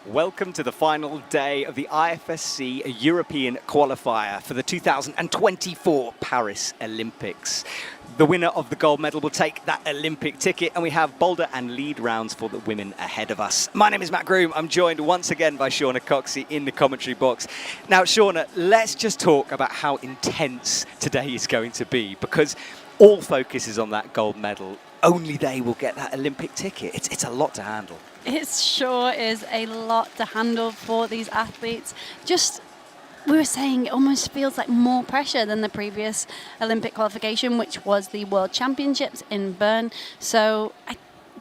Welcome to the final day of the IFSC European Qualifier for the 2024 Paris Olympics. The winner of the gold medal will take that Olympic ticket, and we have Boulder and lead rounds for the women ahead of us. My name is Matt Groom. I'm joined once again by Shauna Coxey in the commentary box. Now, Shauna, let's just talk about how intense today is going to be, because all focus is on that gold medal. Only they will get that Olympic ticket. It's a lot to handle. It sure is a lot to handle for these athletes. Just, we were saying, it almost feels like more pressure than the previous Olympic qualification, which was the World Championships in Bern. So I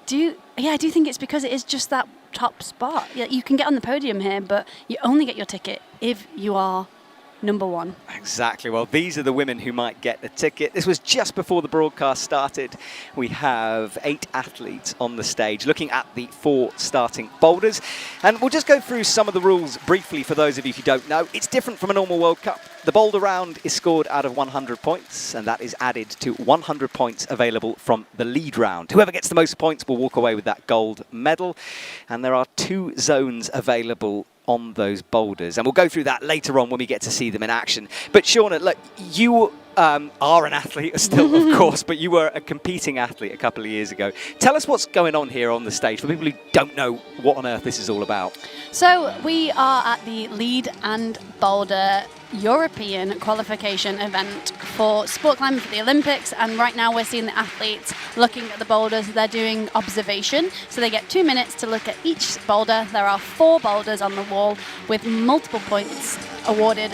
do think it's because it is just that top spot. You can get on the podium here, but you only get your ticket if you are number one. Exactly. Well, these are the women who might get the ticket. This was just before the broadcast started. We have 8 athletes on the stage looking at the 4 starting boulders. And we'll just go through some of the rules briefly for those of you who don't know. It's different from a normal World Cup. The boulder round is scored out of 100 points, and that is added to 100 points available from the lead round. Whoever gets the most points will walk away with that gold medal. And there are 2 zones available on those boulders, and we'll go through that later on when we get to see them in action. But Shauna, look, you are an athlete still, of course, but you were a competing athlete a couple of years ago. Tell us what's going on here on the stage for people who don't know what on earth this is all about. So we are at the lead and boulder European qualification event for sport climbing for the Olympics, and right now we're seeing the athletes looking at the boulders. They're doing observation, so they get 2 minutes to look at each boulder. There are 4 boulders on the wall with multiple points awarded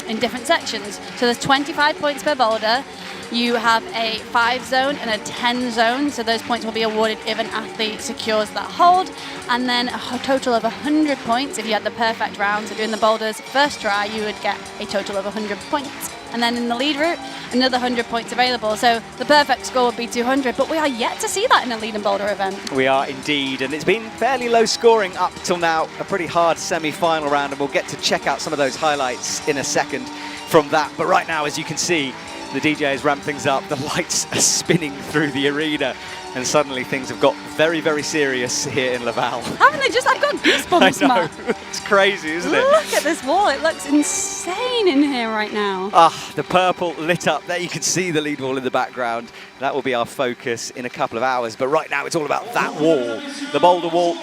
in different sections. So there's 25 points per boulder. You have a 5 zone and a 10 zone, so those points will be awarded if an athlete secures that hold, and then a total of 100 points if you had the perfect round. So doing the boulders first try, you would get a total of 100 points. And then in the lead route, another 100 points available. So the perfect score would be 200, but we are yet to see that in a lead and boulder event. We are indeed, and it's been fairly low scoring up till now, a pretty hard semi-final round, and we'll get to check out some of those highlights in a second from that. But right now, as you can see, the DJ has ramped things up, the lights are spinning through the arena, and suddenly things have got very, very serious here in Laval. Haven't they just? I've got goosebumps, I know. Matt. It's crazy, isn't it? Look at this wall. It looks insane in here right now. The purple lit up. There you can see the lead wall in the background. That will be our focus in a couple of hours. But right now, it's all about that wall, the boulder wall.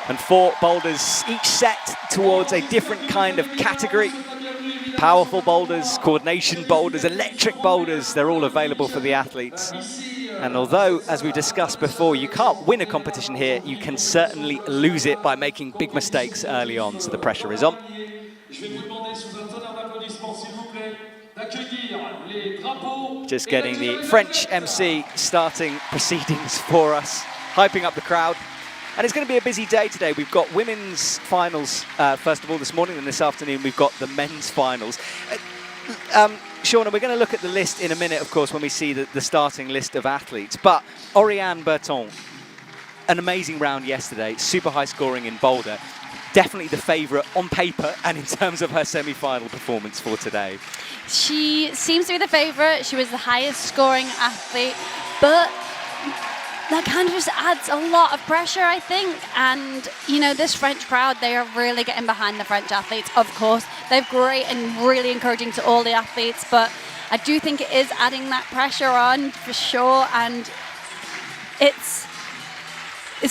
And 4 boulders, each set towards a different kind of category. Powerful boulders, coordination boulders, electric boulders, they're all available for the athletes. And although, as we discussed before, you can't win a competition here, you can certainly lose it by making big mistakes early on, so the pressure is on. Just getting the French MC starting proceedings for us, hyping up the crowd. And it's going to be a busy day today. We've got women's finals, first of all, this morning, and this afternoon we've got the men's finals. Shauna, we're going to look at the list in a minute, of course, when we see the starting list of athletes. But Orian Bertone, an amazing round yesterday, super high scoring in boulder. Definitely the favourite on paper and in terms of her semi-final performance for today. She seems to be the favourite. She was the highest scoring athlete, but that kind of just adds a lot of pressure, I think. And, you know, this French crowd, they are really getting behind the French athletes, of course. They're great and really encouraging to all the athletes, but I do think it is adding that pressure on for sure. And it's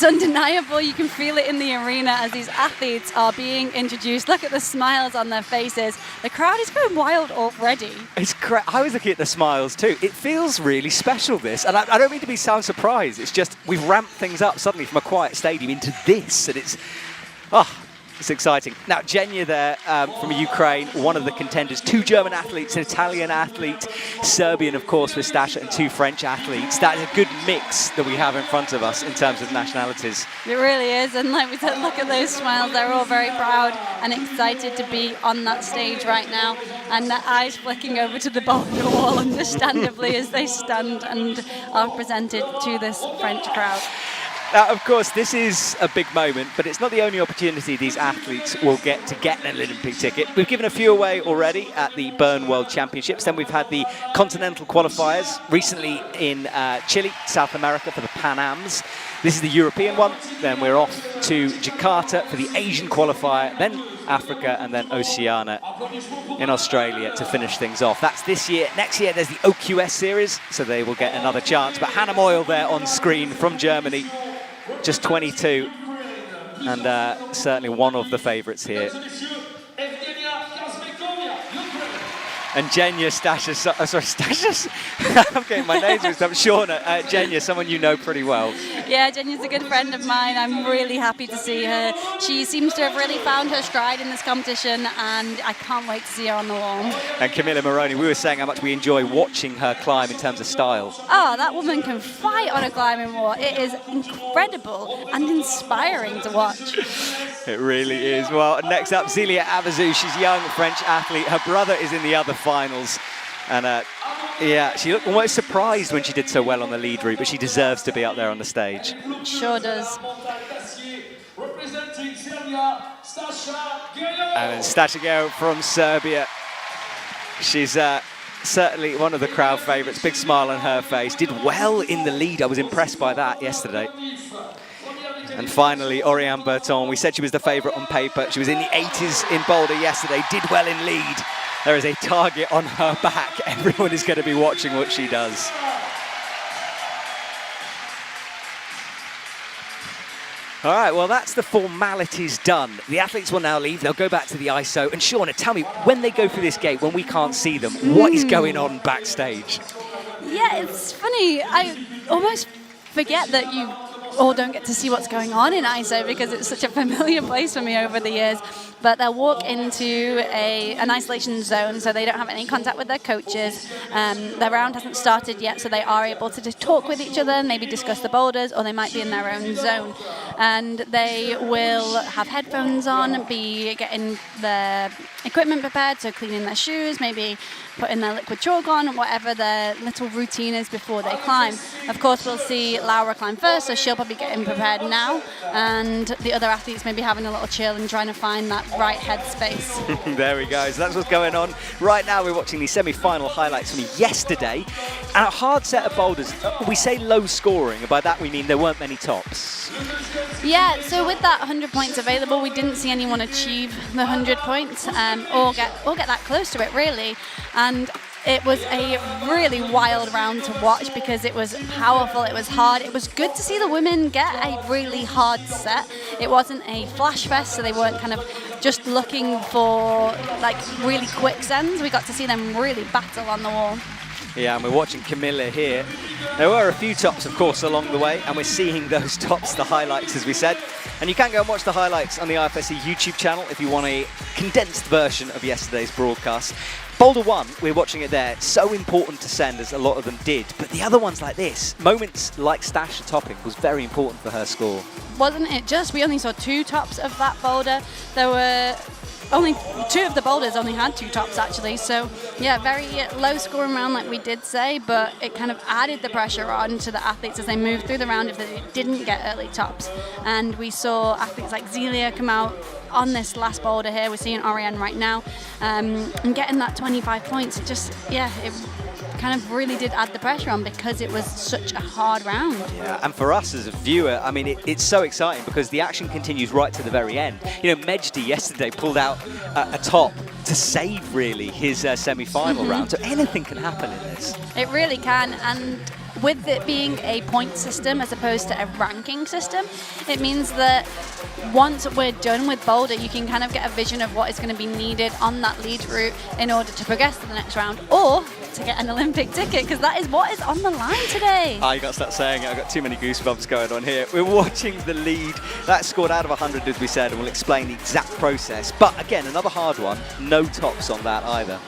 undeniable. You can feel it in the arena as these athletes are being introduced. Look at the smiles on their faces. The crowd is going wild already. It's I was looking at the smiles too. It feels really special, this. And I don't mean to sound surprised. It's just we've ramped things up suddenly from a quiet stadium into this. And it's, It's exciting. Now, Jenya there from Ukraine, one of the contenders, 2 German athletes, an Italian athlete, Serbian, of course, with Stasha, and 2 French athletes. That is a good mix that we have in front of us in terms of nationalities. It really is, and like we said, look at those smiles. They're all very proud and excited to be on that stage right now, and their eyes flicking over to the boulder wall, understandably, as they stand and are presented to this French crowd. Now, of course, this is a big moment, but it's not the only opportunity these athletes will get to get an Olympic ticket. We've given a few away already at the Bern World Championships. Then we've had the Continental Qualifiers recently in Chile, South America for the Pan Ams. This is the European one. Then we're off to Jakarta for the Asian qualifier, then Africa, and then Oceania in Australia to finish things off. That's this year. Next year, there's the OQS series, so they will get another chance. But Hannah Moyle there on screen from Germany, just 22, and certainly one of the favourites here. And Jenya Stasha, I'm getting my names mixed up. Shauna, Jenya, someone you know pretty well. Yeah, Jenya's a good friend of mine. I'm really happy to see her. She seems to have really found her stride in this competition, and I can't wait to see her on the wall. And Camilla Moroni, we were saying how much we enjoy watching her climb in terms of style. Oh, that woman can fight on a climbing wall. It is incredible and inspiring to watch. It really is. Well, next up, Zelia Avazou. She's a young French athlete. Her brother is in the other finals. And yeah, she looked almost surprised when she did so well on the lead route, but she deserves to be up there on the stage. Sure does. And Stasha Gero from Serbia. She's certainly one of the crowd favourites. Big smile on her face. Did well in the lead. I was impressed by that yesterday. And finally, Orian Bertone. We said she was the favourite on paper. She was in the 80s in Boulder yesterday. Did well in lead. There is a target on her back. Everyone is going to be watching what she does. All right, well, that's the formalities done. The athletes will now leave. They'll go back to the ISO. And Shauna, tell me, when they go through this gate, when we can't see them, what is going on backstage? Yeah, it's funny. I almost forget that you all don't get to see what's going on in ISO because it's such a familiar place for me over the years. But they'll walk into an isolation zone, so they don't have any contact with their coaches. Their round hasn't started yet, so they are able to just talk with each other, maybe discuss the boulders, or they might be in their own zone. And they will have headphones on, be getting their equipment prepared, so cleaning their shoes, maybe putting their liquid chalk on, whatever their little routine is before they climb. Of course, we'll see Laura climb first, so she'll probably get prepared now, and the other athletes may be having a little chill and trying to find that right headspace. There we go. So that's what's going on. Right now we're watching the semi-final highlights from yesterday. And a hard set of boulders. We say low scoring, and by that we mean there weren't many tops. Yeah, so with that 100 points available, we didn't see anyone achieve the 100 points or get that close to it, really. And it was a really wild round to watch because it was powerful, it was hard. It was good to see the women get a really hard set. It wasn't a flash fest, so they weren't kind of just looking for like really quick sends. We got to see them really battle on the wall. Yeah, and we're watching Camilla here. There were a few tops, of course, along the way, and we're seeing those tops, the highlights, as we said. And you can go and watch the highlights on the IFSC YouTube channel if you want a condensed version of yesterday's broadcast. Boulder 1, we're watching it there. So important to send, as a lot of them did. But the other ones like this, moments like Stasha topping, was very important for her score. Wasn't it just? We only saw 2 tops of that boulder. There were only 2 of the boulders only had 2 tops, actually. So, yeah, very low scoring round, like we did say, but it kind of added the pressure on to the athletes as they moved through the round if they didn't get early tops. And we saw athletes like Zelia come out on this last boulder here. We're seeing Orian right now, and getting that 25 points. Just, yeah, it kind of really did add the pressure on because it was such a hard round. Yeah, and for us as a viewer, I mean, it's so exciting because the action continues right to the very end. You know, Mejdi yesterday pulled out a top to save, really, his semi-final round. So anything can happen in this. It really can, and with it being a point system as opposed to a ranking system, it means that once we're done with Boulder, you can kind of get a vision of what is going to be needed on that lead route in order to progress to the next round. Or to get an Olympic ticket, because that is what is on the line today. You got to start saying it. I've got too many goosebumps going on here. We're watching the lead. That scored out of 100, as we said, and we'll explain the exact process. But again, another hard one. No tops on that either.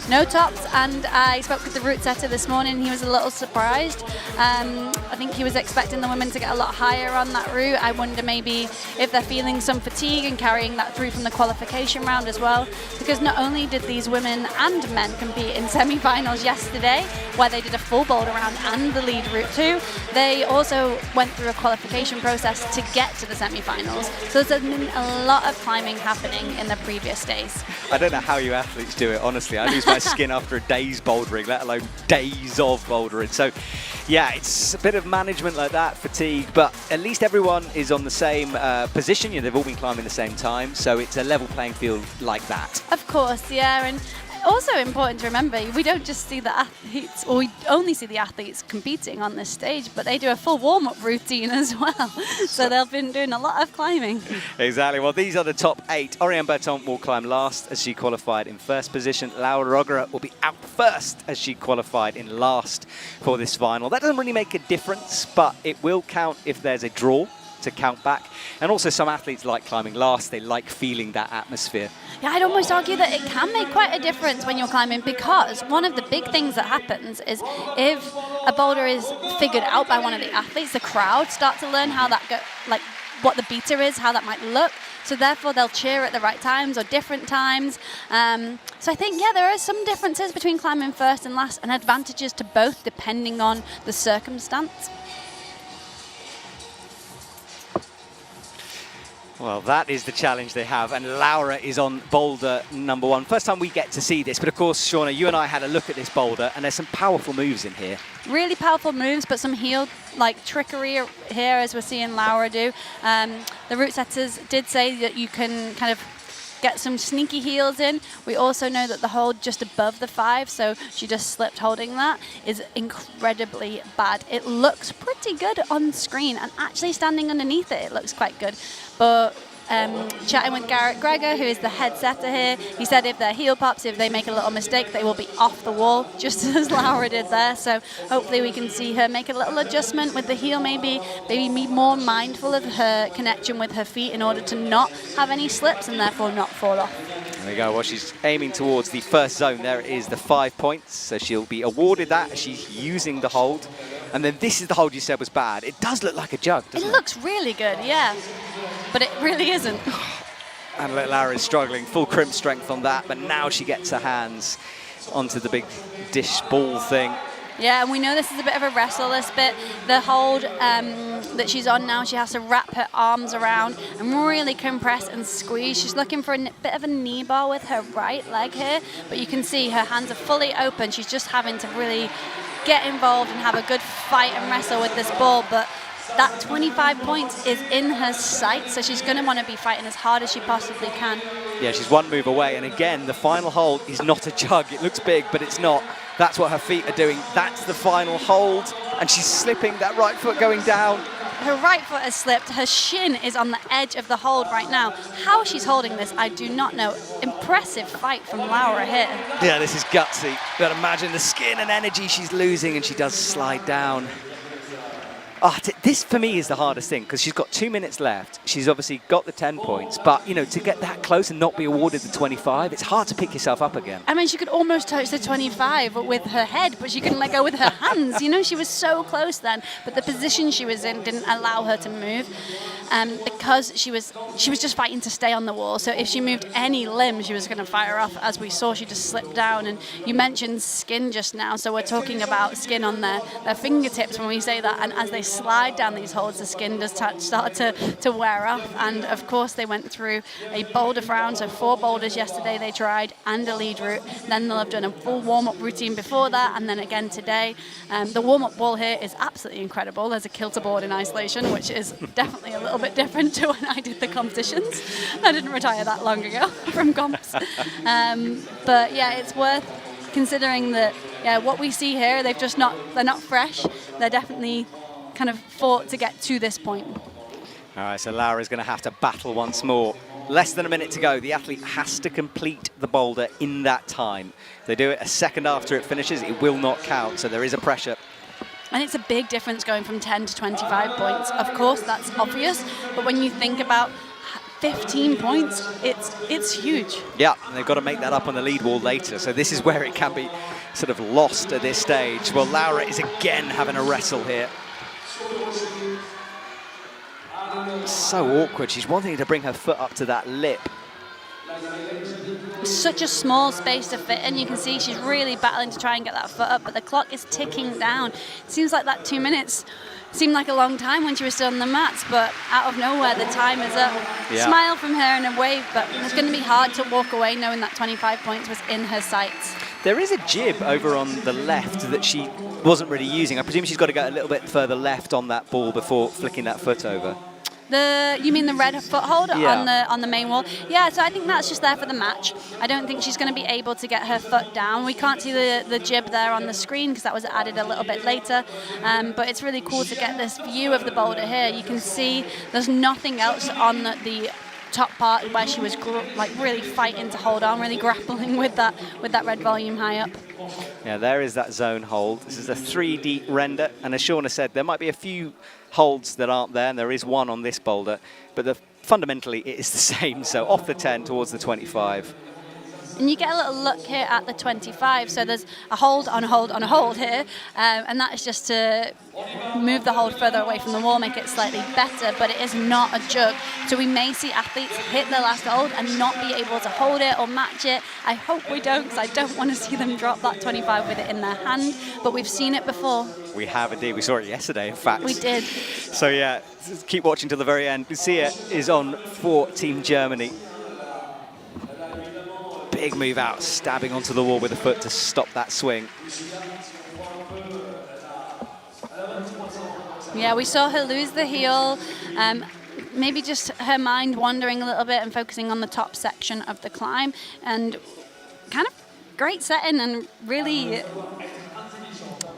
No tops, and I spoke with the route setter this morning. He was a little surprised. I think he was expecting the women to get a lot higher on that route. I wonder maybe if they're feeling some fatigue and carrying that through from the qualification round as well, because not only did these women and men compete in semi-finals yesterday, where they did a full boulder round and the lead route too, they also went through a qualification process to get to the semi-finals. So there's been a lot of climbing happening in the previous days. I don't know how you athletes do it, honestly. I lose my skin after a day's bouldering, let alone days of bouldering. So, yeah, it's a bit of management like that, fatigue, but at least everyone is on the same position. They've all been climbing the same time, so it's a level playing field like that. Of course, yeah, and also important to remember, we don't just see the athletes, or we only see the athletes competing on this stage, but they do a full warm-up routine as well. So they've been doing a lot of climbing. Exactly. Well, these are the top 8. Orian Bertone will climb last as she qualified in first position. Laura Rogera will be out first as she qualified in last for this final. That doesn't really make a difference, but it will count if there's a draw to count back. And also some athletes like climbing last. They like feeling that atmosphere. Yeah, I'd almost argue that it can make quite a difference when you're climbing, because one of the big things that happens is if a boulder is figured out by one of the athletes, the crowd start to learn how that like what the beater is, how that might look. So therefore they'll cheer at the right times or different times. So I think, yeah, there are some differences between climbing first and last, and advantages to both depending on the circumstance. Well, that is the challenge they have, and Laura is on boulder number 1. First time we get to see this, but of course, Shauna, you and I had a look at this boulder, and there's some powerful moves in here. Really powerful moves, but some heel trickery here, as we're seeing Laura do. The route setters did say that you can kind of get some sneaky heels in. We also know that the hold just above the 5, so she just slipped holding that, is incredibly bad. It looks pretty good on screen, and actually standing underneath it, it looks quite good. But chatting with Garrett Gregor, who is the head setter here, he said if their heel pops, if they make a little mistake, they will be off the wall, just as Laura did there. So hopefully we can see her make a little adjustment with the heel, maybe be more mindful of her connection with her feet in order to not have any slips and therefore not fall off. There we go. Well, she's aiming towards the first zone. There is the 5 points, so she'll be awarded that as she's using the hold. And then this is the hold you said was bad. It does look like a jug, doesn't it? It looks really good, yeah. But it really isn't. And Laura is struggling, full crimp strength on that, but now she gets her hands onto the big dish ball thing. Yeah, and we know this is a bit of a wrestle, this bit. The hold that she's on now, she has to wrap her arms around and really compress and squeeze. She's looking for a bit of a knee bar with her right leg here, but you can see her hands are fully open. She's just having to really get involved and have a good fight and wrestle with this ball, but that 25 points is in her sight, so she's going to want to be fighting as hard as she possibly can. Yeah, she's one move away, and again, the final hold is not a jug. It looks big, but it's not. That's what her feet are doing. That's the final hold, and she's slipping, that right foot going down. Her right foot has slipped. Her shin is on the edge of the hold right now. How she's holding this, I do not know. Impressive fight from Laura here. Yeah, this is gutsy. But imagine the skin and energy she's losing, and she does slide down. This, for me, is the hardest thing, because she's got 2 minutes left. She's obviously got the 10 points, but, you know, to get that close and not be awarded the 25, it's hard to pick yourself up again. I mean, she could almost touch the 25 with her head, but she couldn't let go with her hands. You know, she was so close then, but the position she was in didn't allow her to move, because she was just fighting to stay on the wall. So if she moved any limb, she was going to fire off. As we saw, she just slipped down. And you mentioned skin just now, so we're talking about skin on their fingertips when we say that, and as they slide down these holds, the skin does start to wear off. And of course they went through a boulder round, so 4 boulders yesterday they tried, and a lead route. Then they'll have done a full warm-up routine before that, and then again today. The warm-up wall here is absolutely incredible. There's a kilter board in isolation, which is definitely a little bit different to when I did the competitions. I didn't retire that long ago from comps. But yeah, it's worth considering that, yeah, what we see here, they're not fresh. They're definitely kind of fought to get to this point. All right, so Laura's going to have to battle once more Less than a minute to go. The athlete has to complete the boulder in that time. If they do it a second after it finishes, it will not count, so there is a pressure. And it's a big difference going from 10 to 25 points. Of course, that's obvious, but when you think about 15 points, it's huge. Yeah, and they've got to make that up on the lead wall later, so this is where it can be sort of lost at this stage. Well, Laura is again having a wrestle here. So awkward. She's wanting to bring her foot up to that lip. Such a small space to fit in. You can see she's really battling to try and get that foot up, but the clock is ticking down. It seems like that 2 minutes seemed like a long time when she was still on the mats, but out of nowhere the time is up. Yeah. Smile from her and a wave, but it's going to be hard to walk away knowing that 25 points was in her sights. There is a jib over on the left that she wasn't really using. I presume she's got to go a little bit further left on that ball before flicking that foot over. You mean the red foothold Yeah. on the main wall? Yeah, so I think that's just there for the match. I don't think she's going to be able to get her foot down. We can't see the jib there on the screen because that was added a little bit later. But it's really cool to get this view of the boulder here. You can see there's nothing else on the top part where she was like really fighting to hold on, really grappling with that red volume high up. Yeah, there is that zone hold. This is a 3D render, and as Shauna said, there might be a few holds that aren't there, and there is one on this boulder, but fundamentally it is the same, so off the 10 towards the 25. And you get a little look here at the 25, so there's a hold on a hold on a hold here, and that is just to move the hold further away from the wall, make it slightly better, but it is not a jug. So we may see athletes hit their last hold and not be able to hold it or match it. I hope we don't, because I don't want to see them drop that 25 with it in their hand, but we've seen it before. We have indeed. We saw it yesterday, in fact. We did. So yeah, keep watching till the very end. Lucia is on for Team Germany. Big move out, stabbing onto the wall with a foot to stop that swing. Yeah, we saw her lose the heel. Maybe just her mind wandering a little bit and focusing on the top section of the climb. And kind of great setting and really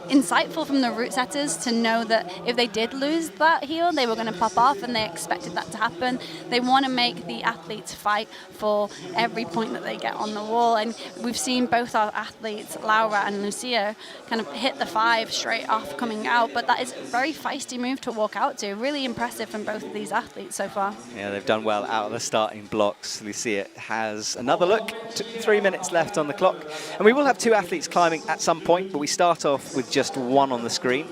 insightful from the route setters to know that if they did lose that heel, they were going to pop off, and they expected that to happen. They want to make the athletes fight for every point that they get on the wall, and we've seen both our athletes, Laura and Lucia, kind of hit the 5 straight off coming out, but that is a very feisty move to walk out to. Really impressive from both of these athletes so far. Yeah, they've done well out of the starting blocks. Lucia has another look, 3 minutes left on the clock, and we will have 2 athletes climbing at some point, but we start off with just 1 on the screen.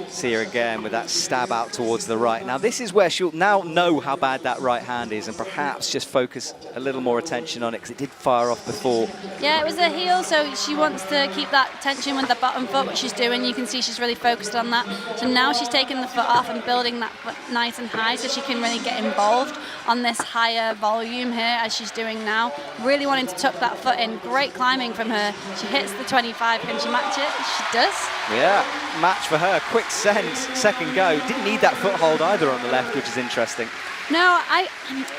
See her again with that stab out towards the right. Now this is where she'll now know how bad that right hand is and perhaps just focus a little more attention on it, because it did fire off before. Yeah, it was a heel, so she wants to keep that tension with the bottom foot, which she's doing. You can see she's really focused on that. So now she's taking the foot off and building that foot nice and high so she can really get involved on this higher volume here as she's doing now. Really wanting to tuck that foot in. Great climbing from her. She hits the 25. Can she match it? She does. Yeah, match for her. Quick second go. Didn't need that foothold either on the left, which is interesting. No,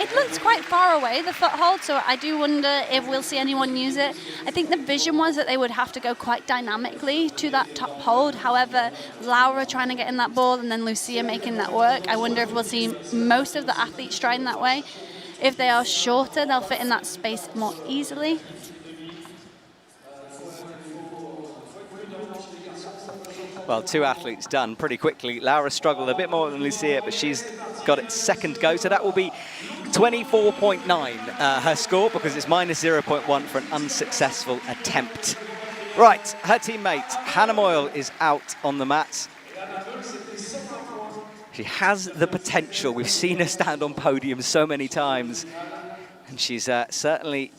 it looks quite far away, the foothold, so I do wonder if we'll see anyone use it. I think the vision was that they would have to go quite dynamically to that top hold. However, Laura trying to get in that ball and then Lucia making that work. I wonder if we'll see most of the athletes trying that way. If they are shorter, they'll fit in that space more easily. Well, 2 athletes done pretty quickly. Laura struggled a bit more than Lucia, but she's got it second go. So that will be 24.9 her score, because it's minus 0.1 for an unsuccessful attempt. Right, her teammate, Hannah Moyle, is out on the mats. She has the potential. We've seen her stand on podiums so many times. And she's certainly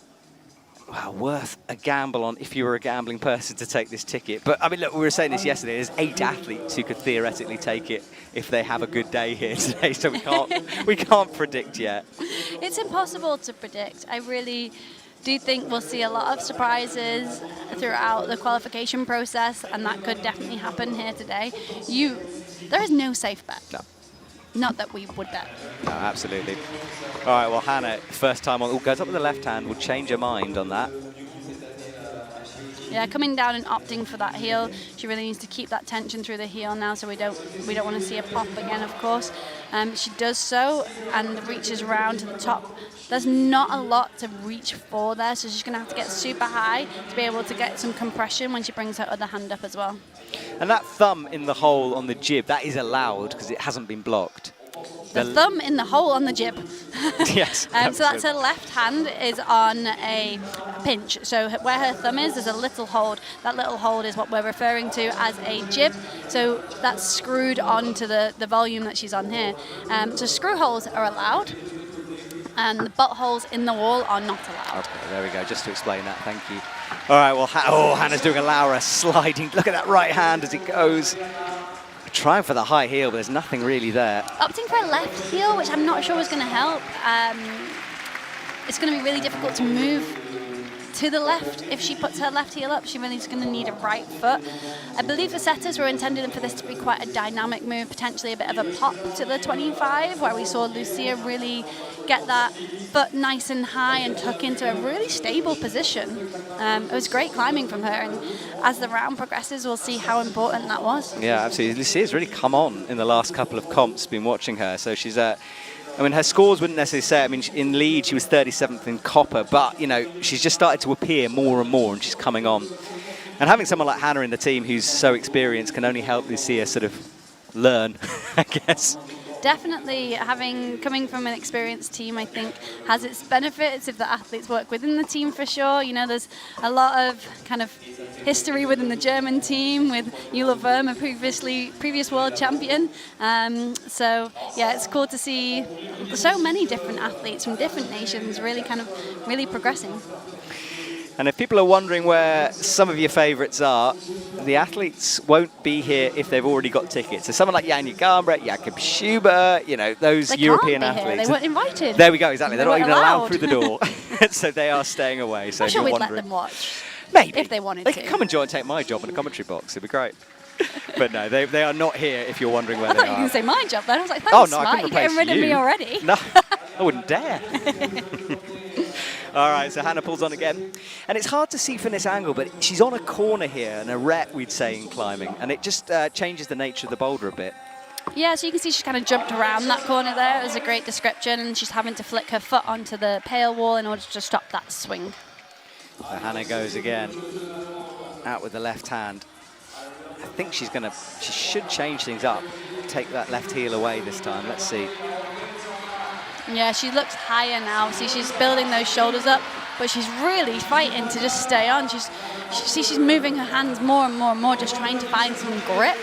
worth a gamble on if you were a gambling person to take this ticket. But I mean, look, we were saying this yesterday, there's 8 athletes who could theoretically take it if they have a good day here today, so we can't predict yet. It's impossible to predict. I really do think we'll see a lot of surprises throughout the qualification process, and that could definitely happen here today. There is no safe bet. No. Not that we would bet. No, absolutely. All right, well, Hannah, first time on, goes up with the left hand, will change her mind on that. Yeah, coming down and opting for that heel. She really needs to keep that tension through the heel now, so we don't want to see a pop again, of course. She does so and reaches around to the top. There's not a lot to reach for there, so she's going to have to get super high to be able to get some compression when she brings her other hand up as well. And that thumb in the hole on the jib, that is allowed because it hasn't been blocked. The thumb in the hole on the jib. Yes. So that's her left hand is on a pinch. So where her thumb is, there's a little hold. That little hold is what we're referring to as a jib. So that's screwed onto the volume that she's on here. So screw holes are allowed, and the butt holes in the wall are not allowed. Okay, there we go. Just to explain that, thank you. All right, well, Hannah's doing a Laura sliding. Look at that right hand as it goes. Trying for the high heel, but there's nothing really there. Opting for a left heel, which I'm not sure is going to help. It's going to be really difficult to move to the left. If she puts her left heel up, she really is going to need a right foot. I believe the setters were intended for this to be quite a dynamic move, potentially a bit of a pop to the 25, where we saw Lucia really get that foot nice and high and tuck into a really stable position. It was great climbing from her, and as the round progresses, we'll see how important that was. Yeah, absolutely. Lucia's really come on in the last couple of comps, been watching her, so she's I mean, her scores wouldn't necessarily say, I mean, in lead she was 37th in copper, but, you know, she's just started to appear more and more, and she's coming on. And having someone like Hannah in the team who's so experienced can only help Lucia sort of learn, I guess. Definitely, coming from an experienced team, I think, has its benefits if the athletes work within the team for sure. You know, there's a lot of kind of history within the German team with Jule Verm, a previous world champion. So yeah, it's cool to see so many different athletes from different nations really progressing. And if people are wondering where some of your favourites are, the athletes won't be here if they've already got tickets. So someone like Janja Garnbret, Jakob Schubert, you know, those they European can't be athletes. Here. They weren't invited. There we go, exactly. They're not even allowed through the door. door. So they are staying away. So I'm sure if we'd you're let wondering, them watch. Maybe. If they wanted they to. could come and join and take my job in a commentary box. It'd be great. But no, they are not here if you're wondering where I they thought are. you were going to say my job then. I was like, thanks, oh, no, Matt. You're getting rid of me already. No, I wouldn't dare. All right, so Hannah pulls on again. And it's hard to see from this angle, but she's on a corner here, and a ret, we'd say, in climbing. And it just changes the nature of the boulder a bit. Yeah, so you can see she's kind of jumped around that corner there. It was a great description, and she's having to flick her foot onto the pale wall in order to stop that swing. So Hannah goes again, out with the left hand. I think she should change things up, take that left heel away this time. Let's see. Yeah, she looks higher now. See, she's building those shoulders up, but she's really fighting to just stay on. She's moving her hands more and more and more, just trying to find some grip.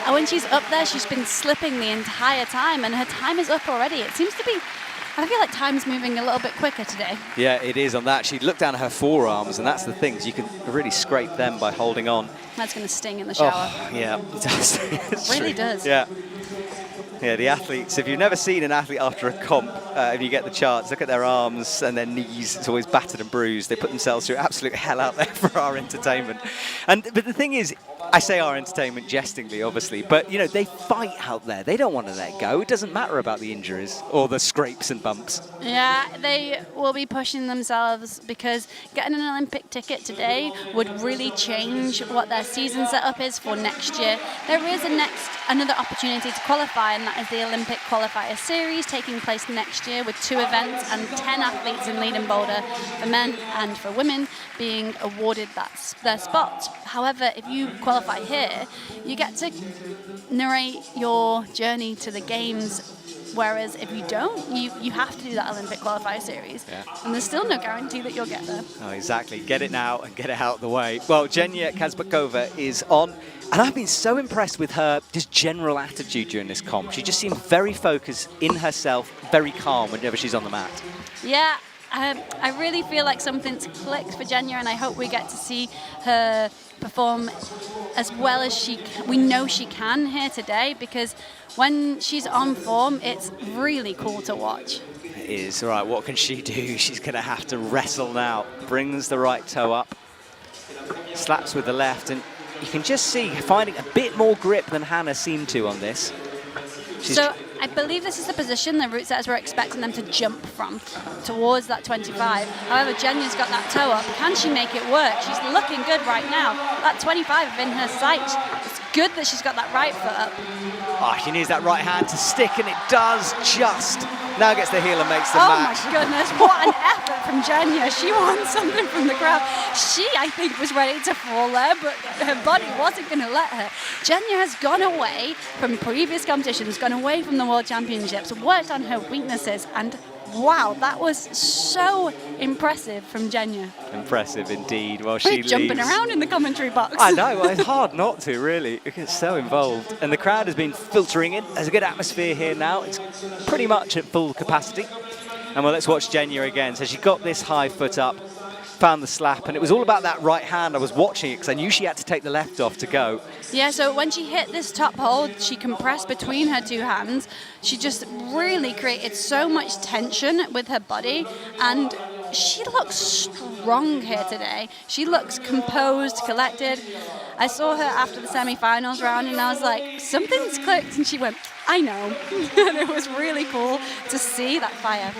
When she's up there, she's been slipping the entire time, and her time is up already. It seems to be, I feel like time's moving a little bit quicker today. Yeah, it is on that. She looked down at her forearms, and that's the thing. So you can really scrape them by holding on. That's going to sting in the shower. Oh, yeah, it does. It really does. Yeah. Yeah, the athletes, if you've never seen an athlete after a comp, if you get the chance, look at their arms and their knees. It's always battered and bruised. They put themselves through absolute hell out there for our entertainment. But the thing is, I say our entertainment jestingly, obviously, but, you know, they fight out there. They don't want to let go. It doesn't matter about the injuries or the scrapes and bumps. Yeah, they will be pushing themselves because getting an Olympic ticket today would really change what their season setup is for next year. There is another opportunity to qualify, and that is the Olympic Qualifier Series taking place next year with 2 events and 10 athletes in lead and boulder for men and for women being awarded their spot. However, if you qualify here, you get to narrate your journey to the games, whereas if you don't, you have to do that Olympic Qualifier Series. Yeah. And there's still no guarantee that you'll get there. Oh, exactly. Get it now and get it out of the way. Well, Janja Kazbekova is on. And I've been so impressed with her just general attitude during this comp. She just seemed very focused in herself, very calm whenever she's on the mat. Yeah, I really feel like something's clicked for Janja, and I hope we get to see her perform as well as we know she can here today, because when she's on form, it's really cool to watch. It is. All right, what can she do? She's going to have to wrestle now. Brings the right toe up, slaps with the left, and you can just see finding a bit more grip than Hannah seemed to on this. So I believe this is the position the route setters were expecting them to jump from, towards that 25. However, Jenya's got that toe up. Can she make it work? She's looking good right now. That 25 in her sight. It's good that she's got that right foot up. Oh, she needs that right hand to stick, and it does just. Now gets the heel and makes the match. Oh my goodness, what an effort from Jenya. She won something from the crowd. She, I think, was ready to fall there, but her body wasn't going to let her. Jenya has gone away from previous competitions, gone away from the World Championships, worked on her weaknesses, and wow, that was so impressive from Jenya. Impressive indeed. Well, We're she jumping leaves. around in the commentary box. I know, well, it's hard not to, really. It gets so involved. And the crowd has been filtering in. There's a good atmosphere here now. It's pretty much at full capacity. And well, let's watch Jenya again. So she got this high foot up, found the slap, and it was all about that right hand. I was watching it because I knew she had to take the left off to go. Yeah, so when she hit this top hold, she compressed between her two hands. She just really created so much tension with her body, and she looks strong here today. She looks composed, collected. I saw her after the semi-finals round, and I was like, something's clicked, and she went, I know. And it was really cool to see that fire.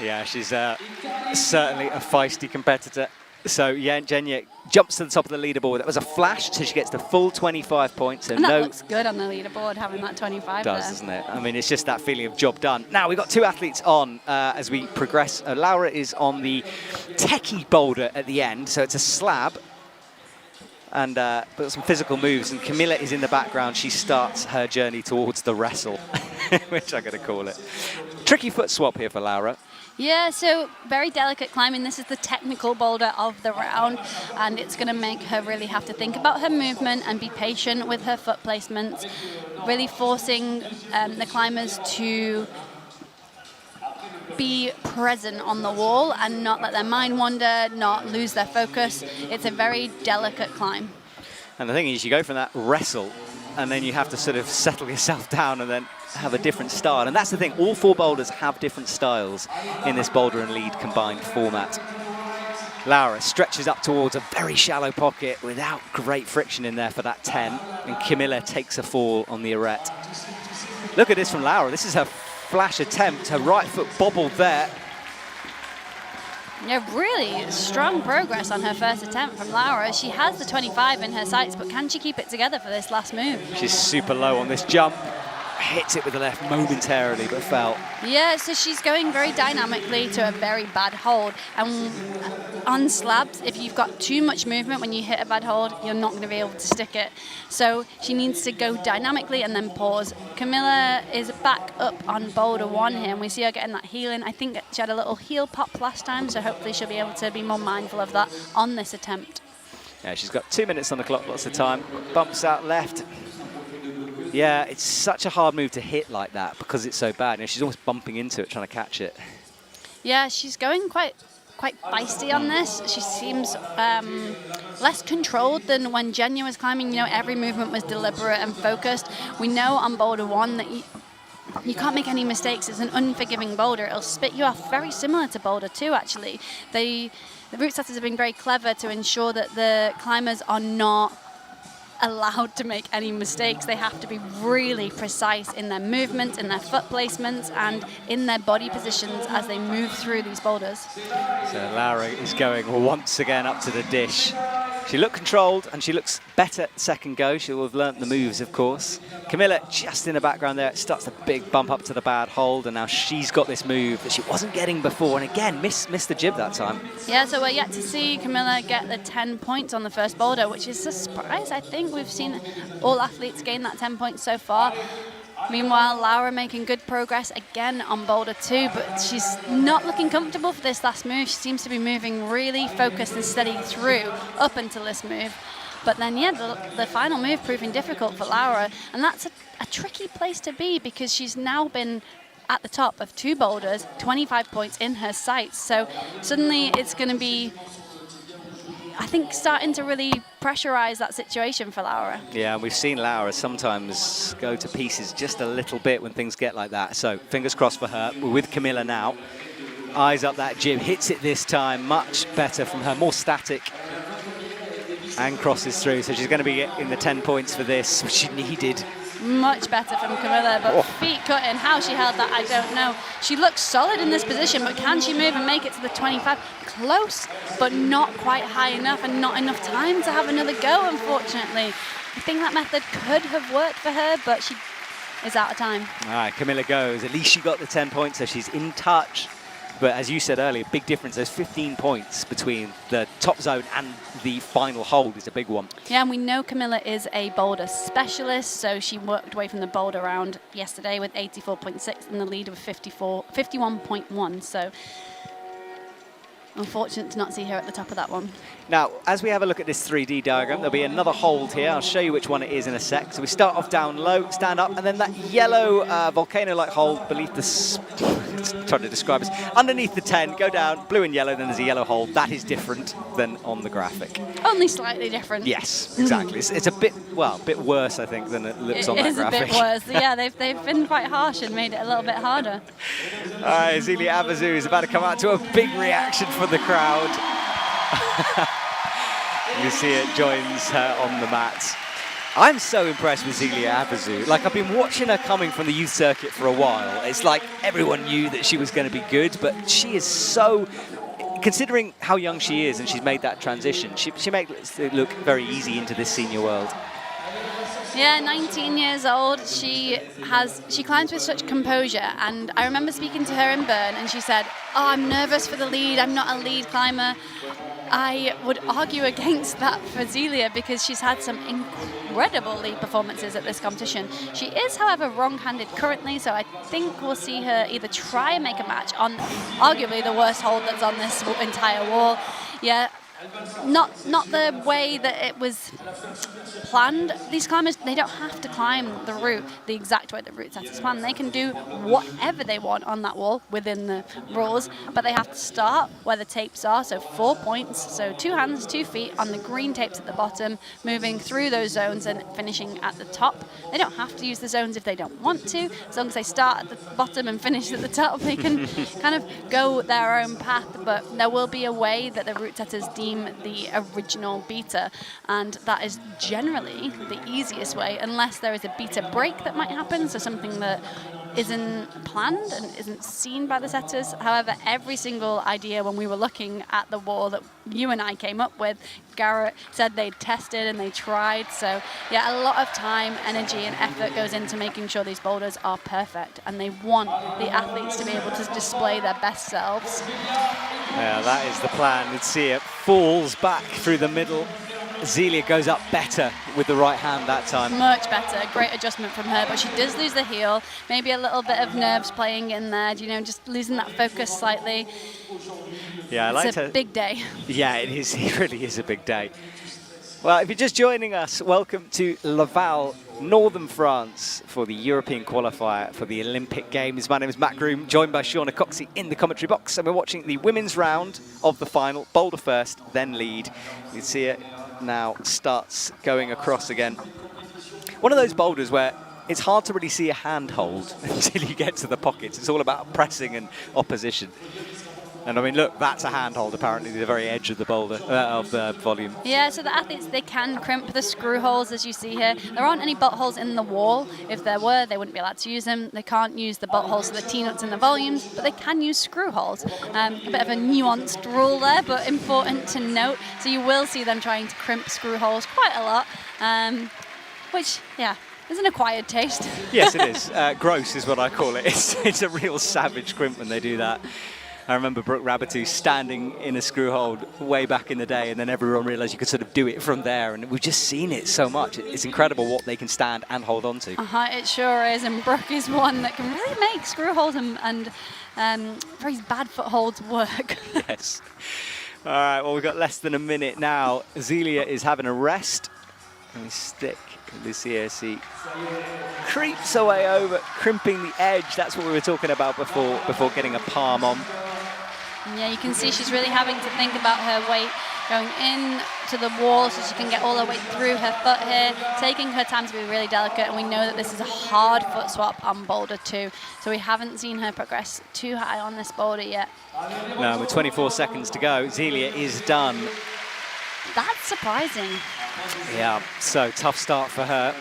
Yeah, she's certainly a feisty competitor. So yeah, Jenya jumps to the top of the leaderboard. That was a flash, so she gets the full 25 points. So and that looks good on the leaderboard, having that 25 does, there. doesn't it? I mean, it's just that feeling of job done. Now, we've got two athletes on as we progress. Laura is on the techie boulder at the end, so it's a slab. And but some physical moves, and Camilla is in the background. She starts her journey towards the wrestle, which I'm going to call it. Tricky foot swap here for Laura. Yeah, so very delicate climbing. This is the technical boulder of the round, and it's going to make her really have to think about her movement and be patient with her foot placements, really forcing the climbers to be present on the wall and not let their mind wander, not lose their focus. It's a very delicate climb. And the thing is, you go from that wrestle, and then you have to sort of settle yourself down and then have a different style. And that's the thing, all four boulders have different styles in this boulder and lead combined format. Laura stretches up towards a very shallow pocket without great friction in there for that 10, and Camilla takes a fall on the arête. Look at this from Laura. This is her flash attempt. Her right foot bobbled there. Yeah, really strong progress on her first attempt from Laura. She has the 25 in her sights, but can she keep it together for this last move? She's super low on this jump. Hits it with the left momentarily, but fell. Yeah, so she's going very dynamically to a very bad hold. And on slabs, if you've got too much movement when you hit a bad hold, you're not going to be able to stick it. So she needs to go dynamically and then pause. Camilla is back up on boulder 1 here, and we see her getting that heel in. I think she had a little heel pop last time, so hopefully she'll be able to be more mindful of that on this attempt. Yeah, she's got 2 minutes on the clock, lots of time. Bumps out left. Yeah, it's such a hard move to hit like that because it's so bad. You know, she's almost bumping into it, trying to catch it. Yeah, she's going quite feisty on this. She seems less controlled than when Jenya was climbing. You know, every movement was deliberate and focused. We know on boulder 1 that you can't make any mistakes. It's an unforgiving boulder. It'll spit you off, very similar to boulder 2, actually. The route setters have been very clever to ensure that the climbers are not allowed to make any mistakes. They have to be really precise in their movements, in their foot placements, and in their body positions as they move through these boulders. So Laura is going once again up to the dish. She looked controlled, and she looks better second go. She will have learnt the moves, of course. Camilla just in the background there, starts a big bump up to the bad hold, and now she's got this move that she wasn't getting before, and again, missed the jib that time. Yeah, so we're yet to see Camilla get the 10 points on the first boulder, which is a surprise. I think we've seen all athletes gain that 10 points so far. Meanwhile, Laura making good progress again on boulder 2, but she's not looking comfortable for this last move. She seems to be moving really focused and steady through up until this move. But then, yeah, the final move proving difficult for Laura, and that's a tricky place to be because she's now been at the top of 2 boulders, 25 points in her sights. So suddenly it's going to be, I think, starting to really pressurize that situation for Laura. Yeah, we've seen Laura sometimes go to pieces just a little bit when things get like that. So fingers crossed for her. We're with Camilla now. Eyes up that jib, hits it this time, much better from her, more static. And crosses through, so she's going to be getting the 10 points for this, which she needed. Much better from Camilla, but feet cutting. How she held that, I don't know. She looks solid in this position, but can she move and make it to the 25? Close, but not quite high enough, and not enough time to have another go, unfortunately. I think that method could have worked for her, but she is out of time. All right, Camilla goes. At least she got the 10 points, so she's in touch. But as you said earlier, big difference. There's 15 points between the top zone and the final hold is a big one. Yeah, and we know Camilla is a boulder specialist, so she worked away from the boulder round yesterday with 84.6 and the lead of 51.1. So unfortunate to not see her at the top of that one. Now, as we have a look at this 3D diagram, there'll be another hold here. I'll show you which one it is in a sec. So we start off down low, stand up, and then that yellow volcano-like hold beneath the... trying to describe it. Underneath the 10, go down, blue and yellow, then there's a yellow hold. That is different than on the graphic. Only slightly different. Yes, exactly. It's a bit, well, a bit worse, I think, than it looks on that graphic. It is a bit worse. Yeah, they've been quite harsh and made it a little bit harder. All right, Zelia Abazou is about to come out to a big reaction from the crowd. You see it joins her on the mat. I'm so impressed with Zelia Abazou. Like, I've been watching her coming from the youth circuit for a while. It's like everyone knew that she was going to be good, but she is so, considering how young she is and she's made that transition, she makes it look very easy into this senior world. Yeah, 19 years old. She climbs with such composure, and I remember speaking to her in Bern, and she said, "Oh, I'm nervous for the lead. I'm not a lead climber." I would argue against that for Zelia because she's had some incredible lead performances at this competition. She is, however, wrong-handed currently, so I think we'll see her either try and make a match on arguably the worst hold that's on this entire wall. Yeah. Not the way that it was planned. These climbers, they don't have to climb the route the exact way the route setters plan. They can do whatever they want on that wall within the rules, but they have to start where the tapes are, so 4 points, so 2 hands, 2 feet on the green tapes at the bottom, moving through those zones and finishing at the top. They don't have to use the zones if they don't want to. As long as they start at the bottom and finish at the top, they can kind of go their own path, but there will be a way that the route setters deem the original beater, and that is generally the easiest way, unless there is a beater break that might happen, so something that isn't planned and isn't seen by the setters. However, every single idea when we were looking at the wall that you and I came up with, Garrett said they'd tested and they tried. So yeah, a lot of time, energy and effort goes into making sure these boulders are perfect, and they want the athletes to be able to display their best selves. Yeah, that is the plan. You'd see it falls back through the middle. Zelia goes up better with the right hand that time. Much better. Great adjustment from her, but she does lose the heel. Maybe a little bit of nerves playing in there, you know, just losing that focus slightly. Yeah, I like It's a big day. Yeah, it is. It really is a big day. Well, if you're just joining us, welcome to Laval, Northern France, for the European qualifier for the Olympic Games. My name is Matt Groom, joined by Shauna Coxey in the commentary box, and we're watching the women's round of the final. Boulder first, then lead. You can see it now starts going across again. One of those boulders where it's hard to really see a handhold until you get to the pockets. It's all about pressing and opposition. And I mean, look, that's a handhold, apparently, the very edge of the boulder, of the volume. Yeah, so the athletes, they can crimp the screw holes, as you see here. There aren't any butt holes in the wall. If there were, they wouldn't be allowed to use them. They can't use the butt holes for the T-nuts and the volumes, but they can use screw holes. A bit of a nuanced rule there, but important to note. So you will see them trying to crimp screw holes quite a lot, which, yeah, is an acquired taste. Yes, it is. Gross is what I call it. It's a real savage crimp when they do that. I remember Brooke Rabatou standing in a screw hold way back in the day, and then everyone realised you could sort of do it from there, and we've just seen it so much. It's incredible what they can stand and hold on to. It sure is, and Brooke is one that can really make screw holds and very bad footholds work. Yes. All right, well, we've got less than a minute now. Zelia is having a rest. And we stick Lucia. She creeps away over, crimping the edge. That's what we were talking about before getting a palm on. Yeah, you can see she's really having to think about her weight going in to the wall so she can get all her weight through her foot here, taking her time to be really delicate, and we know that this is a hard foot swap on Boulder 2, so we haven't seen her progress too high on this boulder yet. No, with 24 seconds to go, Zelia is done. That's surprising. Yeah, so tough start for her.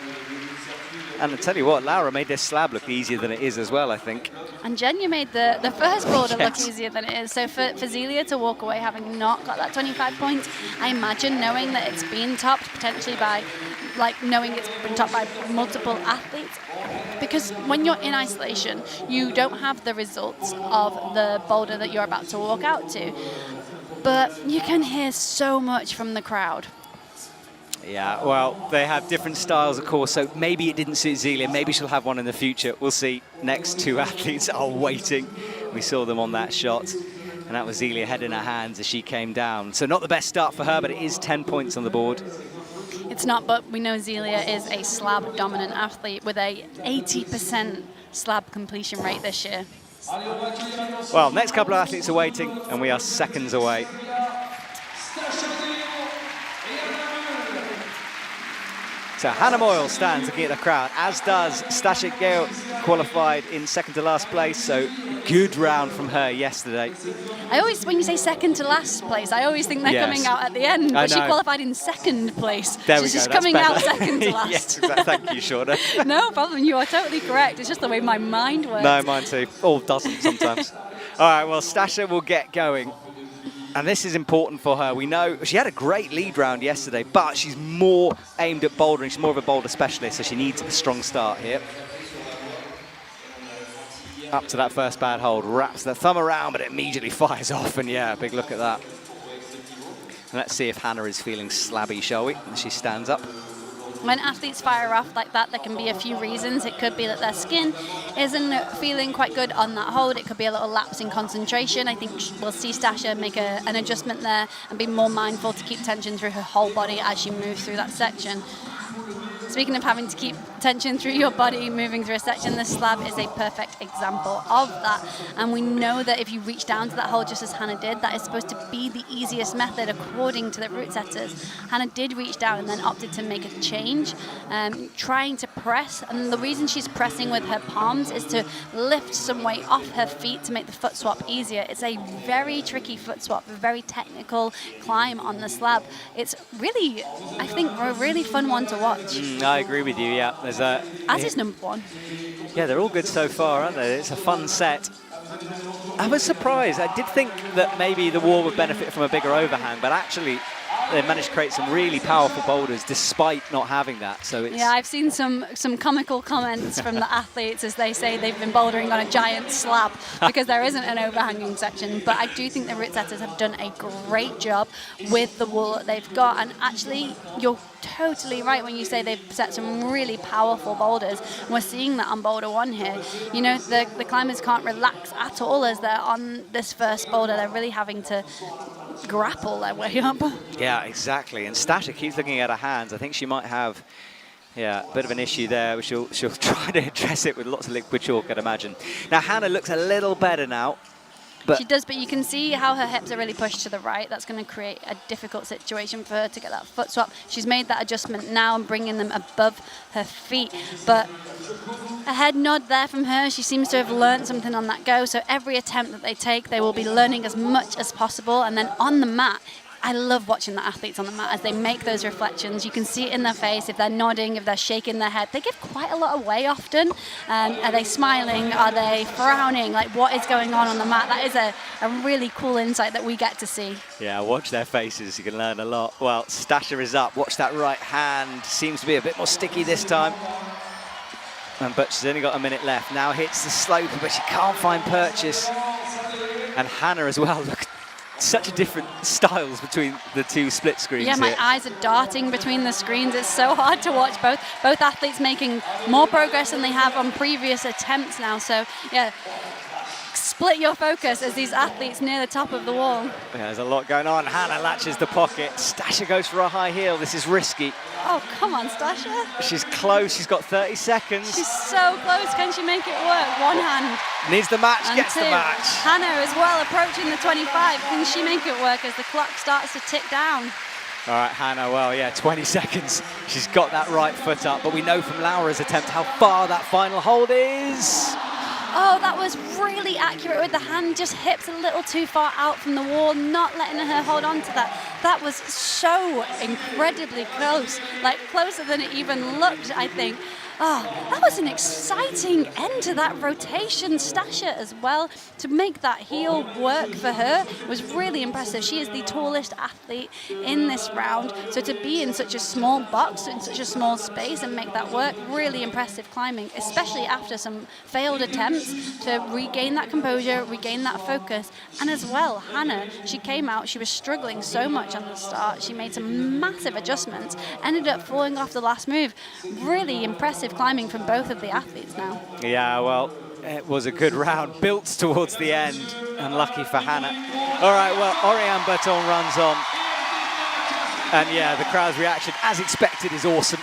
And I tell you what, Laura made this slab look easier than it is as well, I think. And Jenya made the first boulder look Yes. easier than it is. So for Zelia to walk away having not got that 25 points, I imagine knowing that it's been topped potentially by, like knowing it's been topped by multiple athletes. Because when you're in isolation, you don't have the results of the boulder that you're about to walk out to. But you can hear so much from the crowd. Yeah, well, they have different styles, of course, so maybe it didn't suit Zelia. Maybe she'll have one in the future. We'll see. Next two athletes are waiting. We saw them on that shot, and that was Zelia head in her hands as she came down. So not the best start for her, but it is 10 points on the board. It's not, but we know Zelia is a slab-dominant athlete with a 80% slab completion rate this year. Well, next couple of athletes are waiting, and we are seconds away. So Hannah Moyle stands looking at the crowd, as does Stasia Gale, qualified in second to last place. So good round from her yesterday. I always, when you say second to last place, I always think they're Yes. coming out at the end. I But she know. qualified in second place. There we She's go, just that's coming out better. second to last. Yes, exactly. Thank you, Shauna. No problem, you are totally correct. It's just the way my mind works. No, mine too. All doesn't sometimes. All right, well, Stasia will get going. And this is important for her. We know she had a great lead round yesterday, but she's more aimed at bouldering. She's more of a boulder specialist, so she needs a strong start here. Up to that first bad hold, wraps the thumb around, but it immediately fires off. And yeah, big look at that. And let's see if Hannah is feeling slabby, shall we? As she stands up. When athletes fire off like that, there can be a few reasons. It could be that their skin isn't feeling quite good on that hold. It could be a little lapse in concentration. I think we'll see Stasia make an adjustment there and be more mindful to keep tension through her whole body as she moves through that section. Speaking of having to keep tension through your body moving through a section, the slab is a perfect example of that. And we know that if you reach down to that hold just as Hannah did, that is supposed to be the easiest method according to the route setters. Hannah did reach down and then opted to make a change, trying to press. And the reason she's pressing with her palms is to lift some weight off her feet to make the foot swap easier. It's a very tricky foot swap, a very technical climb on the slab. It's really, I think, a really fun one to watch. I agree with you, yeah. There's As is number one. Yeah, they're all good so far, aren't they? It's a fun set. I was surprised. I did think that maybe the wall would benefit from a bigger overhang, but actually they managed to create some really powerful boulders despite not having that. So it's Yeah, I've seen some comical comments from the athletes as they say they've been bouldering on a giant slab because there isn't an overhanging section. But I do think the route setters have done a great job with the wall that they've got. And actually, you're totally right when you say they've set some really powerful boulders. And we're seeing that on boulder one here. You know, the climbers can't relax at all as they're on this first boulder. They're really having to grapple their way up. Yeah, exactly. And Stasia keeps looking at her hands. I think she might have, a bit of an issue there, but she'll try to address it with lots of liquid chalk, I'd imagine. Now, Hannah looks a little better now. But She does, but you can see how her hips are really pushed to the right. That's going to create a difficult situation for her to get that foot swap. She's made that adjustment now and bringing them above her feet. But a head nod there from her. She seems to have learned something on that go. So every attempt that they take, they will be learning as much as possible. And then on the mat, I love watching the athletes on the mat as they make those reflections. You can see it in their face, if they're nodding, if they're shaking their head. They give quite a lot away often. Are they smiling? Are they frowning? Like, what is going on the mat? That is a really cool insight that we get to see. yeah, watch their faces. You can learn a lot. Well, Stasia is up. Watch that right hand. Seems to be a bit more sticky this time. But she's only got a minute left. Now hits the slope, but she can't find purchase. And Hannah as well. Look, such a different styles between the two split screens. Yeah, my here. eyes are darting between the screens. It's so hard to watch both athletes making more progress than they have on previous attempts now. So, yeah, split your focus as these athletes near the top of the wall. Yeah, there's a lot going on. Hannah latches the pocket. Stasia goes for a high heel. This is risky. Oh, come on, Stasia. She's close. She's got 30 seconds. She's so close. Can she make it work? One hand. Needs the match, And gets two. the match. Hannah as well, approaching the 25. Can she make it work as the clock starts to tick down? All right, Hannah, well, yeah, 20 seconds. She's got that right foot up, but we know from Laura's attempt how far that final hold is. Oh, that was really accurate with the hand, just hips a little too far out from the wall, not letting her hold on to that. That was so incredibly close, like closer than it even looked, I think. Oh, that was an exciting end to that rotation. Stasha as well, to make that heel work for her was really impressive. She is the tallest athlete in this round, so to be in such a small box, in such a small space and make that work, really impressive climbing, especially after some failed attempts to regain that composure, regain that focus. And as well, Hannah, she came out, she was struggling so much on the start, she made some massive adjustments, ended up falling off the last move. Really impressive climbing from both of the athletes now. Yeah, well, it was a good round, built towards the end, and lucky for Hannah. All right, well, Orian Bertone runs on. And yeah, the crowd's reaction, as expected, is awesome.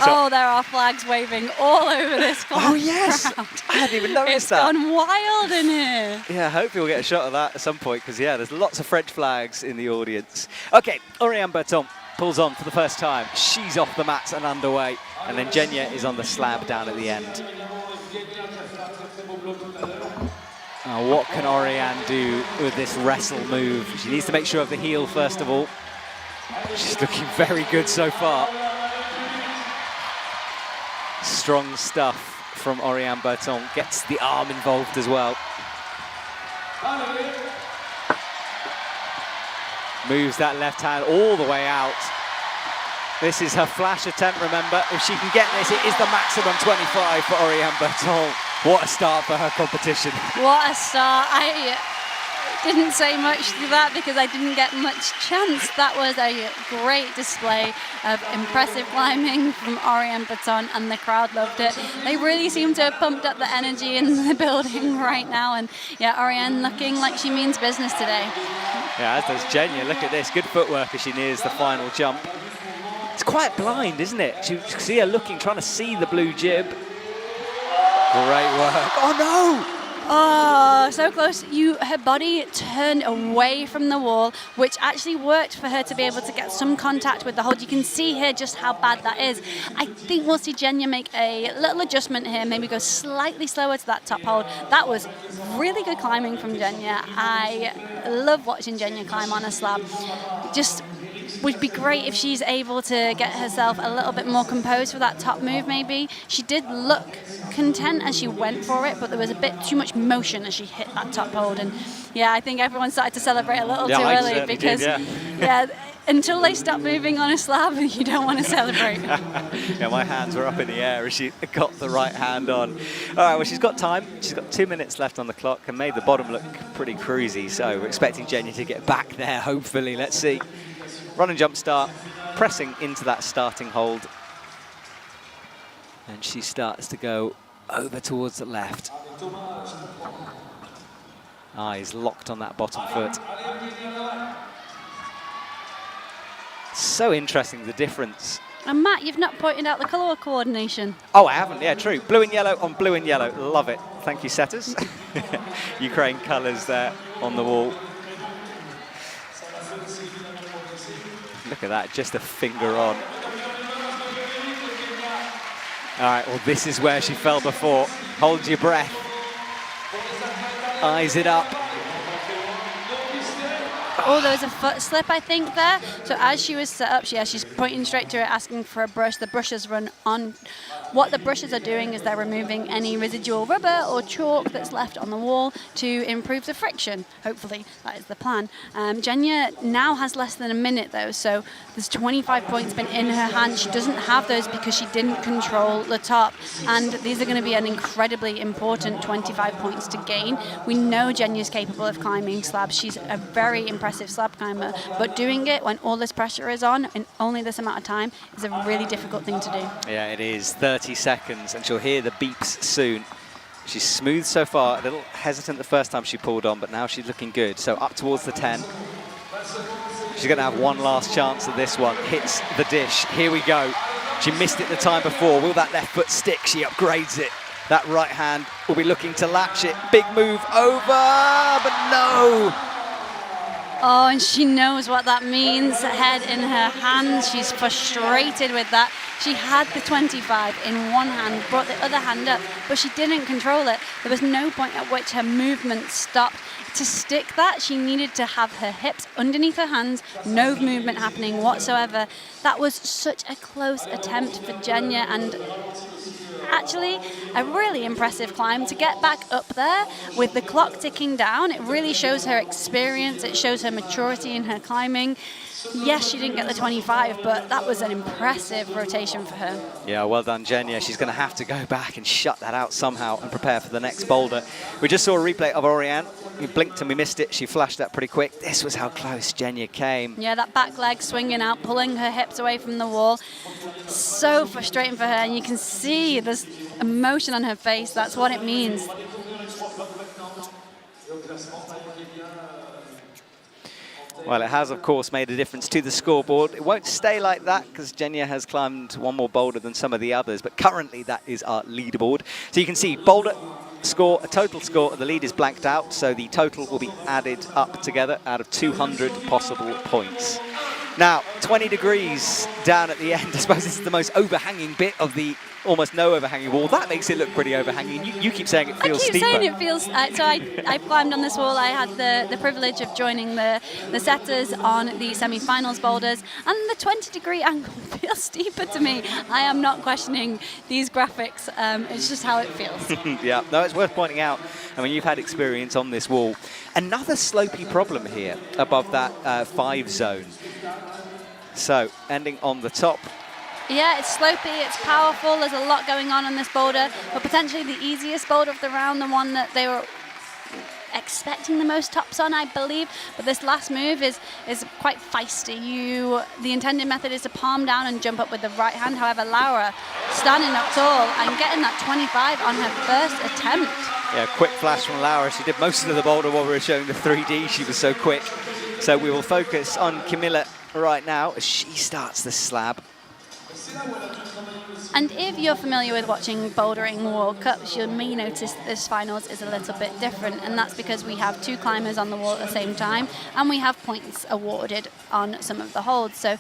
Oh, there are flags waving all over this crowd. Oh, yes! I hadn't even noticed that. It's gone wild in here. Yeah, hopefully we'll get a shot of that at some point, because, yeah, there's lots of French flags in the audience. OK, Orian Bertone pulls on for the first time. She's off the mats and underway. And then Jenya is on the slab down at the end. What can Orian do with this wrestle move? She needs to make sure of the heel, first of all. She's looking very good so far. Strong stuff from Orian Bertone. Gets the arm involved as well. Moves that left hand all the way out. This is her flash attempt, remember. If she can get this, it is the maximum 25 for Orian Bertone. What a start for her competition. What a start. I didn't say much to that because I didn't get much chance. That was a great display of impressive climbing from Orian Bertone, and the crowd loved it. They really seem to have pumped up the energy in the building right now. And yeah, Orian looking like she means business today. Yeah, as does Jenya. Look at this. Good footwork as she nears the final jump. It's quite blind, isn't it? You see her looking, trying to see the blue jib. Great work. Oh, no! Oh, so close. Her body turned away from the wall, which actually worked for her to be able to get some contact with the hold. You can see here just how bad that is. I think we'll see Jenya make a little adjustment here, maybe go slightly slower to that top hold. That was really good climbing from Jenya. I love watching Jenya climb on a slab. Just would be great if she's able to get herself a little bit more composed for that top move, maybe. She did look content as she went for it, but there was a bit too much motion as she hit that top hold. And yeah, I think everyone started to celebrate a little too early because yeah, until they stop moving on a slab, you don't want to celebrate. Yeah, my hands were up in the air as she got the right hand on. All right, well, she's got time. She's got 2 minutes left on the clock and made the bottom look pretty cruisy. So we're expecting Jenya to get back there, hopefully. Let's see. Run and jump start, pressing into that starting hold. And she starts to go over towards the left. Eyes locked on that bottom foot. So interesting, the difference. And Matt, you've not pointed out the colour coordination. Oh, I haven't, yeah, true. Blue and yellow on blue and yellow, love it. Thank you, setters. Ukraine colours there on the wall. Look at that, just a finger on. All right, well, this is where she fell before. Hold your breath. Eyes it up. Oh, there was a foot slip, I think, there. So as she was set up, she's pointing straight to it, asking for a brush. The brushes run on. What the brushes are doing is they're removing any residual rubber or chalk that's left on the wall to improve the friction. Hopefully, that is the plan. Jenya now has less than a minute, though, so there's 25 points been in her hand. She doesn't have those because she didn't control the top, and these are going to be an incredibly important 25 points to gain. We know Jenya's capable of climbing slabs. She's a very impressive slab climber, but doing it when all this pressure is on in only this amount of time is a really difficult thing to do. Yeah, it is. 30 seconds, and she'll hear the beeps soon. She's smooth so far, a little hesitant the first time she pulled on, but now she's looking good. So up towards the 10. She's going to have one last chance at this one. Hits the dish. Here we go. She missed it the time before. Will that left foot stick? She upgrades it. That right hand will be looking to latch it. Big move over, but no. Oh, and she knows what that means. Head in her hands. She's frustrated with that. She had the 25 in one hand, brought the other hand up, but she didn't control it. There was no point at which her movement stopped. To stick that, she needed to have her hips underneath her hands, no movement happening whatsoever. That was such a close attempt for Jenya, and actually a really impressive climb to get back up there with the clock ticking down. It really shows her experience, it shows her maturity in her climbing. Yes, she didn't get the 25, but that was an impressive rotation for her. Yeah, well done, Jenya. She's going to have to go back and shut that out somehow and prepare for the next boulder. We just saw a replay of Orian. We blinked and we missed it. She flashed that pretty quick. This was how close Jenya came. Yeah, that back leg swinging out, pulling her hips away from the wall. So frustrating for her, and you can see there's emotion on her face. That's what it means. Well, it has, of course, made a difference to the scoreboard. It won't stay like that because Jenya has climbed one more boulder than some of the others, but currently that is our leaderboard. So you can see boulder score, a total score, the lead is blanked out, so the total will be added up together out of 200 possible points. Now, 20 degrees down at the end. I suppose this is the most overhanging bit of the almost no overhanging wall. That makes it look pretty overhanging. You keep saying it feels steeper. I keep saying it feels... so I climbed on this wall. I had the privilege of joining the setters on the semi-finals boulders, and the 20-degree angle feels steeper to me. I am not questioning these graphics. It's just how it feels. Yeah, no, it's worth pointing out. I mean, you've had experience on this wall. Another slopey problem here above that 5 zone. So, ending on the top. Yeah, it's slopey, it's powerful, there's a lot going on this boulder, but potentially the easiest boulder of the round, the one that they were expecting the most tops on, I believe. But this last move is quite feisty. The intended method is to palm down and jump up with the right hand. However, Laura standing up tall and getting that 25 on her first attempt. Yeah, quick flash from Laura. She did most of the boulder while we were showing the 3D. She was so quick. So we will focus on Camilla right now as she starts the slab. And if you're familiar with watching bouldering World Cups, you may notice this finals is a little bit different, and that's because we have 2 climbers on the wall at the same time, and we have points awarded on some of the holds. So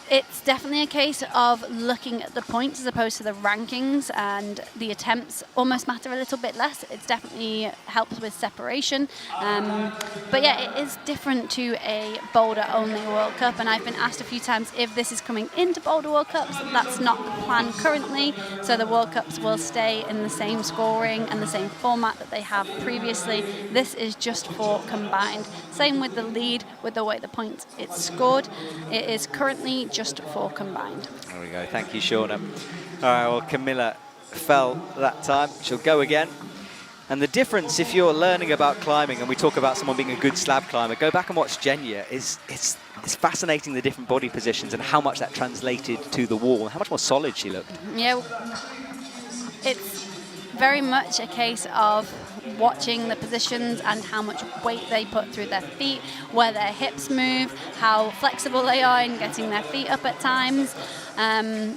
it's definitely a case of looking at the points as opposed to the rankings, and the attempts almost matter a little bit less. It definitely helps with separation. But yeah, it is different to a boulder-only World Cup, and I've been asked a few times if this is coming into Boulder World Cups. That's not the plan currently, so the World Cups will stay in the same scoring and the same format that they have previously. This is just for combined. Same with the lead, with the way the points it's scored. It is currently just for combined. There we go. Thank you, Shauna. All right, well, Camilla fell that time. She'll go again. And the difference, if you're learning about climbing, and we talk about someone being a good slab climber, go back and watch Jenya. It's fascinating the different body positions and how much that translated to the wall, and how much more solid she looked. Yeah, it's very much a case of watching the positions and how much weight they put through their feet, where their hips move, how flexible they are in getting their feet up at times.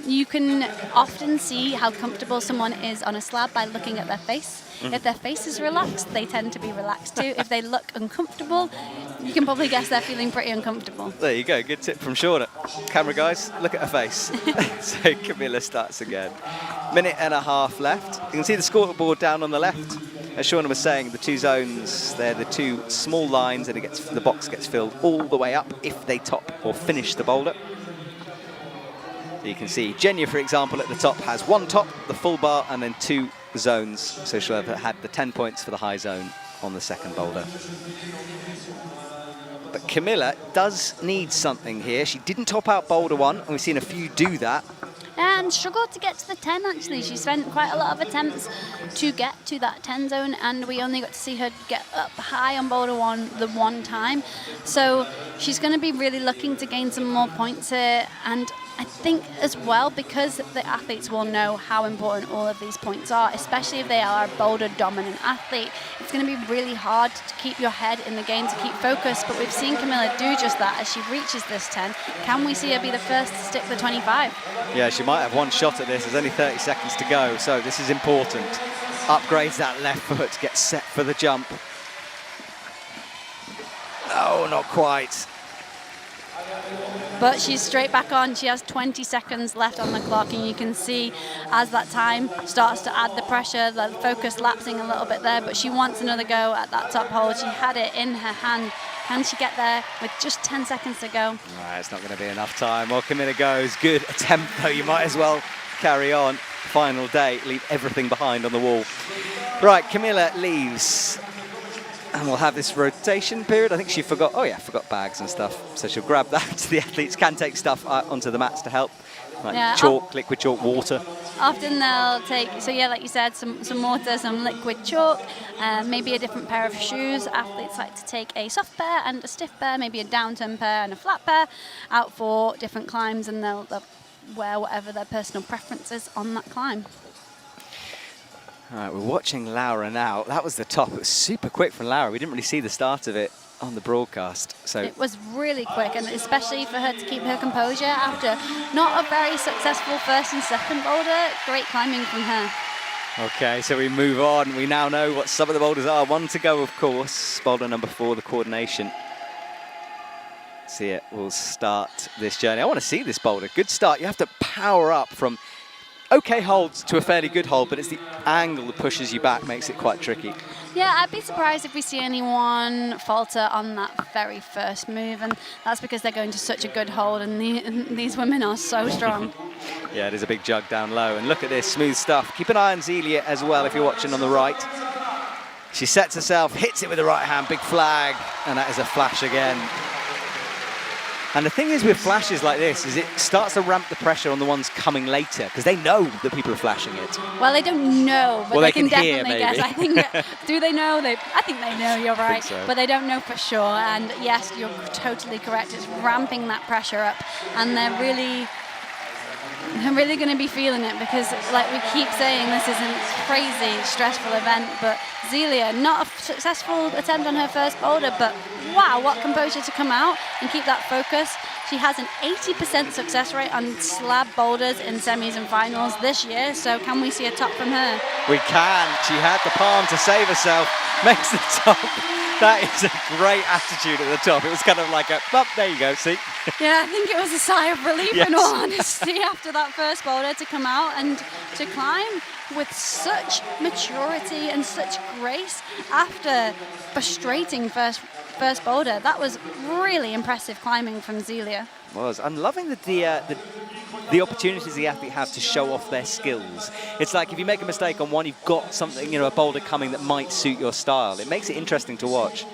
You can often see how comfortable someone is on a slab by looking at their face. If their face is relaxed, they tend to be relaxed too. If they look uncomfortable, you can probably guess they're feeling pretty uncomfortable. There you go, good tip from Shauna. Camera guys, look at her face. So Camilla starts again. Minute and a half left. You can see the scoreboard down on the left. As Shauna was saying, the 2 zones, they're the 2 small lines, and the box gets filled all the way up if they top or finish the boulder. You can see Jenya, for example, at the top has 1 top, the full bar, and then 2 zones. So she'll have had the 10 points for the high zone on the second boulder. But Camilla does need something here. She didn't top out boulder 1, and we've seen a few do that. And struggled to get to the 10, actually. She spent quite a lot of attempts to get to that 10 zone, and we only got to see her get up high on boulder 1 the 1 time. So she's going to be really looking to gain some more points here, and I think as well, because the athletes will know how important all of these points are, especially if they are a boulder dominant athlete. It's going to be really hard to keep your head in the game, to keep focused, but we've seen Camilla do just that as she reaches this 10. Can we see her be the first to stick the 25? Yeah, she might have 1 shot at this. There's only 30 seconds to go, so this is important. Upgrades that left foot, get set for the jump. Oh, not quite. But she's straight back on. She has 20 seconds left on the clock, and you can see as that time starts to add the pressure, the focus lapsing a little bit there, but she wants another go at that top hold. She had it in her hand. Can she get there with just 10 seconds to go? Right, it's not going to be enough time. Well, Camilla goes. Good attempt, though. You might as well carry on. Final day, leave everything behind on the wall. Right, Camilla leaves. And we'll have this rotation period. I think she forgot, forgot bags and stuff. So she'll grab that. The athletes can take stuff onto the mats to help. Like chalk, liquid chalk, water. Often they'll take, like you said, some water, some liquid chalk, maybe a different pair of shoes. Athletes like to take a soft pair and a stiff pair, maybe a downturn pair and a flat pair out for different climbs, and they'll wear whatever their personal preference is on that climb. All right, we're watching Laura now. That was the top. It was super quick from Laura. We didn't really see the start of it on the broadcast. So it was really quick, and especially for her to keep her composure after not a very successful first and second boulder. Great climbing from her. Okay, so we move on. We now know what some of the boulders are. One to go, of course. Boulder number 4, the coordination. See it. We'll start this journey. I want to see this boulder. Good start. You have to power up from okay holds to a fairly good hold, but it's the angle that pushes you back, makes it quite tricky. Yeah, I'd be surprised if we see anyone falter on that very first move, and that's because they're going to such a good hold, and these women are so strong. Yeah, it is a big jug down low, and look at this, smooth stuff. Keep an eye on Zelia as well if you're watching on the right. She sets herself, hits it with the right hand, big flag, and that is a flash again. And the thing is with flashes like this is it starts to ramp the pressure on the ones coming later, because they know that people are flashing it. Well, they don't know, but they can definitely hear, guess. I think. Do they know? I think they know. You're right, so. But they don't know for sure. And yes, you're totally correct. It's ramping that pressure up, and they're really going to be feeling it, because, like we keep saying, this is a crazy, stressful event. But Zelia, not a successful attempt on her first boulder, but wow, what composure to come out and keep that focus. She has an 80% success rate on slab boulders in semis and finals this year, so can we see a top from her? We can. She had the palm to save herself, makes the top. That is a great attitude at the top. It was kind of like there you go, see? Yeah, I think it was a sigh of relief, yes. In all honesty, after that first boulder to come out and to climb with such maturity and such grace after frustrating first boulder. That was really impressive climbing from Zelia. Was. I'm loving the opportunities the athlete have to show off their skills. It's like if you make a mistake on one, you've got something, a boulder coming that might suit your style. It makes it interesting to watch.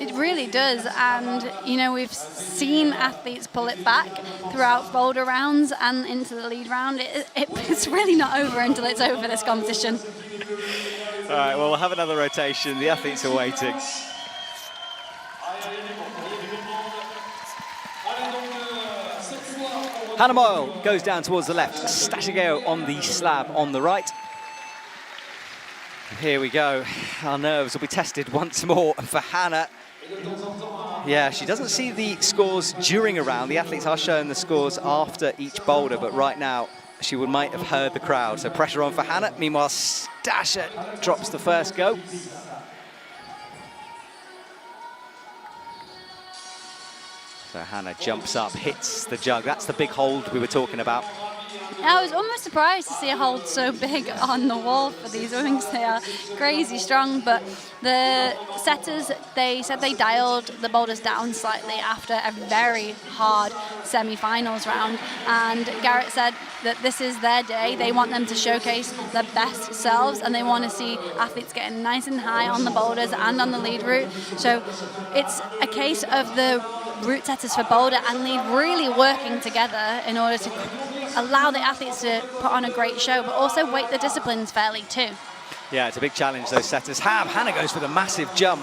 It really does, and we've seen athletes pull it back throughout boulder rounds and into the lead round. It's really not over until it's over, this competition. All right, well, we'll have another rotation. The athletes are waiting. Hannah Moyle goes down towards the left. Stashigeo on the slab on the right. Here we go. Our nerves will be tested once more. And for Hannah, yeah, she doesn't see the scores during a round. The athletes are showing the scores after each boulder, but right now she might have heard the crowd. So pressure on for Hannah. Meanwhile, Stasha drops the first go. So Hannah jumps up, hits the jug. That's the big hold we were talking about. I was almost surprised to see a hold so big on the wall for these women. They are crazy strong, but the setters, they said they dialed the boulders down slightly after a very hard semi-finals round, and Garrett said that this is their day. They want them to showcase their best selves, and they want to see athletes getting nice and high on the boulders and on the lead route. So it's a case of the route setters for boulder and lead really working together in order to allow the athletes to put on a great show, but also weight the disciplines fairly too. Yeah, it's a big challenge those setters have. Hannah goes for the massive jump.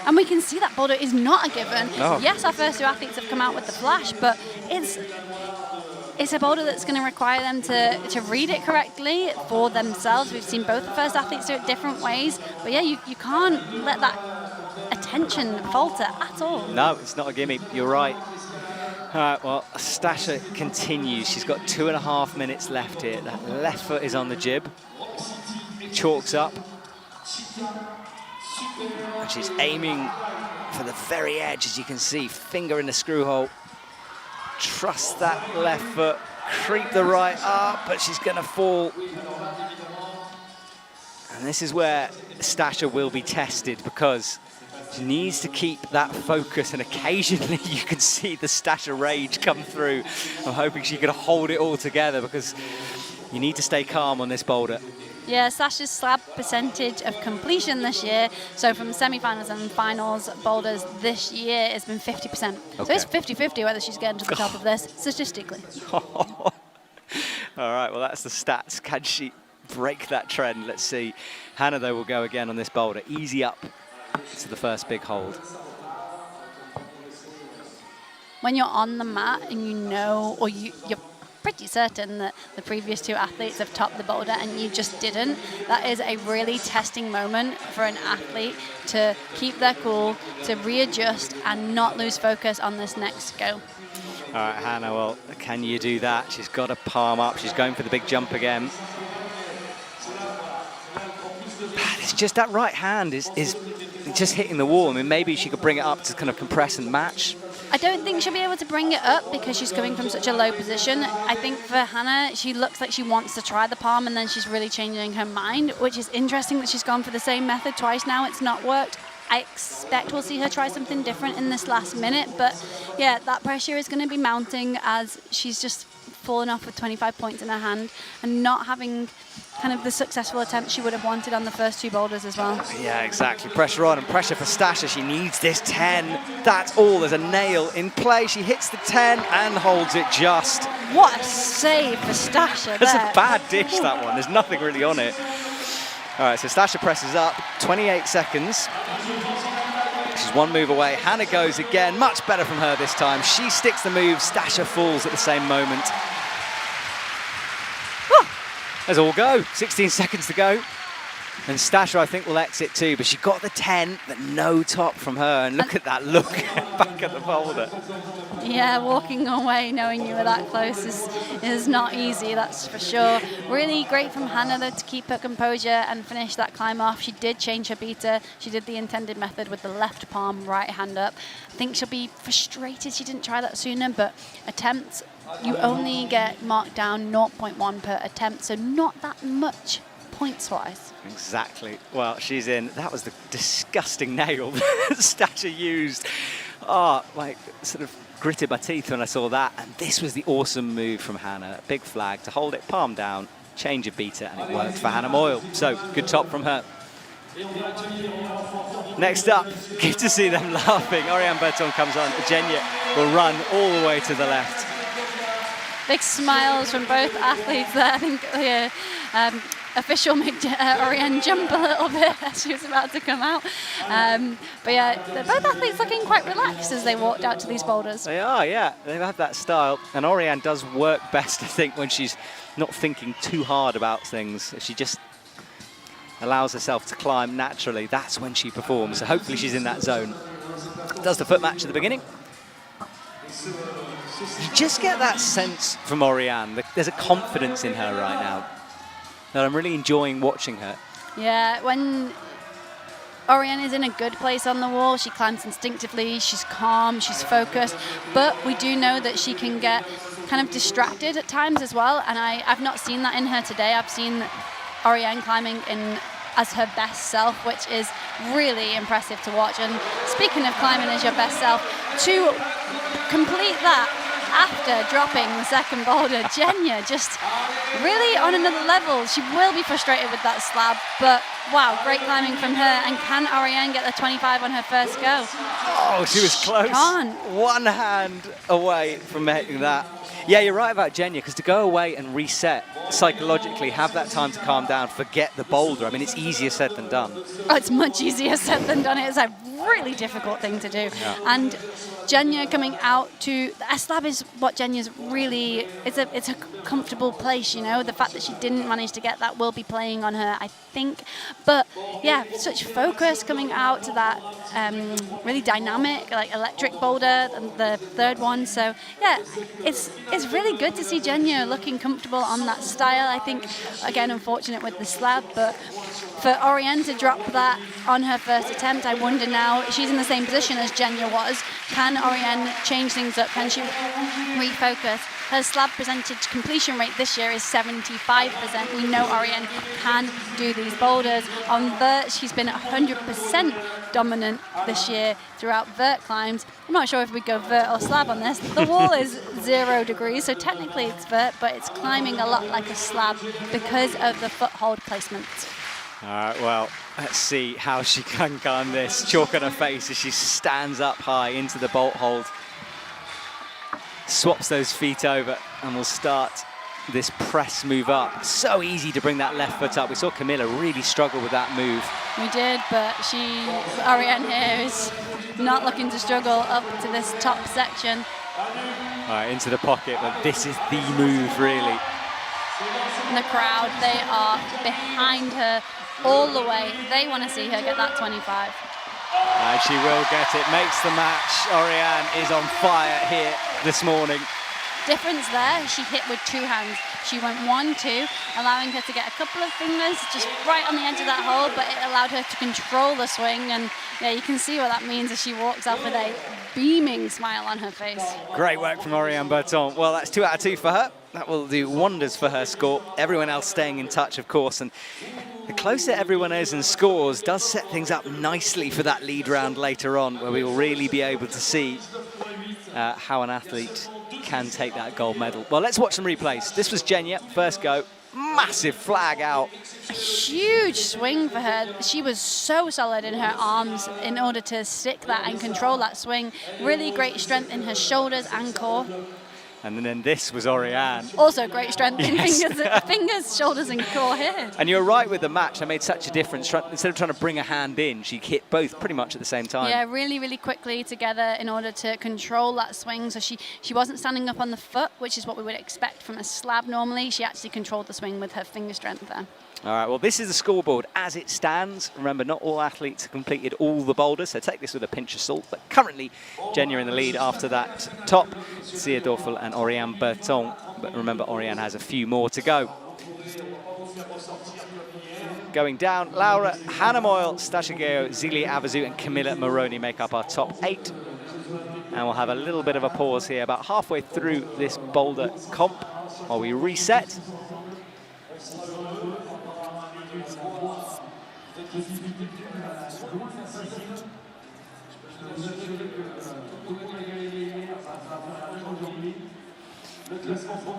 And we can see that boulder is not a given. No. Yes, our first two athletes have come out with the flash, but it's a boulder that's going to require them to read it correctly for themselves. We've seen both the first athletes do it different ways, but yeah, you can't let that attention falter at all. No, it's not a gimme. You're right. All right, well, Stasha continues. She's got 2.5 minutes left here. That left foot is on the jib. Chalks up. And she's aiming for the very edge, as you can see, finger in the screw hole. Trust that left foot, creep the right up, but she's going to fall. And this is where Stasha will be tested, because she needs to keep that focus, and occasionally you can see the Stasha rage come through. I'm hoping she can hold it all together, because you need to stay calm on this boulder. Yeah, Sasha's slab percentage of completion this year, so from semi-finals and finals boulders this year, has been 50%. Okay. So it's 50-50 whether she's getting to the top of this, statistically. All right, well, that's the stats. Can she break that trend? Let's see. Hannah, though, will go again on this boulder. Easy up to the first big hold. When you're on the mat and you know, or you're pretty certain that the previous two athletes have topped the boulder and you just didn't, that is a really testing moment for an athlete to keep their cool, to readjust and not lose focus on this next go. All right, Hannah, well, can you do that? She's got a palm up. She's going for the big jump again. It's just that right hand is just hitting the wall. I mean, maybe she could bring it up to kind of compress and match. I don't think she'll be able to bring it up because she's coming from such a low position. I think for Hannah, she looks like she wants to try the palm and then she's really changing her mind, which is interesting that she's gone for the same method twice now. It's not worked. I expect we'll see her try something different in this last minute, but yeah, that pressure is going to be mounting as she's just fallen off with 25 points in her hand and not having kind of the successful attempt she would have wanted on the first two boulders as well. Yeah, exactly. Pressure on and pressure for Stasha. She needs this 10. That's all. There's a nail in play. She hits the 10 and holds it just. What a save for Stasha. That's a bad dish, that one. There's nothing really on it. All right, so Stasha presses up. 28 seconds. She's one move away. Hannah goes again. Much better from her this time. She sticks the move. Stasha falls at the same moment. There's all go. 16 seconds to go. And Stasha, I think, will exit too, but she got the 10, but no top from her. And look at that look back at the boulder. Yeah, walking away knowing you were that close is not easy, that's for sure. Really great from Hannah, though, to keep her composure and finish that climb off. She did change her beater. She did the intended method with the left palm, right hand up. I think she'll be frustrated she didn't try that sooner, but attempts, you only get marked down 0.1 per attempt, so not that much points-wise. Exactly. Well, she's in. That was the disgusting nail that Stasha used. Oh, like, sort of gritted my teeth when I saw that. And this was the awesome move from Hannah. Big flag to hold it, palm down, change a beater, and it worked for Hannah Moyle. So, good top from her. Next up, good to see them laughing. Orian Bertone comes on. Genya will run all the way to the left. Big smiles from both athletes there. I think official made Orian jump a little bit as she was about to come out. But yeah, they're both athletes looking quite relaxed as they walked out to these boulders. They are, yeah. They have that style. And Orian does work best, I think, when she's not thinking too hard about things. She just allows herself to climb naturally. That's when she performs. So hopefully she's in that zone. Does the foot match at the beginning. You just get that sense from Orian. There's a confidence in her right now that I'm really enjoying watching her. Yeah, when Orian is in a good place on the wall, she climbs instinctively, she's calm, she's focused, but we do know that she can get kind of distracted at times as well, and I've not seen that in her today. I've seen Orian climbing as her best self, which is really impressive to watch. And speaking of climbing as your best self, to complete that after dropping the second boulder, Genya just really on another level. She will be frustrated with that slab, but wow, great climbing from her. And can Orian get the 25 on her first go? Oh, she was close. Can't. One hand away from making that. Yeah, you're right about Genya, because to go away and reset psychologically, have that time to calm down, forget the boulder. I mean, it's easier said than done. Oh, it's much easier said than done. It's a really difficult thing to do. Yeah. And Genya coming out to a slab is what Genya's really, it's a comfortable place, you know. The fact that she didn't manage to get that will be playing on her, I think. But yeah, such focus coming out to that really dynamic, like electric boulder, and the third one. So yeah, it's really good to see Genya looking comfortable on that style. I think, again, unfortunate with the slab, but For Orian to drop that on her first attempt, I wonder now, she's in the same position as Genya was. Can Orian change things up? Can she refocus? Her slab percentage completion rate this year is 75%. We know Orian can do these boulders. On vert, she's been 100% dominant this year throughout vert climbs. I'm not sure if we go vert or slab on this. The wall is 0 degrees, so technically it's vert, but it's climbing a lot like a slab because of the foothold placement. All right, well, let's see how she can climb this. Chalk on her face as she stands up high into the bolt hold. Swaps those feet over and will start this press move up. So easy to bring that left foot up. We saw Camilla really struggle with that move. We did, but Orian here is not looking to struggle up to this top section. All right, into the pocket, but this is the move, really. And the crowd, they are behind her all the way. They want to see her get that 25. And she will get it, makes the match. Orian is on fire here this morning. Difference there, she hit with 2 hands. She went 1-2, allowing her to get a couple of fingers just right on the edge of that hole, but it allowed her to control the swing. And yeah, you can see what that means as she walks off with a beaming smile on her face. Great work from Orian Bertone. Well, that's 2 out of 2 for her. That will do wonders for her score. Everyone else staying in touch, of course, and the closer everyone is and scores does set things up nicely for that lead round later on, where we will really be able to see how an athlete can take that gold medal. Well, let's watch some replays. This was Genya, first go, massive flag out. A huge swing for her. She was so solid in her arms in order to stick that and control that swing. Really great strength in her shoulders and core. And then this was Orian. Also great strength in Yes. fingers, shoulders and core here. And you're right with the match. I made such a difference. Instead of trying to bring a hand in, she hit both pretty much at the same time. Yeah, really, really quickly together in order to control that swing. So she wasn't standing up on the foot, which is what we would expect from a slab normally. She actually controlled the swing with her finger strength there. All right, well, this is the scoreboard as it stands. Remember, not all athletes have completed all the boulders, so take this with a pinch of salt. But currently, Genya in the lead after that top, Sia Dorfel and Orian Bertone. But remember, Orian has a few more to go. Going down, Laura, Hannah Moyle, Stasha Geo, Zelia Avazu and Camilla Moroni make up our top 8. And we'll have a little bit of a pause here about halfway through this boulder comp while we reset.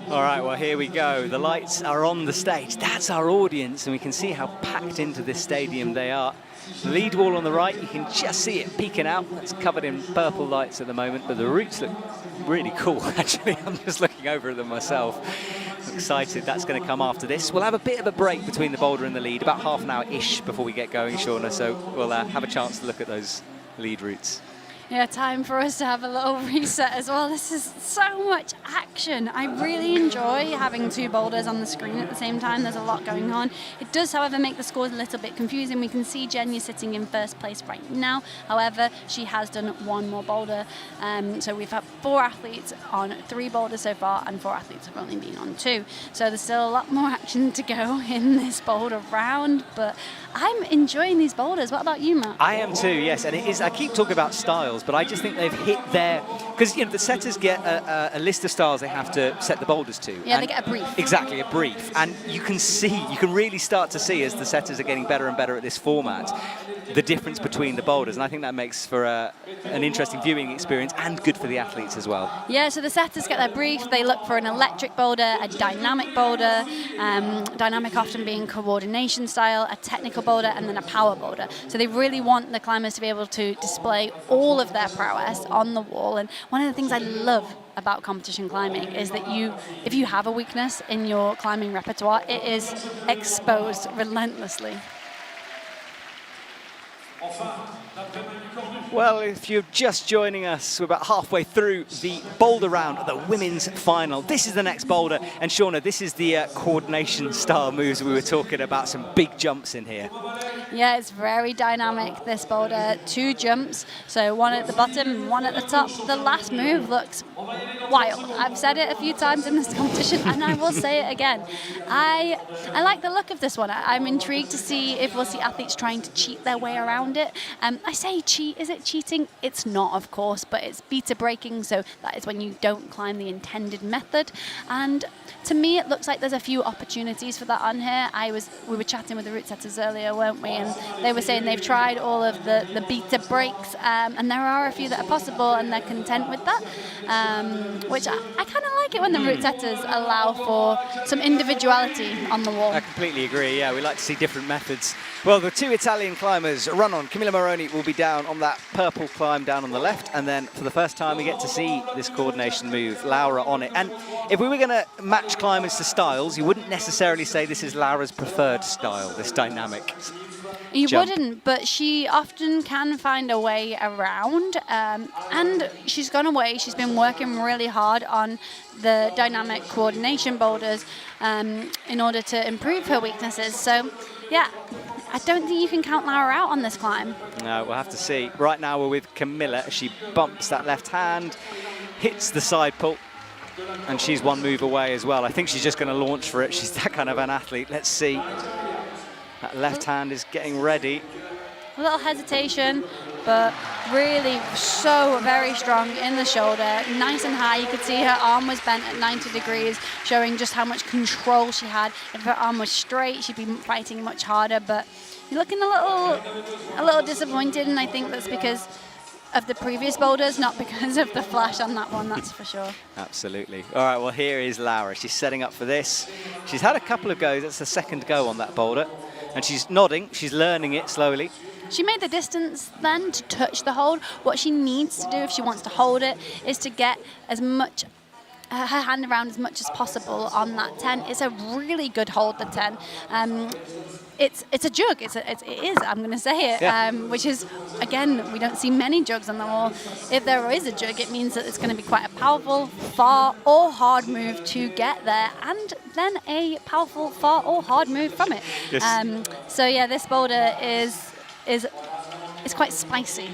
All right, well, here we go. The lights are on the stage. That's our audience, and we can see how packed into this stadium they are. The lead wall on the right, you can just see it peeking out. It's covered in purple lights at the moment, but the routes look really cool, actually. I'm just looking over at them myself. I'm excited. That's going to come after this. We'll have a bit of a break between the boulder and the lead, about half an hour-ish before we get going, Shauna, so we'll have a chance to look at those lead routes. Yeah, time for us to have a little reset as well. This is so much action. I really enjoy having 2 boulders on the screen at the same time. There's a lot going on. It does, however, make the scores a little bit confusing. We can see Genya sitting in first place right now. However, she has done 1 more boulder. So we've had 4 athletes on 3 boulders so far, and 4 athletes have only been on 2. So there's still a lot more action to go in this boulder round, but I'm enjoying these boulders. What about you, Matt? I am too, yes. And it is, I keep talking about styles, but I just think they've hit their, because the setters get a list of styles they have to set the boulders to. Yeah, they get a brief. Exactly, a brief. And you can really start to see as the setters are getting better and better at this format, the difference between the boulders. And I think that makes for an interesting viewing experience and good for the athletes as well. Yeah, so the setters get their brief. They look for an electric boulder, a dynamic boulder, dynamic often being coordination style, a technical boulder, and then a power boulder. So they really want the climbers to be able to display all of their prowess on the wall. And one of the things I love about competition climbing is that if you have a weakness in your climbing repertoire, it is exposed relentlessly. Well, if you're just joining us, we're about halfway through the boulder round of the women's final. This is the next boulder, and Shauna, this is the coordination style moves we were talking about, some big jumps in here. Yeah, it's very dynamic, this boulder. 2 jumps, so one at the bottom, one at the top. The last move looks wild. I've said it a few times in this competition, and I will say it again. I like the look of this one. I'm intrigued to see if we'll see athletes trying to cheat their way around it. I say cheat, is it cheating? It's not, of course, but it's beta braking, so that is when you don't climb the intended method. And to me, it looks like there's a few opportunities for that on here. We were chatting with the route setters earlier, weren't we? And they were saying they've tried all of the beta breaks, and there are a few that are possible, and they're content with that, which I kind of like it when the route setters allow for some individuality on the wall. I completely agree, yeah, we like to see different methods. Well, the 2 Italian climbers run on. Camilla Moroni will be down on that purple climb down on the left, and then for the first time we get to see this coordination move, Laura on it. And if we were going to match climbers to styles, you wouldn't necessarily say this is Laura's preferred style, this dynamic You jump. wouldn't, but she often can find a way around, and she's gone away. She's been working really hard on the dynamic coordination boulders in order to improve her weaknesses. So, yeah, I don't think you can count Laura out on this climb. No, we'll have to see. Right now we're with Camilla. She bumps that left hand, hits the side pull, and she's one move away as well. I think she's just going to launch for it. She's that kind of an athlete. Let's see. That left hand is getting ready. A little hesitation, but really so very strong in the shoulder, nice and high. You could see her arm was bent at 90 degrees, showing just how much control she had. If her arm was straight, she'd be fighting much harder, but you're looking a little disappointed, and I think that's because of the previous boulders, not because of the flash on that one, that's for sure. Absolutely. All right, well, here is Laura. She's setting up for this. She's had a couple of goes. That's the second go on that boulder. And she's nodding. She's learning it slowly. She made the distance then to touch the hold. What she needs to do if she wants to hold it is to get as much her hand around as much as possible on that 10. It's a really good hold, the 10. It's a jug. It is. I'm going to say it. Yeah. Which is, again, we don't see many jugs on the wall. If there is a jug, it means that it's going to be quite a powerful, far or hard move to get there, and then a powerful, far or hard move from it. Yes. So yeah, this boulder is quite spicy.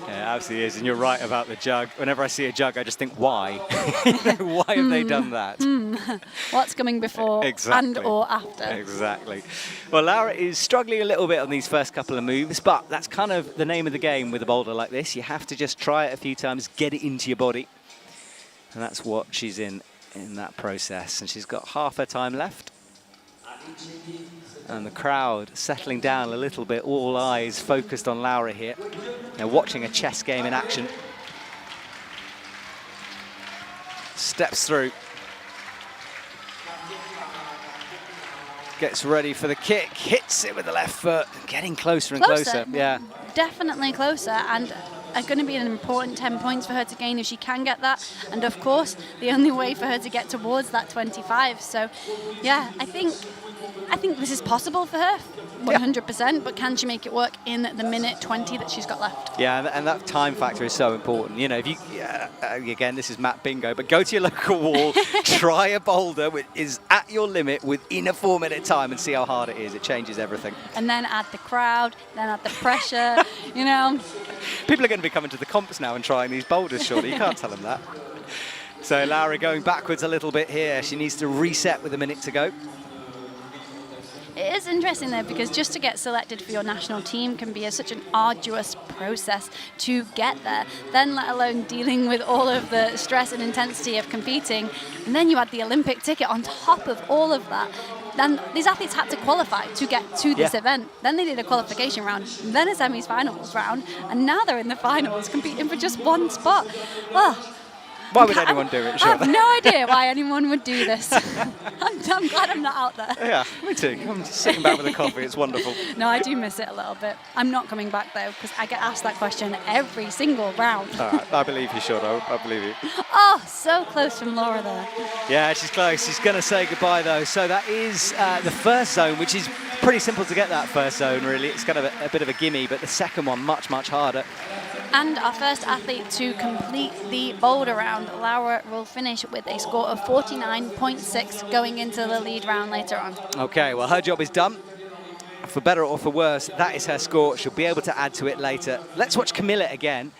Yeah, absolutely is, and you're right about the jug. Whenever I see a jug, I just think, why? Why have they done that? What's coming before Exactly. and or after? Exactly. Well, Laura is struggling a little bit on these first couple of moves, but that's kind of the name of the game with a boulder like this. You have to just try it a few times, get it into your body, and that's what she's in that process. And she's got half her time left. And the crowd settling down a little bit, all eyes focused on Laura here. They're watching a chess game in action. Steps through. Gets ready for the kick, hits it with the left foot, getting closer and closer. Yeah, definitely closer, and are going to be an important 10 points for her to gain if she can get that. And of course, the only way for her to get towards that 25. So, yeah, I think this is possible for her, 100%, but can she make it work in the minute 20 that she's got left? Yeah, and that time factor is so important. You know, if you, again, this is Matt Bingo, but go to your local wall, try a boulder which is at your limit within a 4-minute time and see how hard it is. It changes everything. And then add the crowd, then add the pressure, you know. People are going to be coming to the comps now and trying these boulders, surely. You can't tell them that. So Laura going backwards a little bit here. She needs to reset with a minute to go. It is interesting though, because just to get selected for your national team can be such an arduous process to get there, then let alone dealing with all of the stress and intensity of competing, and then you add the Olympic ticket on top of all of that. Then these athletes had to qualify to get to this event. Then they did a qualification round, then a semi-finals round, and now they're in the finals competing for just one spot. Oh, why would anyone do it, Sean? I have no idea why anyone would do this. I'm glad I'm not out there. Yeah, me too. I'm just sitting back with a coffee. It's wonderful. No, I do miss it a little bit. I'm not coming back, though, because I get asked that question every single round. All right, I believe you, Sean. I believe you. Oh, so close from Laura there. Yeah, she's close. She's going to say goodbye, though. So that is the first zone, which is pretty simple to get that first zone, really. It's kind of a bit of a gimme, but the second one, much, much harder. And our first athlete to complete the boulder round, Laura, will finish with a score of 49.6 going into the lead round later on. Okay, well, her job is done. For better or for worse, that is her score. She'll be able to add to it later. Let's watch Camilla again.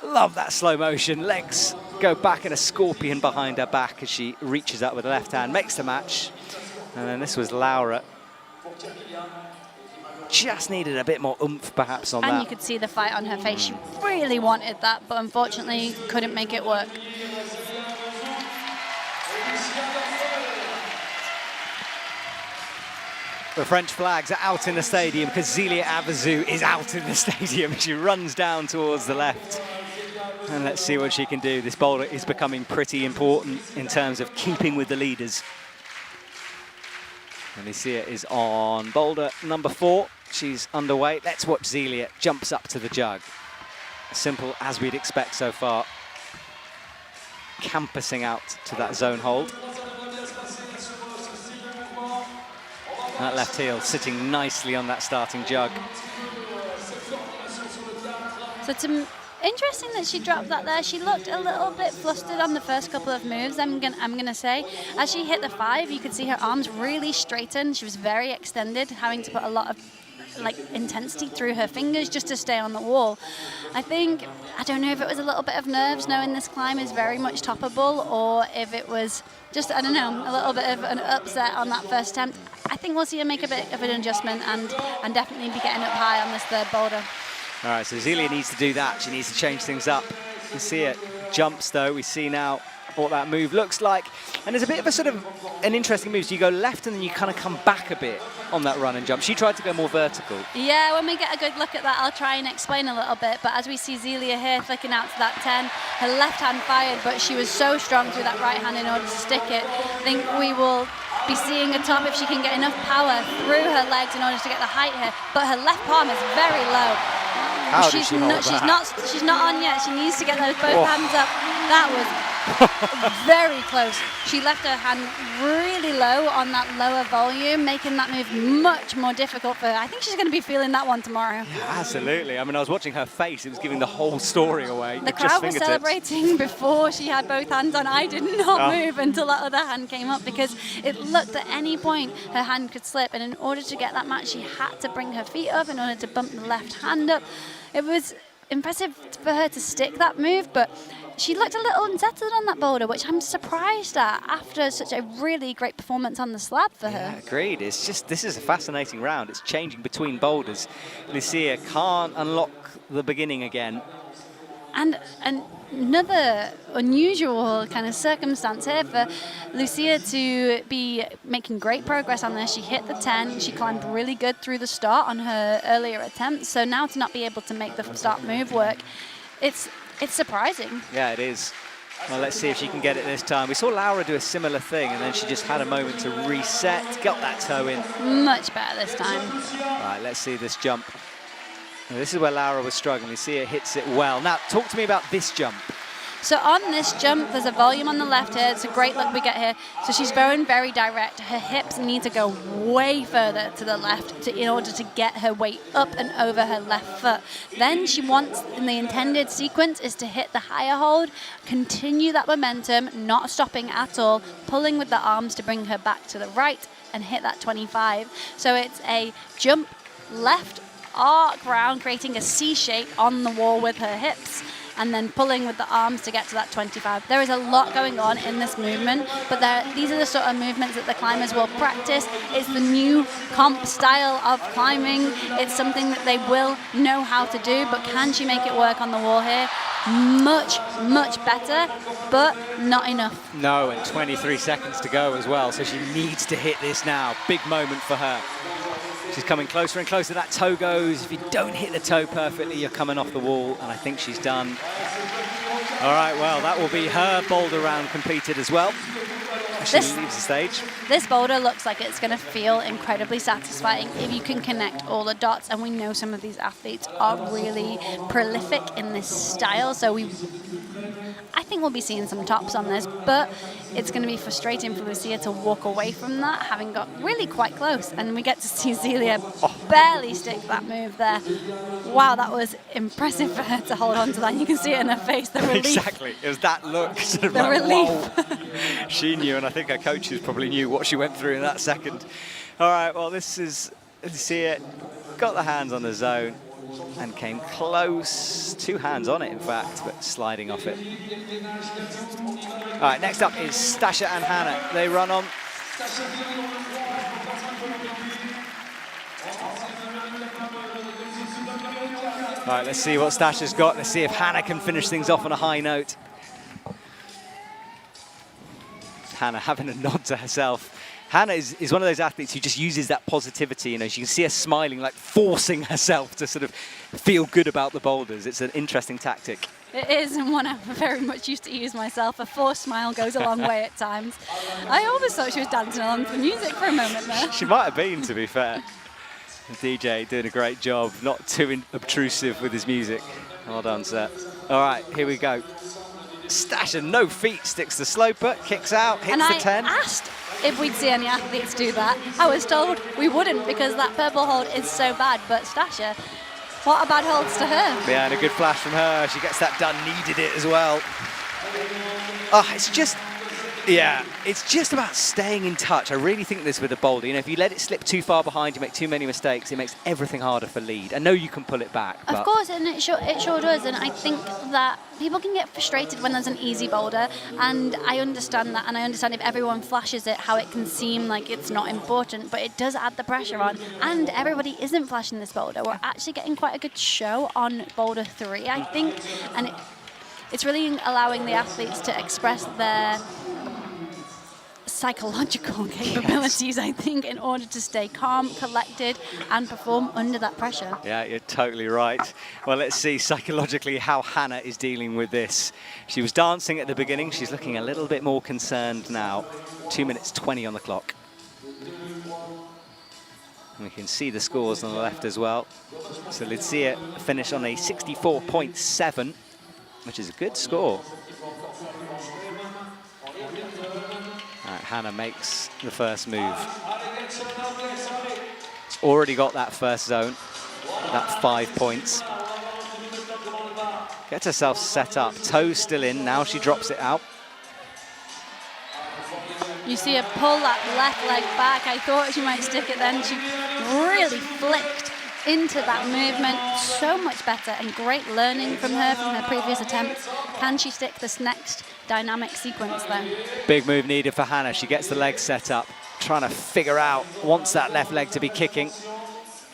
Love that slow motion. Legs go back and a scorpion behind her back as she reaches up with the left hand, makes the match. And then this was Laura. Just needed a bit more oomph perhaps on that. And you could see the fight on her face. She really wanted that, but unfortunately couldn't make it work. The French flags are out in the stadium because Zelia Avazou is out in the stadium. She runs down towards the left. And let's see what she can do. This boulder is becoming pretty important in terms of keeping with the leaders. Alicia is on boulder number 4. She's underway. Let's watch Zelia jumps up to the jug. Simple as we'd expect so far. Campusing out to that zone hold. That left heel sitting nicely on that starting jug. So it's interesting that she dropped that there. She looked a little bit flustered on the first couple of moves, I'm gonna say. As she hit the 5, you could see her arms really straighten. She was very extended, having to put a lot of intensity through her fingers just to stay on the wall. I don't know if it was a little bit of nerves knowing this climb is very much toppable, or if it was just, I don't know, a little bit of an upset on that first attempt. I think we'll see her make a bit of an adjustment and definitely be getting up high on this third boulder. All right, so Zelia needs to do that. She needs to change things up. You see it jumps though. We see now what that move looks like. And there's a bit of a sort of an interesting move. So you go left and then you kind of come back a bit on that run and jump. She tried to go more vertical. Yeah, when we get a good look at that, I'll try and explain a little bit. But as we see Zelia here flicking out to that 10, her left hand fired, but she was so strong through that right hand in order to stick it. I think we will be seeing a top if she can get enough power through her legs in order to get the height here. But her left palm is very low. How did she hold that? She's not on yet. She needs to get those both hands up. That was very close. She left her hand really low on that lower volume, making that move much more difficult for her. I think she's going to be feeling that one tomorrow. Yeah, absolutely. I mean, I was watching her face. It was giving the whole story away. The crowd was celebrating before she had both hands on. I did not move until that other hand came up because it looked at any point her hand could slip. And in order to get that match, she had to bring her feet up in order to bump the left hand up. It was impressive for her to stick that move, but she looked a little unsettled on that boulder, which I'm surprised at after such a really great performance on the slab for her. Yeah, agreed. It's just, this is a fascinating round. It's changing between boulders. Lucia can't unlock the beginning again. And another unusual kind of circumstance here for Lucia to be making great progress on this. She hit the 10. She climbed really good through the start on her earlier attempts. So now to not be able to make the start move work, it's surprising. Yeah, it is. Well, let's see if she can get it this time. We saw Laura do a similar thing, and then she just had a moment to reset, got that toe in. Much better this time. Right, let's see this jump. Now, this is where Laura was struggling. You see her hits it well. Now, talk to me about this jump. So on this jump, there's a volume on the left here. It's a great look we get here. So she's going very direct. Her hips need to go way further to the left in order to get her weight up and over her left foot. Then she wants, in the intended sequence, is to hit the higher hold, continue that momentum, not stopping at all, pulling with the arms to bring her back to the right and hit that 25. So it's a jump left, arc round, creating a C shape on the wall with her hips, and then pulling with the arms to get to that 25. There is a lot going on in this movement, but these are the sort of movements that the climbers will practice. It's the new comp style of climbing. It's something that they will know how to do, but can she make it work on the wall here? Much, much better, but not enough. No, and 23 seconds to go as well, so she needs to hit this now. Big moment for her. She's coming closer and closer. That toe goes. If you don't hit the toe perfectly, you're coming off the wall, and I think she's done. All right, well, that will be her boulder round completed as well. She leaves the stage. This boulder looks like it's going to feel incredibly satisfying if you can connect all the dots, and we know some of these athletes are really prolific in this style, so we I think we'll be seeing some tops on this, but it's going to be frustrating for Lucia to walk away from that, having got really quite close. And we get to see Zelia barely stick that move there. Wow, that was impressive for her to hold on to that. You can see it in her face, the relief. Exactly. It was that look. Sort of the like, relief. whoa. She knew, and I think her coaches probably knew what she went through in that second. All right, well, this is, you see it, got the hands on the zone and came close, 2 hands on it, in fact, but sliding off it. All right, next up is Stasha and Hannah. They run on. All right, let's see what Stasha's got. Let's see if Hannah can finish things off on a high note. Hannah having a nod to herself. Hannah is one of those athletes who just uses that positivity. You know, she can see her smiling, like forcing herself to sort of feel good about the boulders. It's an interesting tactic. It is, and one I'm very much used to use myself. A forced smile goes a long way at times. I always thought she was dancing along to the music for a moment there. She might have been, to be fair. The DJ doing a great job, not too obtrusive with his music. Well done, sir. All right, here we go. Stasha, no feet, sticks the sloper, kicks out, hits the 10. I asked if we'd see any athletes do that. I was told we wouldn't because that purple hold is so bad, but Stasha, what a bad holds to her. Yeah, and a good flash from her. She gets that done, needed it as well. Oh, it's just about staying in touch. I really think this with a boulder. You know, if you let it slip too far behind, you make too many mistakes, it makes everything harder for lead. I know you can pull it back. Of course, and it sure does. And I think that people can get frustrated when there's an easy boulder. And I understand that. And I understand if everyone flashes it, how it can seem like it's not important. But it does add the pressure on. And everybody isn't flashing this boulder. We're actually getting quite a good show on boulder 3, I think. And it's really allowing the athletes to express their psychological capabilities, yes. I think, in order to stay calm, collected, and perform under that pressure. Yeah, you're totally right. Well, let's see psychologically how Hannah is dealing with this. She was dancing at the beginning. She's looking a little bit more concerned now. 2 minutes 20 on the clock. And we can see the scores on the left as well. So Lucia finished on a 64.7, which is a good score. Hannah makes the first move. She's already got that first zone, that 5 points. Gets herself set up, toes still in, now she drops it out. You see her pull that left leg back. I thought she might stick it then. She really flicked into that movement. So much better and great learning from her previous attempts. Can she stick this next dynamic sequence though? Big move needed for Hannah. She gets the leg set up, trying to figure out, wants that left leg to be kicking.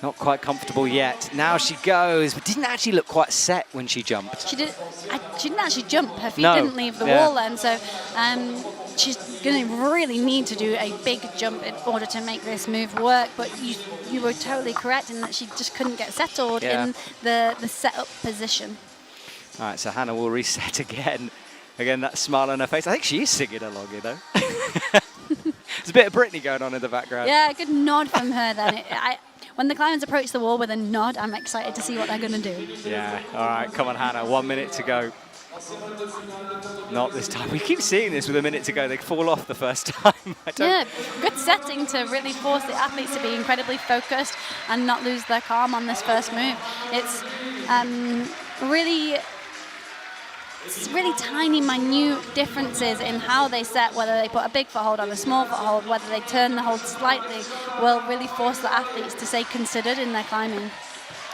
Not quite comfortable yet. Now she goes, but didn't actually look quite set when she jumped. She didn't actually jump. Her feet didn't leave the wall then, so she's going to really need to do a big jump in order to make this move work. But you were totally correct in that she just couldn't get settled in the set-up position. All right, so Hannah will reset again. Again, that smile on her face. I think she is singing along, you know. There's a bit of Britney going on in the background. Yeah, a good nod from her then. When the clients approach the wall with a nod, I'm excited to see what they're going to do. Yeah, all right, come on, Hannah, 1 minute to go. Not this time. We keep seeing this with a minute to go. They fall off the first time. Yeah, good setting to really force the athletes to be incredibly focused and not lose their calm on this first move. It's really tiny, minute differences in how they set, whether they put a big foothold on a small foothold, whether they turn the hold slightly, will really force the athletes to stay considered in their climbing.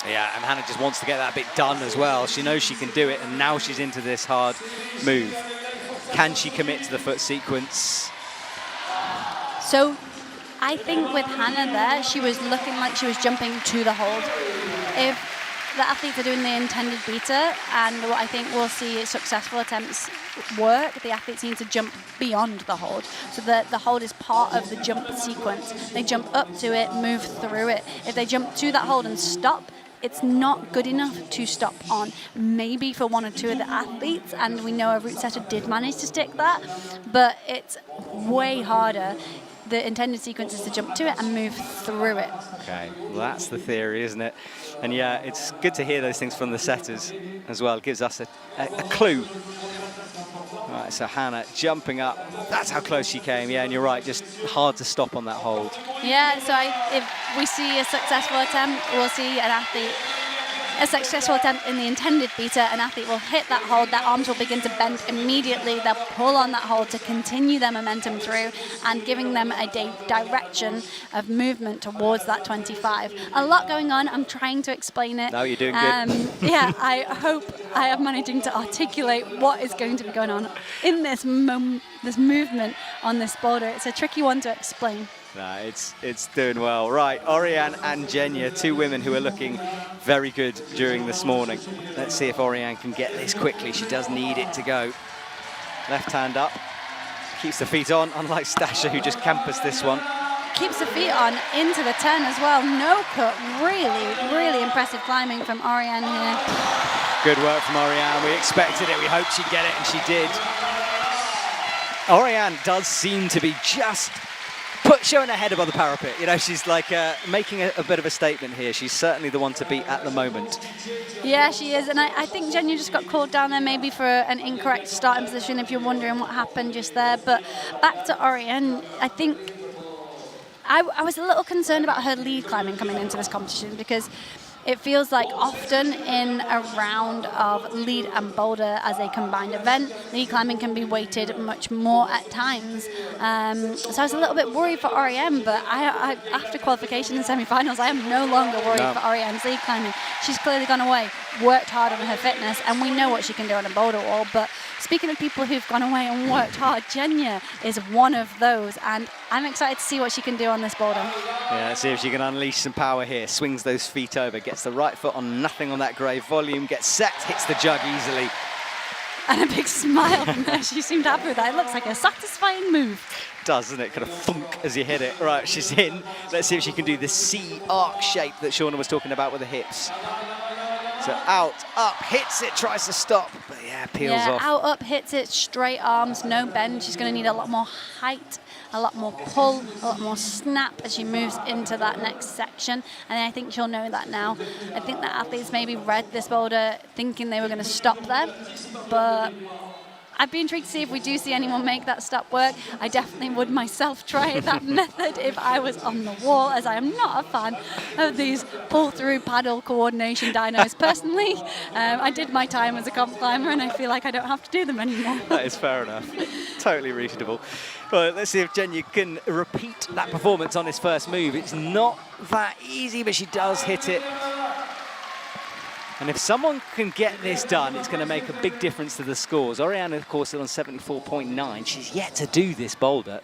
Yeah, and Hannah just wants to get that bit done as well. She knows she can do it, and now she's into this hard move. Can she commit to the foot sequence? So I think with Hannah there, she was looking like she was jumping to the hold. If the athletes are doing the intended beater, and what I think we'll see successful attempts work, the athletes need to jump beyond the hold. So the hold is part of the jump sequence. They jump up to it, move through it. If they jump to that hold and stop, it's not good enough to stop on. Maybe for 1 or 2 of the athletes, and we know a route setter did manage to stick that, but it's way harder. The intended sequence is to jump to it and move through it. Okay, well, that's the theory, isn't it? And yeah, it's good to hear those things from the setters as well. It gives us a clue Right, so Hannah jumping up. That's how close she came. Yeah, and you're right, just hard to stop on that hold. Yeah, so if we see a successful attempt, we'll see an athlete, a successful attempt in the intended beater, an athlete will hit that hold, their arms will begin to bend immediately, they'll pull on that hold to continue their momentum through and giving them a direction of movement towards that 25. A lot going on, I'm trying to explain it. No, you're doing good. Yeah, I hope I am managing to articulate what is going to be going on in this movement on this boulder. It's a tricky one to explain. No, it's doing well. Right, Orian and Jenya, two women who are looking very good during this morning. Let's see if Orian can get this quickly. She does need it to go. Left hand up, keeps the feet on, unlike Stasha, who just campused this one. Keeps the feet on into the 10 as well. No cut, really impressive climbing from Orian here. Good work from Orian. We expected it, we hoped she'd get it, and she did. Orian does seem to be just showing her head above the parapet. You know, she's like making a bit of a statement here. She's certainly the one to beat at the moment. Yeah, she is. And I think Jenya just got called down there maybe for an incorrect starting position, if you're wondering what happened just there. But back to Orian, I think I was a little concerned about her lead climbing coming into this competition, because it feels like often in a round of lead and boulder as a combined event, lead climbing can be weighted much more at times. So I was a little bit worried for Orian, but I after qualification and semi-finals, I am no longer worried for Orian's lead climbing. She's clearly gone away, worked hard on her fitness, and we know what she can do on a boulder wall. But speaking of people who've gone away and worked hard, Jenya is one of those, and I'm excited to see what she can do on this boulder. Yeah, let's see if she can unleash some power here. Swings those feet over, gets the right foot on nothing on that grey volume, gets set, hits the jug easily. And a big smile from her. She seemed happy with that. It looks like a satisfying move. Does, doesn't it? Kind of thunk as you hit it. Right, she's in. Let's see if she can do the C arc shape that Shauna was talking about with the hips. So out, up, hits it, tries to stop, but yeah, peels off. Out, up, hits it, straight arms, no bend. She's going to need a lot more height, a lot more pull, a lot more snap as she moves into that next section. And I think she'll know that now. I think that athletes maybe read this boulder thinking they were going to stop there, but I'd be intrigued to see if we do see anyone make that stop work. I definitely would myself try that method if I was on the wall, as I am not a fan of these pull-through paddle coordination dynos. Personally, I did my time as a comp climber, and I feel like I don't have to do them anymore. That is fair enough. Totally reasonable. Well, let's see if Jenya can repeat that performance on his first move. It's not that easy, but she does hit it. And if someone can get this done, it's going to make a big difference to the scores. Oriana, of course, is on 74.9. She's yet to do this boulder.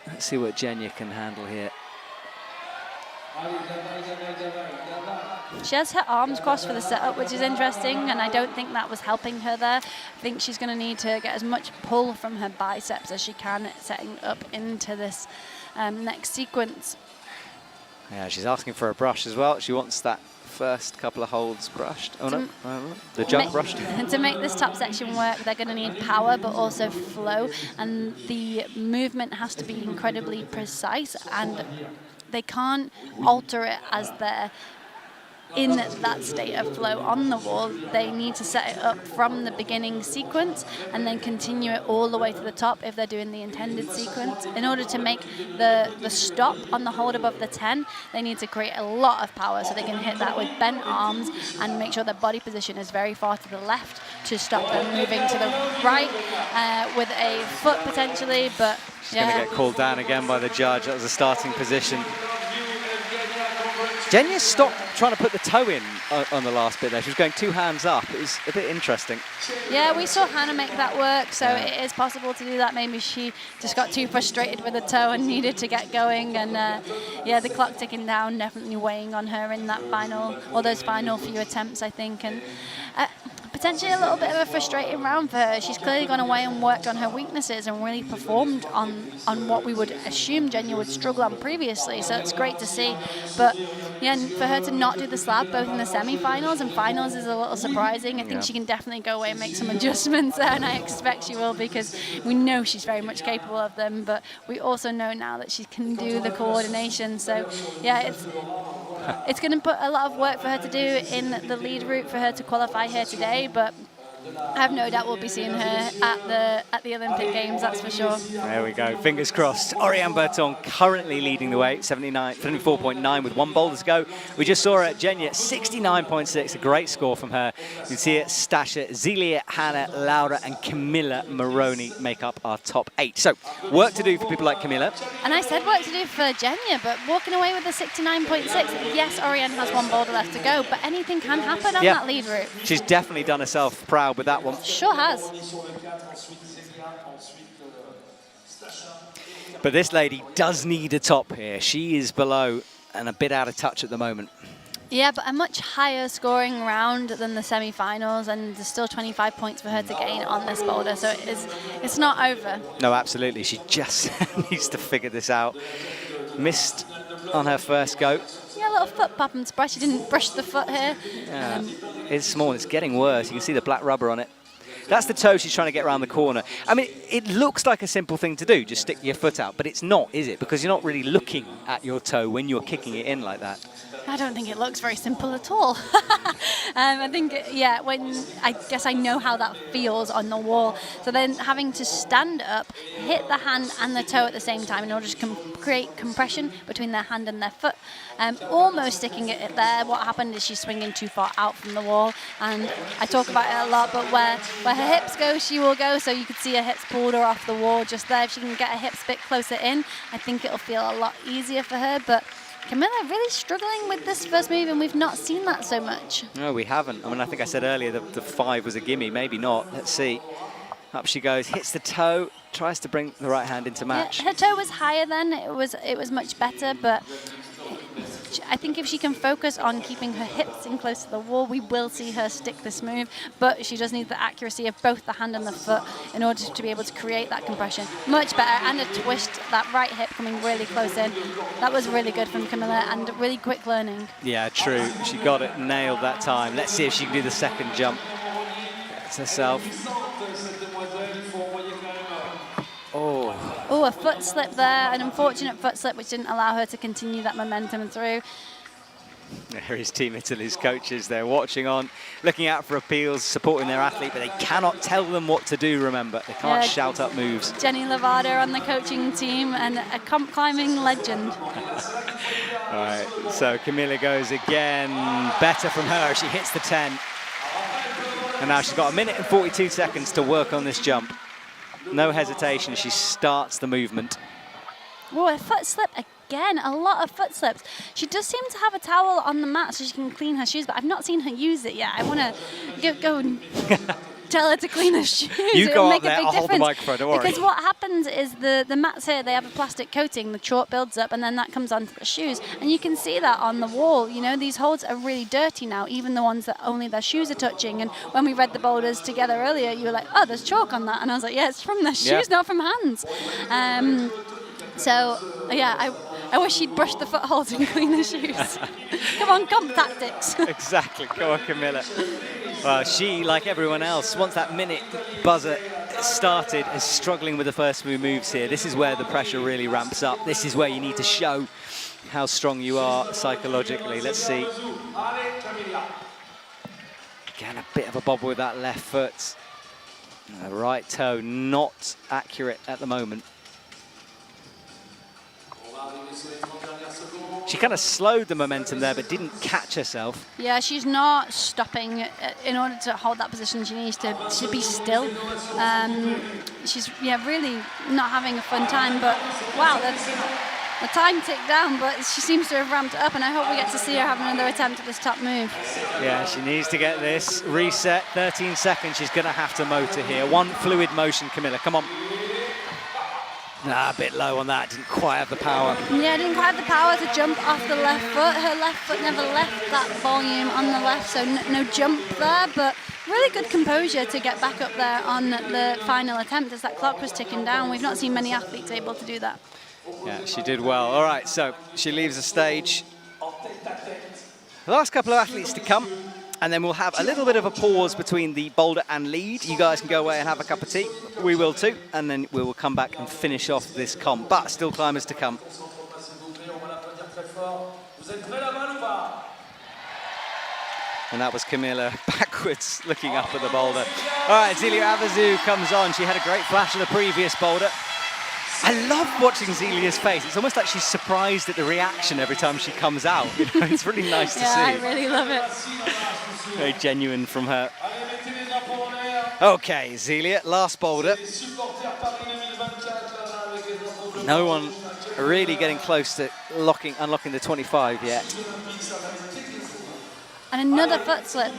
Let's see what Jenya can handle here. She has her arms crossed for the setup, which is interesting, and I don't think that was helping her there. I think she's going to need to get as much pull from her biceps as she can setting up into this next sequence. Yeah, she's asking for a brush as well. She wants that first couple of holds brushed. Oh no, the jump brushed. To make this top section work, they're going to need power, but also flow, and the movement has to be incredibly precise, and they can't alter it as they're in that state of flow on the wall. They need to set it up from the beginning sequence and then continue it all the way to the top if they're doing the intended sequence. In order to make the stop on the hold above the 10, they need to create a lot of power so they can hit that with bent arms and make sure their body position is very far to the left to stop them moving to the right with a foot potentially, but she's going to get called down again by the judge. That was a starting position. Jenya stopped trying to put the toe in on the last bit there. She was going two hands up. It was a bit interesting. Yeah, we saw Hannah make that work, so it is possible to do that. Maybe she just got too frustrated with the toe and needed to get going. And yeah, the clock ticking down definitely weighing on her in that final, or those final few attempts, I think. And potentially a little bit of a frustrating round for her. She's clearly gone away and worked on her weaknesses and really performed on what we would assume Jenya would struggle on previously, so it's great to see. But yeah, for her to not do the slab both in the semi-finals and finals is a little surprising. I think she can definitely go away and make some adjustments there, and I expect she will, because we know she's very much capable of them, but we also know now that she can do the coordination. So yeah, it's going to put a lot of work for her to do in the lead route for her to qualify here today, but I have no doubt we'll be seeing her at the Olympic Games, that's for sure. There we go, fingers crossed. Orian Bertone currently leading the way, 74.9 with 1 boulder to go. We just saw her at Genya, 69.6, a great score from her. You can see it, Stasha, Zelia, Hannah, Laura, and Camilla Moroni make up our top 8. So, work to do for people like Camilla. And I said work to do for Genya, but walking away with a 69.6, yes, Orian has 1 boulder left to go, but anything can happen on that lead route. She's definitely done herself proud with that one. Sure has. But this lady does need a top here. She is below and a bit out of touch at the moment. Yeah, but a much higher scoring round than the semi-finals, and there's still 25 points for her to gain on this boulder, so it's not over. No, absolutely. She just needs to figure this out. Missed on her first go. Yeah, a little foot pop and splash. She didn't brush the foot here. Yeah. It's small. It's getting worse. You can see the black rubber on it. That's the toe she's trying to get around the corner. I mean, it looks like a simple thing to do, just stick your foot out, but it's not, is it? Because you're not really looking at your toe when you're kicking it in like that. I don't think it looks very simple at all. I think, yeah, I guess I know how that feels on the wall. So then having to stand up, hit the hand and the toe at the same time in order to create compression between their hand and their foot. Almost sticking it there. What happened is she's swinging too far out from the wall. And I talk about it a lot, but where her hips go, she will go. So you could see her hips pulled her off the wall just there. If she can get her hips a bit closer in, I think it'll feel a lot easier for her. But Camilla really struggling with this first move, and we've not seen that so much. No, we haven't. I mean, I think I said earlier that the 5 was a gimme. Maybe not. Let's see. Up she goes, hits the toe, tries to bring the right hand into match. Yeah, her toe was higher then. It was much better, but I think if she can focus on keeping her hips in close to the wall, we will see her stick this move. But she does need the accuracy of both the hand and the foot in order to be able to create that compression. Much better, and a twist, that right hip coming really close in. That was really good from Camilla and really quick learning. Yeah, true. She got it nailed that time. Let's see if she can do the second jump. Gets herself. Oh, a foot slip there, an unfortunate foot slip which didn't allow her to continue that momentum through. There is Team Italy's coaches. They're watching on, looking out for appeals, supporting their athlete, but they cannot tell them what to do, remember. They can't shout up moves. Jenny Lavada on the coaching team and a comp climbing legend. All right, so Camilla goes again. Better from her. She hits the 10. And now she's got 1 minute and 42 seconds to work on this jump. No hesitation, she starts the movement. Oh, a foot slip again, a lot of foot slips. She does seem to have a towel on the mat so she can clean her shoes, but I've not seen her use it yet. I want to go and tell her to clean her shoes. You go up there, I'll hold the microphone, don't worry. Because what happens is the mats here, they have a plastic coating, the chalk builds up, and then that comes onto the shoes. And you can see that on the wall. You know, these holds are really dirty now, even the ones that only their shoes are touching. And when we read the boulders together earlier, you were like, oh, there's chalk on that. And I was like, yeah, it's from their shoes, not from hands. So, yeah, I wish she'd brush the footholds and clean the shoes. Come on, comp tactics. Exactly, go on, Camilla. Well, she, like everyone else, once that minute buzzer started, is struggling with the first few moves here. This is where the pressure really ramps up. This is where you need to show how strong you are psychologically. Let's see. Again, a bit of a bobble with that left foot. The right toe not accurate at the moment. She kind of slowed the momentum there, but didn't catch herself. Yeah, she's not stopping. In order to hold that position, she needs to be still. She's really not having a fun time, but wow, the time ticked down, but she seems to have ramped it up, and I hope we get to see her have another attempt at this top move. Yeah, she needs to get this. Reset, 13 seconds. She's going to have to motor here. One fluid motion, Camilla, come on. A bit low on that, didn't quite have the power. Yeah, didn't quite have the power to jump off the left foot. Her left foot never left that volume on the left, so no jump there, but really good composure to get back up there on the final attempt as that clock was ticking down. We've not seen many athletes able to do that. Yeah, she did well. All right, so she leaves the stage. The last couple of athletes to come, and then we'll have a little bit of a pause between the boulder and lead. You guys can go away and have a cup of tea. We will too, and then we will come back and finish off this comp. But still climbers to come. And that was Camilla backwards looking up at the boulder. All right, Zelia Avezou comes on. She had a great flash of the previous boulder. I love watching Zelia's face. It's almost like she's surprised at the reaction every time she comes out. You know, it's really nice to see. Yeah, I really love it. Very genuine from her. Okay, Zelia, last boulder. No one really getting close to unlocking the 25 yet. And another foot slip.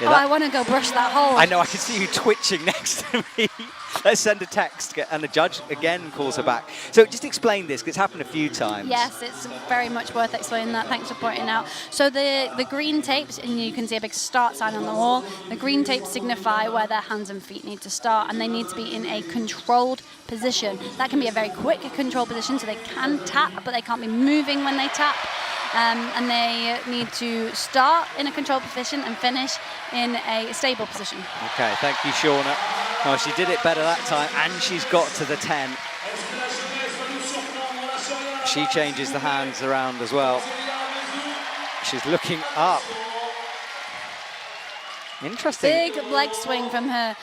Yeah, I want to go brush that hole. I know, I can see you twitching next to me. Let's send a text, and the judge again calls her back. So just explain this, because it's happened a few times. Yes, it's very much worth explaining that. Thanks for pointing out. So the green tapes, and you can see a big start sign on the wall. The green tapes signify where their hands and feet need to start, and they need to be in a controlled position. That can be a very quick controlled position, so they can tap, but they can't be moving when they tap. And they need to start in a controlled position and finish in a stable position. Okay, thank you, Shauna. Oh, she did it better that time, and she's got to the 10. She changes the hands around as well. She's looking up. Interesting. Big leg swing from her.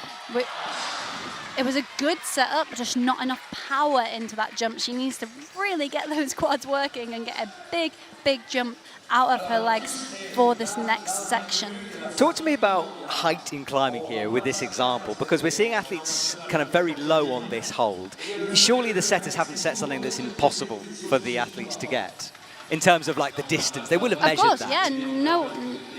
It was a good setup, just not enough power into that jump. She needs to really get those quads working and get a big, big jump out of her legs for this next section. Talk to me about height in climbing here with this example, because we're seeing athletes kind of very low on this hold. Surely the setters haven't set something that's impossible for the athletes to get in terms of like the distance. They will have measured that. Of course, yeah, no,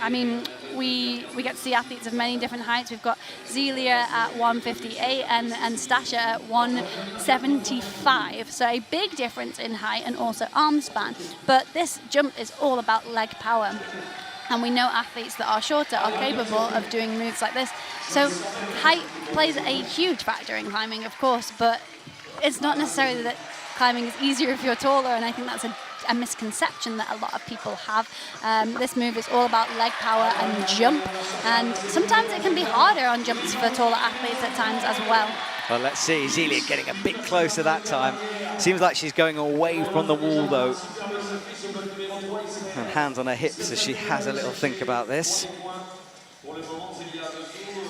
I mean, we get to see athletes of many different heights. We've got Zelia at 158 and Stasha at 175. So a big difference in height and also arm span. But this jump is all about leg power. And we know athletes that are shorter are capable of doing moves like this. So height plays a huge factor in climbing, of course, but it's not necessarily that climbing is easier if you're taller, and I think that's a misconception that a lot of people have. This move is all about leg power and jump, and sometimes it can be harder on jumps for taller athletes at times as well. Well, let's see. Zelia getting a bit closer that time. Seems like she's going away from the wall, though. And hands on her hips as she has a little think about this.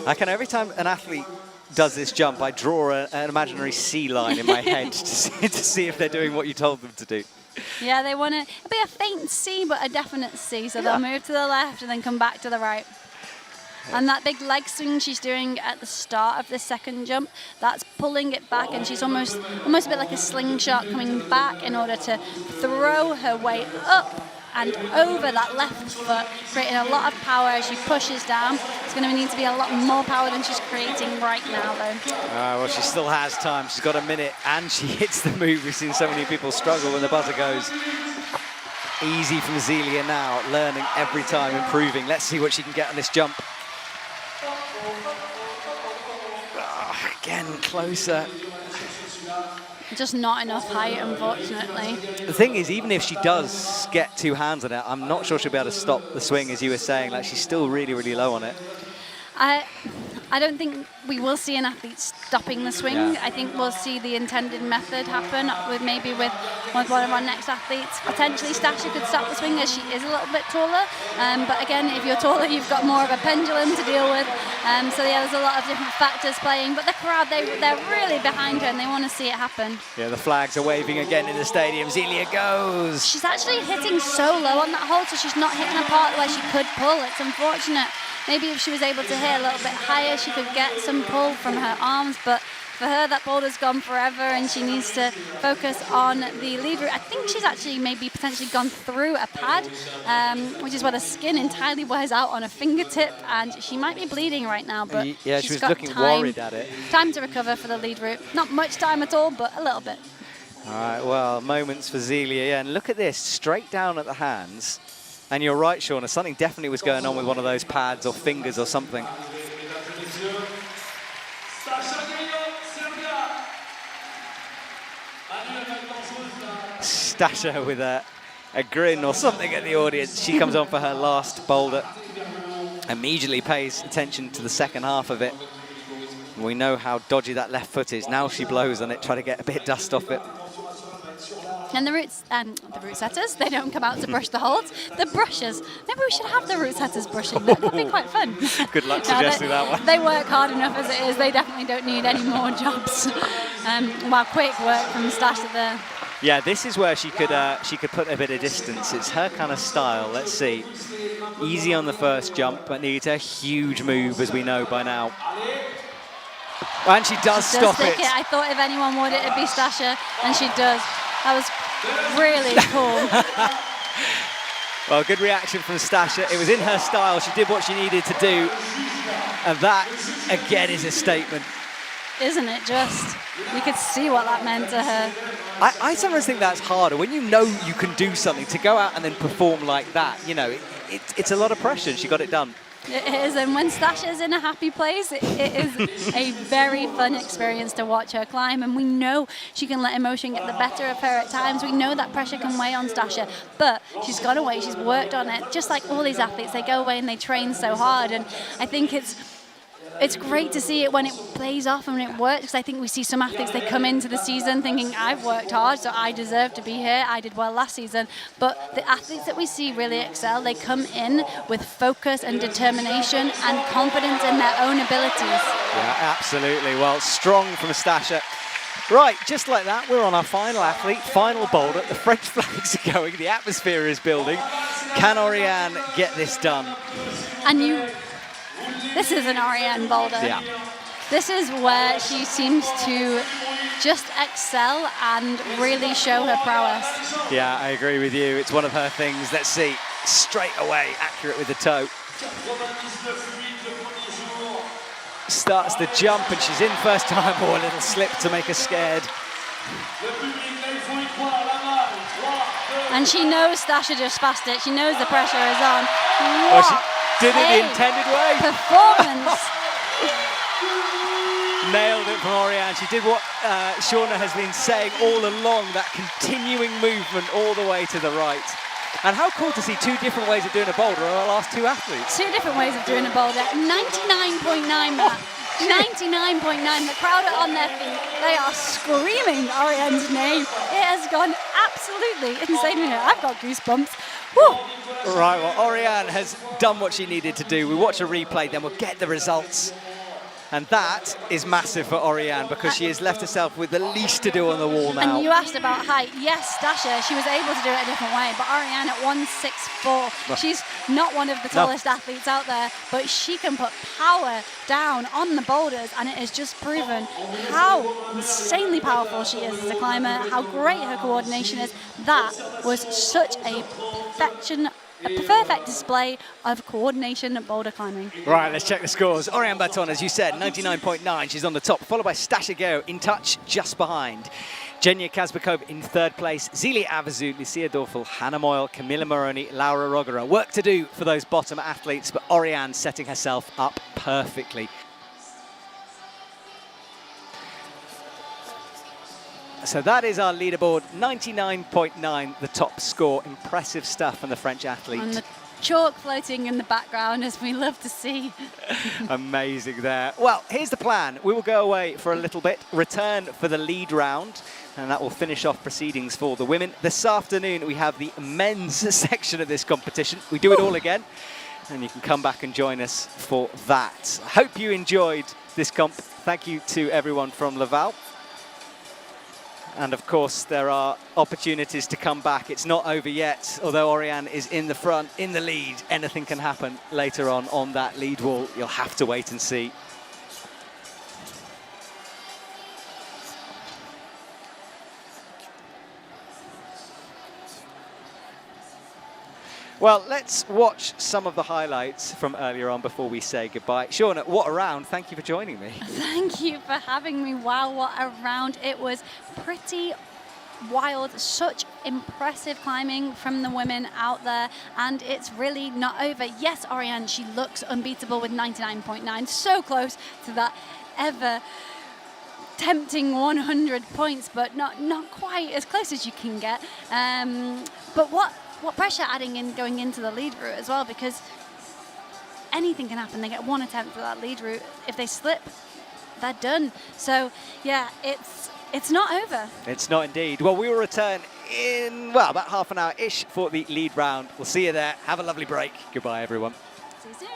Every time an athlete does this jump, I draw an imaginary sea line in my head to see if they're doing what you told them to do. Yeah, they want to be a faint C, but a definite C. So they'll move to the left and then come back to the right. And that big leg swing she's doing at the start of the second jump, that's pulling it back, and she's almost a bit like a slingshot coming back in order to throw her weight up and over that left foot, creating a lot of power as she pushes down. It's going to need to be a lot more power than she's creating right now, though. Well, she still has time. She's got a minute, and she hits the move. We've seen so many people struggle when the buzzer goes. Easy from Zelia now, learning every time, improving. Let's see what she can get on this jump. Again, closer. Just not enough height, unfortunately. The thing is, even if she does get two hands on it, I'm not sure she'll be able to stop the swing, as you were saying. Like, she's still really, really low on it. I don't think we will see an athlete stopping the swing. Yeah. I think we'll see the intended method happen with one of our next athletes. Potentially Stasha could stop the swing as she is a little bit taller. But again, if you're taller, you've got more of a pendulum to deal with. So yeah, there's a lot of different factors playing. But the crowd, they're really behind her and they want to see it happen. Yeah, the flags are waving again in the stadium. Zelia goes. She's actually hitting so low on that hold, so she's not hitting a part where she could pull. It's unfortunate. Maybe if she was able to hit a little bit higher, she could get some pull from her arms, but for her, that boulder's gone forever, and she needs to focus on the lead route. I think she's actually maybe potentially gone through a pad, which is where the skin entirely wears out on her fingertip, and she might be bleeding right now, but yeah, she was looking worried at it. Time to recover for the lead route. Not much time at all, but a little bit. All right, well, moments for Zelia, yeah, and look at this, straight down at the hands. And you're right, Shauna, something definitely was going on with one of those pads or fingers or something. Stasha with a grin or something at the audience. She comes on for her last boulder. Immediately pays attention to the second half of it. We know how dodgy that left foot is. Now she blows on it, try to get a bit of dust off it. And the root setters, they don't come out to brush the holds. The brushers, maybe we should have the root setters brushing. That could be quite fun. Good luck suggesting that one. They work hard enough as it is. They definitely don't need any more jobs. Well, quick work from Stasha there. Yeah, this is where she could put a bit of distance. It's her kind of style. Let's see. Easy on the first jump, but needs a huge move, as we know by now. And she does stop it. I thought if anyone would, it'd be Stasha, and she does. That was really cool. Well, good reaction from Stasha. It was in her style. She did what she needed to do. And that, again, is a statement. Isn't it just? You could see what that meant to her. I sometimes think that's harder. When you know you can do something, to go out and then perform like that, you know, it's a lot of pressure, and she got it done. It is, and when Stasha's in a happy place, it is a very fun experience to watch her climb, and we know she can let emotion get the better of her at times. We know that pressure can weigh on Stasha, but she's gone away, she's worked on it. Just like all these athletes, they go away and they train so hard, and I think it's great to see it when it plays off and when it works, because I think we see some athletes, they come into the season thinking, I've worked hard, so I deserve to be here. I did well last season. But the athletes that we see really excel, they come in with focus and determination and confidence in their own abilities. Yeah, absolutely. Well, strong from Stasha. Right, just like that, we're on our final athlete, final boulder. The French flags are going, the atmosphere is building. Can Orian get this done? This is an Orian boulder. Yeah. This is where she seems to just excel and really show her prowess. Yeah, I agree with you. It's one of her things. Let's see. Straight away, accurate with the toe. Starts the jump, and she's in first time. Oh, a little slip to make her scared. And she knows Stasha just passed it. She knows the pressure is on. Well, she did it the intended way. Performance. Nailed it from Orian. She did what Shauna has been saying all along, that continuing movement all the way to the right. And how cool to see two different ways of doing a boulder on our last two athletes. Two different ways of doing a boulder. 99.9, Matt. 99.9. The crowd are on their feet. They are screaming Orian's name. It has gone absolutely insane here. I've got goosebumps. Woo. Right, well, Orian has done what she needed to do. We watch a replay, then we'll get the results. And that is massive for Orian, because she has left herself with the least to do on the wall now. And you asked about height. Yes, Stasha, she was able to do it a different way, but Orian at 164, she's not one of the tallest athletes out there, but she can put power down on the boulders, and it has just proven how insanely powerful she is as a climber, how great her coordination is. That was such a perfect display of coordination at boulder climbing. Right, let's check the scores. Orian Bertone, as you said, 99.9. She's on the top, followed by Stasha Guerrero in touch just behind. Genia Kazbekova in third place. Zelia Avazu, Lucia Dorfel, Hannah Moyle, Camilla Moroni, Laura Rogera. Work to do for those bottom athletes, but Orian setting herself up perfectly. So that is our leaderboard, 99.9, the top score. Impressive stuff from the French athlete. And the chalk floating in the background, as we love to see. Amazing there. Well, here's the plan. We will go away for a little bit, return for the lead round, and that will finish off proceedings for the women. This afternoon, we have the men's section of this competition. We do it all again, and you can come back and join us for that. I hope you enjoyed this comp. Thank you to everyone from Laval. And of course, there are opportunities to come back. It's not over yet, although Orian is in the front, in the lead. Anything can happen later on that lead wall. You'll have to wait and see. Well, let's watch some of the highlights from earlier on before we say goodbye. Shauna, what a round. Thank you for joining me. Thank you for having me. Wow, what a round. It was pretty wild. Such impressive climbing from the women out there. And it's really not over. Yes, Orian, she looks unbeatable with 99.9. So close to that ever tempting 100 points, but not quite as close as you can get. But what pressure adding in going into the lead route as well, because anything can happen. They get one attempt for that lead route. If they slip, they're done. So yeah, it's not over. It's not indeed. Well, we will return in, well, about half an hour-ish for the lead round. We'll see you there. Have a lovely break. Goodbye, everyone. See you soon.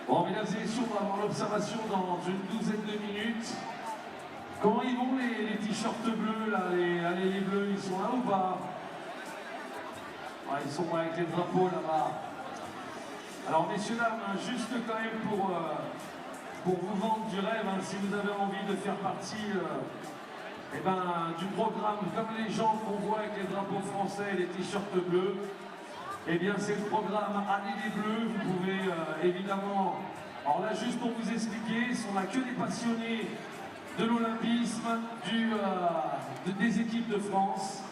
Bon, mesdames et messieurs, on va avoir l'observation dans une douzaine de minutes. Comment ils vont les t-shirts bleus là, les bleus, ils sont là ou pas? Ouais, ils sont avec les drapeaux là-bas. Alors messieurs, dames, hein, juste quand même pour vous vendre du rêve, hein, si vous avez envie de faire partie du programme, comme les gens qu'on voit avec les drapeaux français et les t-shirts bleus, eh bien c'est le programme Allez les Bleus. Vous pouvez évidemment, alors là juste pour vous expliquer, on n'a que des passionnés de l'olympisme, des équipes de France.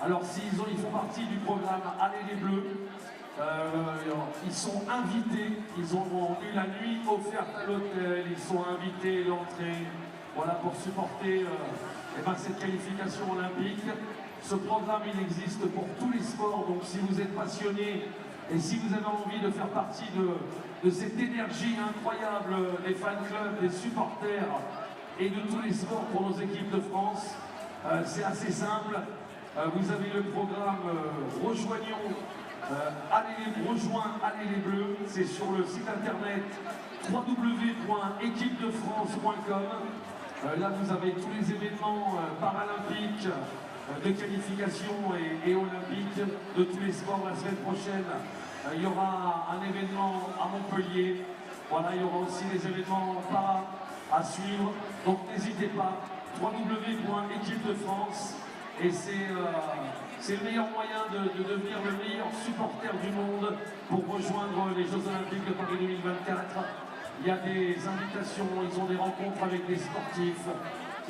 Alors ils font partie du programme Allez les Bleus, ils sont invités, ils ont eu la nuit offerte à l'hôtel, ils sont invités l'entrée, voilà, pour supporter cette qualification olympique. Ce programme, il existe pour tous les sports, donc si vous êtes passionné et si vous avez envie de faire partie de cette énergie incroyable des fan clubs, des supporters et de tous les sports pour nos équipes de France, c'est assez simple. Vous avez le programme Rejoignons, Rejoins Allez les Bleus, c'est sur le site internet www.équipedefrance.com. Là, vous avez tous les événements paralympiques, de qualification et olympique de tous les sports. La semaine prochaine, il y aura un événement à Montpellier. Voilà, il y aura aussi des événements à suivre. Donc n'hésitez pas, www.équipe de France. Et c'est le meilleur moyen de devenir le meilleur supporter du monde pour rejoindre les Jeux Olympiques de Paris 2024. Il y a des invitations, ils ont des rencontres avec des sportifs.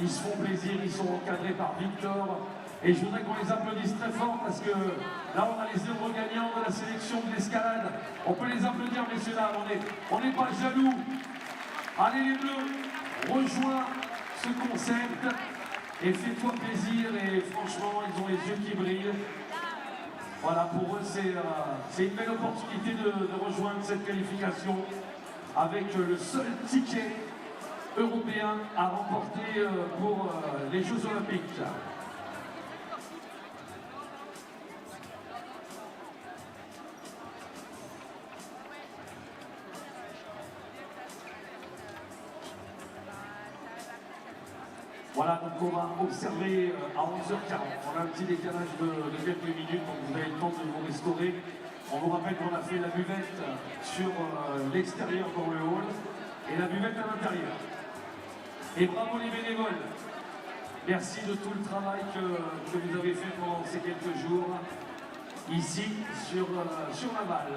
Ils se font plaisir, ils sont encadrés par Victor. Et je voudrais qu'on les applaudisse très fort parce que là on a les heureux gagnants de la sélection de l'escalade. On peut les applaudir, messieurs dames, on n'est pas jaloux. Allez les Bleus, rejoins ce concept et fais-toi plaisir. Et franchement, ils ont les yeux qui brillent. Voilà, pour eux c'est une belle opportunité de rejoindre cette qualification avec le seul ticket européen à remporter pour les Jeux Olympiques. Voilà, donc on va observer à 11h40. On a un petit décalage de quelques minutes, donc vous avez le temps de vous restaurer. On vous rappelle qu'on a fait la buvette sur l'extérieur dans le hall et la buvette à l'intérieur. Et bravo les bénévoles. Merci de tout le travail que vous avez fait pendant ces quelques jours ici sur Laval.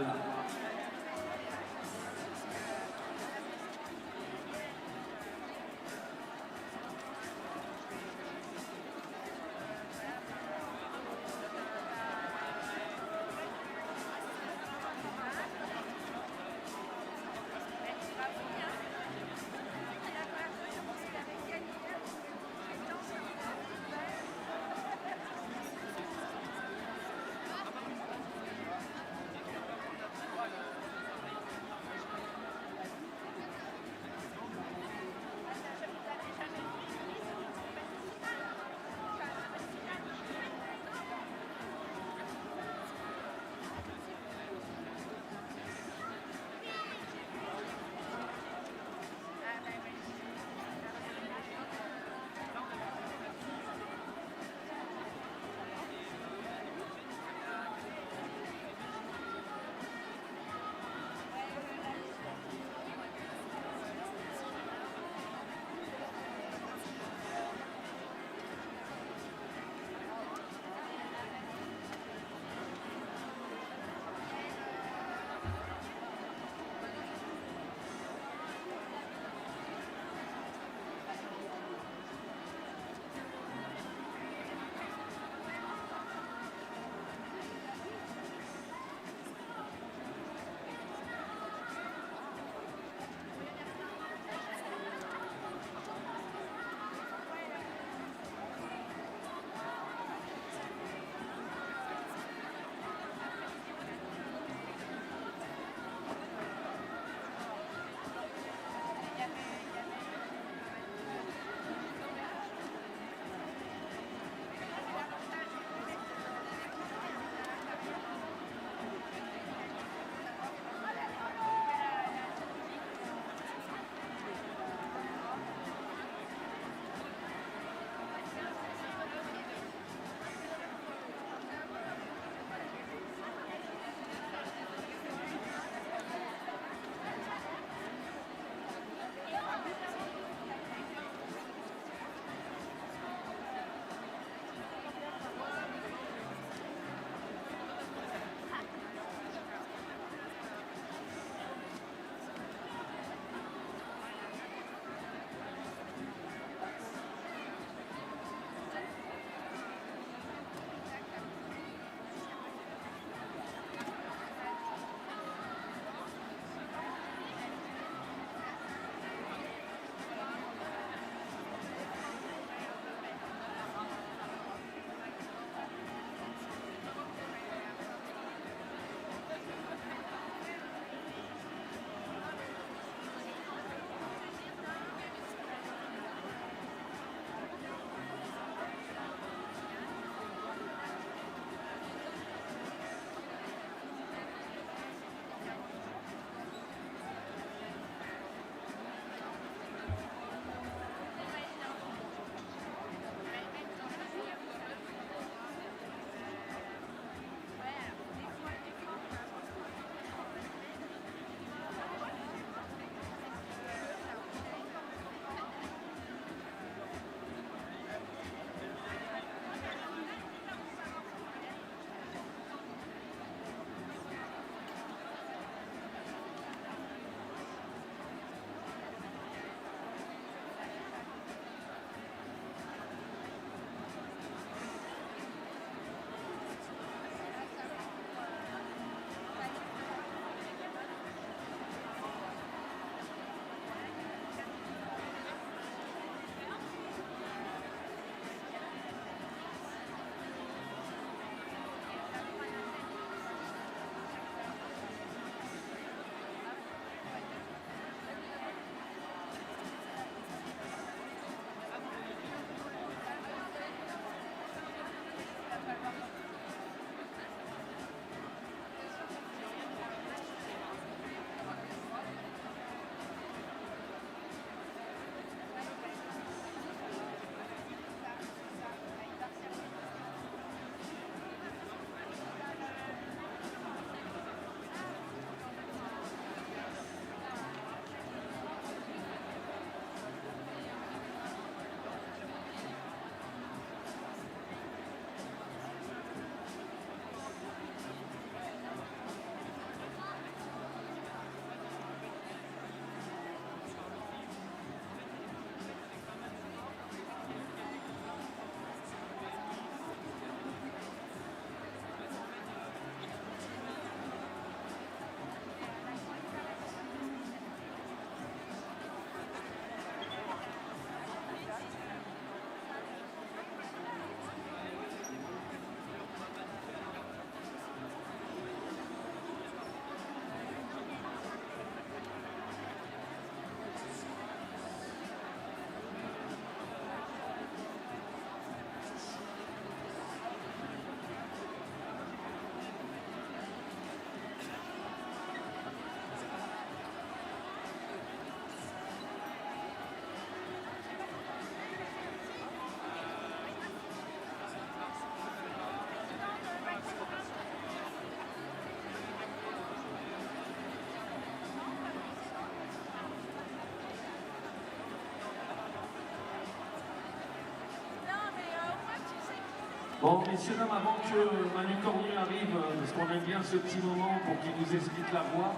Bon, messieurs, dames, avant que Manu Cornu arrive, parce qu'on aime bien ce petit moment pour qu'il nous explique la voie,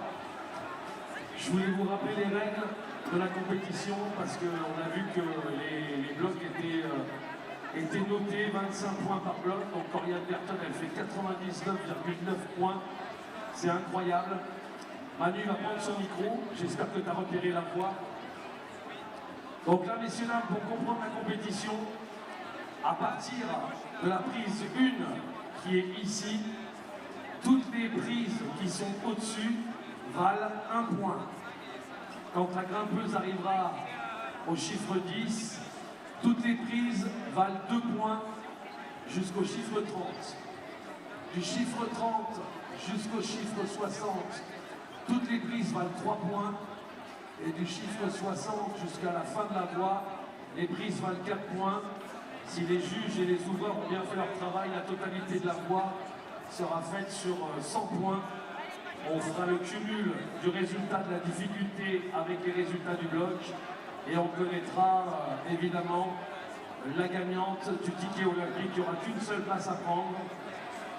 je voulais vous rappeler les règles de la compétition, parce qu'on a vu que les blocs étaient notés, 25 points par bloc, donc Orian Bertone, elle fait 99,9 points, c'est incroyable. Manu va prendre son micro, j'espère que tu as repéré la voie. Donc là, messieurs, dames, pour comprendre la compétition, à partir de la prise 1 qui est ici, toutes les prises qui sont au-dessus valent 1 point. Quand la grimpeuse arrivera au chiffre 10, toutes les prises valent 2 points jusqu'au chiffre 30. Du chiffre 30 jusqu'au chiffre 60, toutes les prises valent 3 points. Et du chiffre 60 jusqu'à la fin de la voie, les prises valent 4 points. Si les juges et les ouvreurs ont bien fait leur travail, la totalité de la voie sera faite sur 100 points. On fera le cumul du résultat de la difficulté avec les résultats du bloc et on connaîtra évidemment la gagnante du ticket olympique. Il n'y aura qu'une seule place à prendre.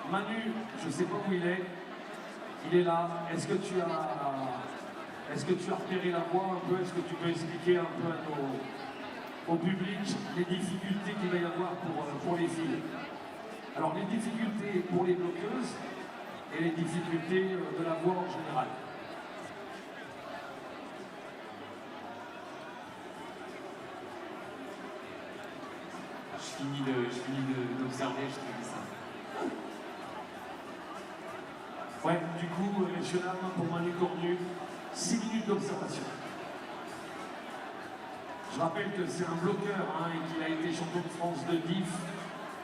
Manu, je ne sais pas où il est là. Est-ce que tu as repéré la voie un peu? Est-ce que tu peux expliquer un peu au public les difficultés qu'il va y avoir pour les filles? Alors les difficultés pour les bloqueuses et les difficultés de la voie en général. Je finis d'observer, je te dis ça. Ouais, du coup, messieurs, dames, pour Manu Cornu, 6 minutes d'observation. Je rappelle que c'est un bloqueur et qu'il a été champion de France de diff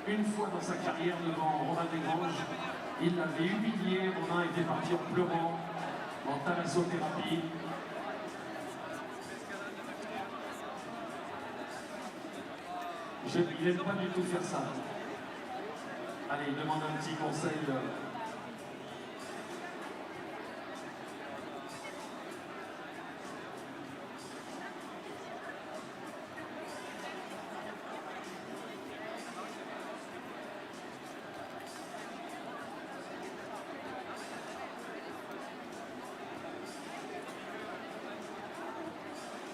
une fois dans sa carrière devant Romain Desgranges. Il l'avait humilié, Romain était parti en pleurant, en thalassothérapie. Il n'aime pas du tout faire ça. Allez, il demande un petit conseil.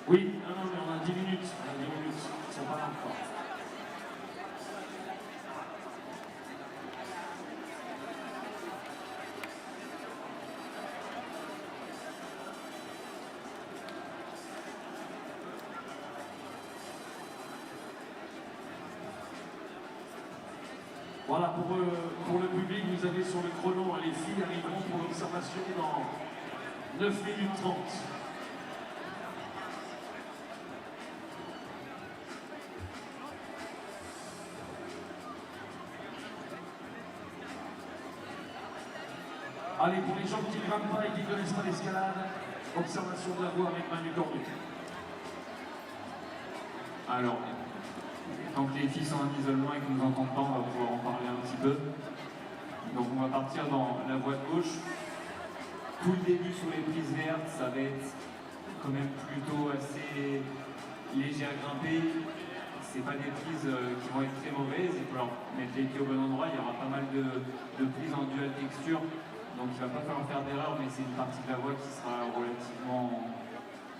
Oui, non, mais on a 10 minutes. On a 10 minutes. Ils sont pas là encore. Voilà, pour le public, vous avez sur le chrono, les filles arriveront pour l'observation dans 9 minutes 30. Allez, pour les gens qui ne grimpent pas et qui ne connaissent pas l'escalade, observation de la voie avec Manu Cornu. Alors, tant que les filles sont en isolement et que nous entendent pas, on va pouvoir en parler un petit peu. Donc on va partir dans la voie de gauche. Tout le début sur les prises vertes, ça va être quand même plutôt assez léger à grimper. C'est pas des prises qui vont être très mauvaises, il faut leur mettre les pieds au bon endroit. Il y aura pas mal de prises en dual texture. Donc il ne va pas falloir faire d'erreur, mais c'est une partie de la voie qui sera relativement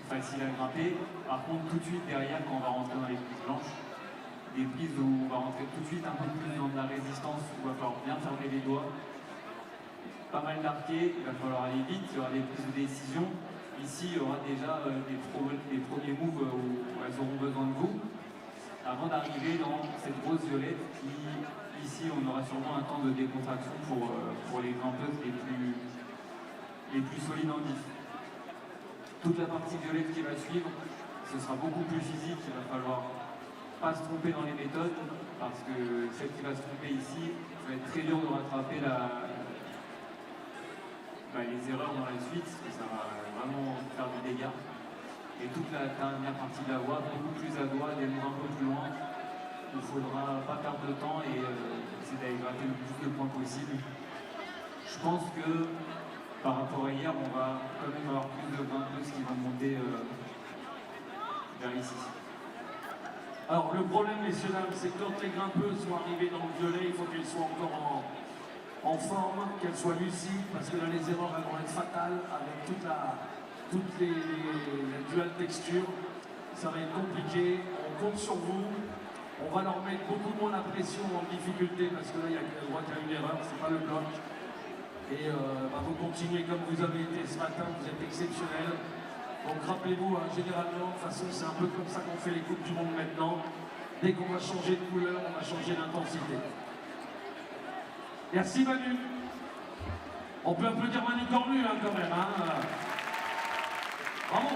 facile à grimper. Par contre, tout de suite derrière, quand on va rentrer dans les prises blanches, des prises où on va rentrer tout de suite un peu plus dans de la résistance, où il va falloir bien fermer les doigts. Pas mal d'arqués, il va falloir aller vite, il y aura des prises de décision. Ici, il y aura déjà des premiers moves où elles auront besoin de vous. Avant d'arriver dans cette grosse violette qui, ici, on aura sûrement un temps de décontraction pour les grimpeuses les plus solides en diff. Toute la partie violette qui va suivre, ce sera beaucoup plus physique, il va falloir pas se tromper dans les méthodes, parce que celle qui va se tromper ici, ça va être très dur de rattraper les erreurs dans la suite, parce que ça va vraiment faire du dégât. Et toute la dernière partie de la voie, beaucoup plus à droite, des mots un peu plus loin. Il ne faudra pas perdre de temps et essayer d'aller gratter le plus de points possible. Je pense que par rapport à hier, on va quand même avoir plus de grimpeuses qui vont monter vers ici. Alors le problème, messieurs dames, c'est que quand les grimpeuses sont arrivées dans le violet, il faut qu'elles soient encore en forme, qu'elles soient lucides, parce que là les erreurs elles vont être fatales avec toutes les duales textures. Ça va être compliqué, on compte sur vous. On va leur mettre beaucoup moins la pression en difficulté parce que là, il y a le droit qu'il y a une erreur, c'est pas le bloc. Et vous continuez comme vous avez été ce matin, vous êtes exceptionnels. Donc rappelez-vous, généralement, de toute façon, c'est un peu comme ça qu'on fait les Coupes du Monde maintenant. Dès qu'on va changer de couleur, on va changer d'intensité. Merci Manu. On peut applaudir Manu Cornu quand même. Bravo.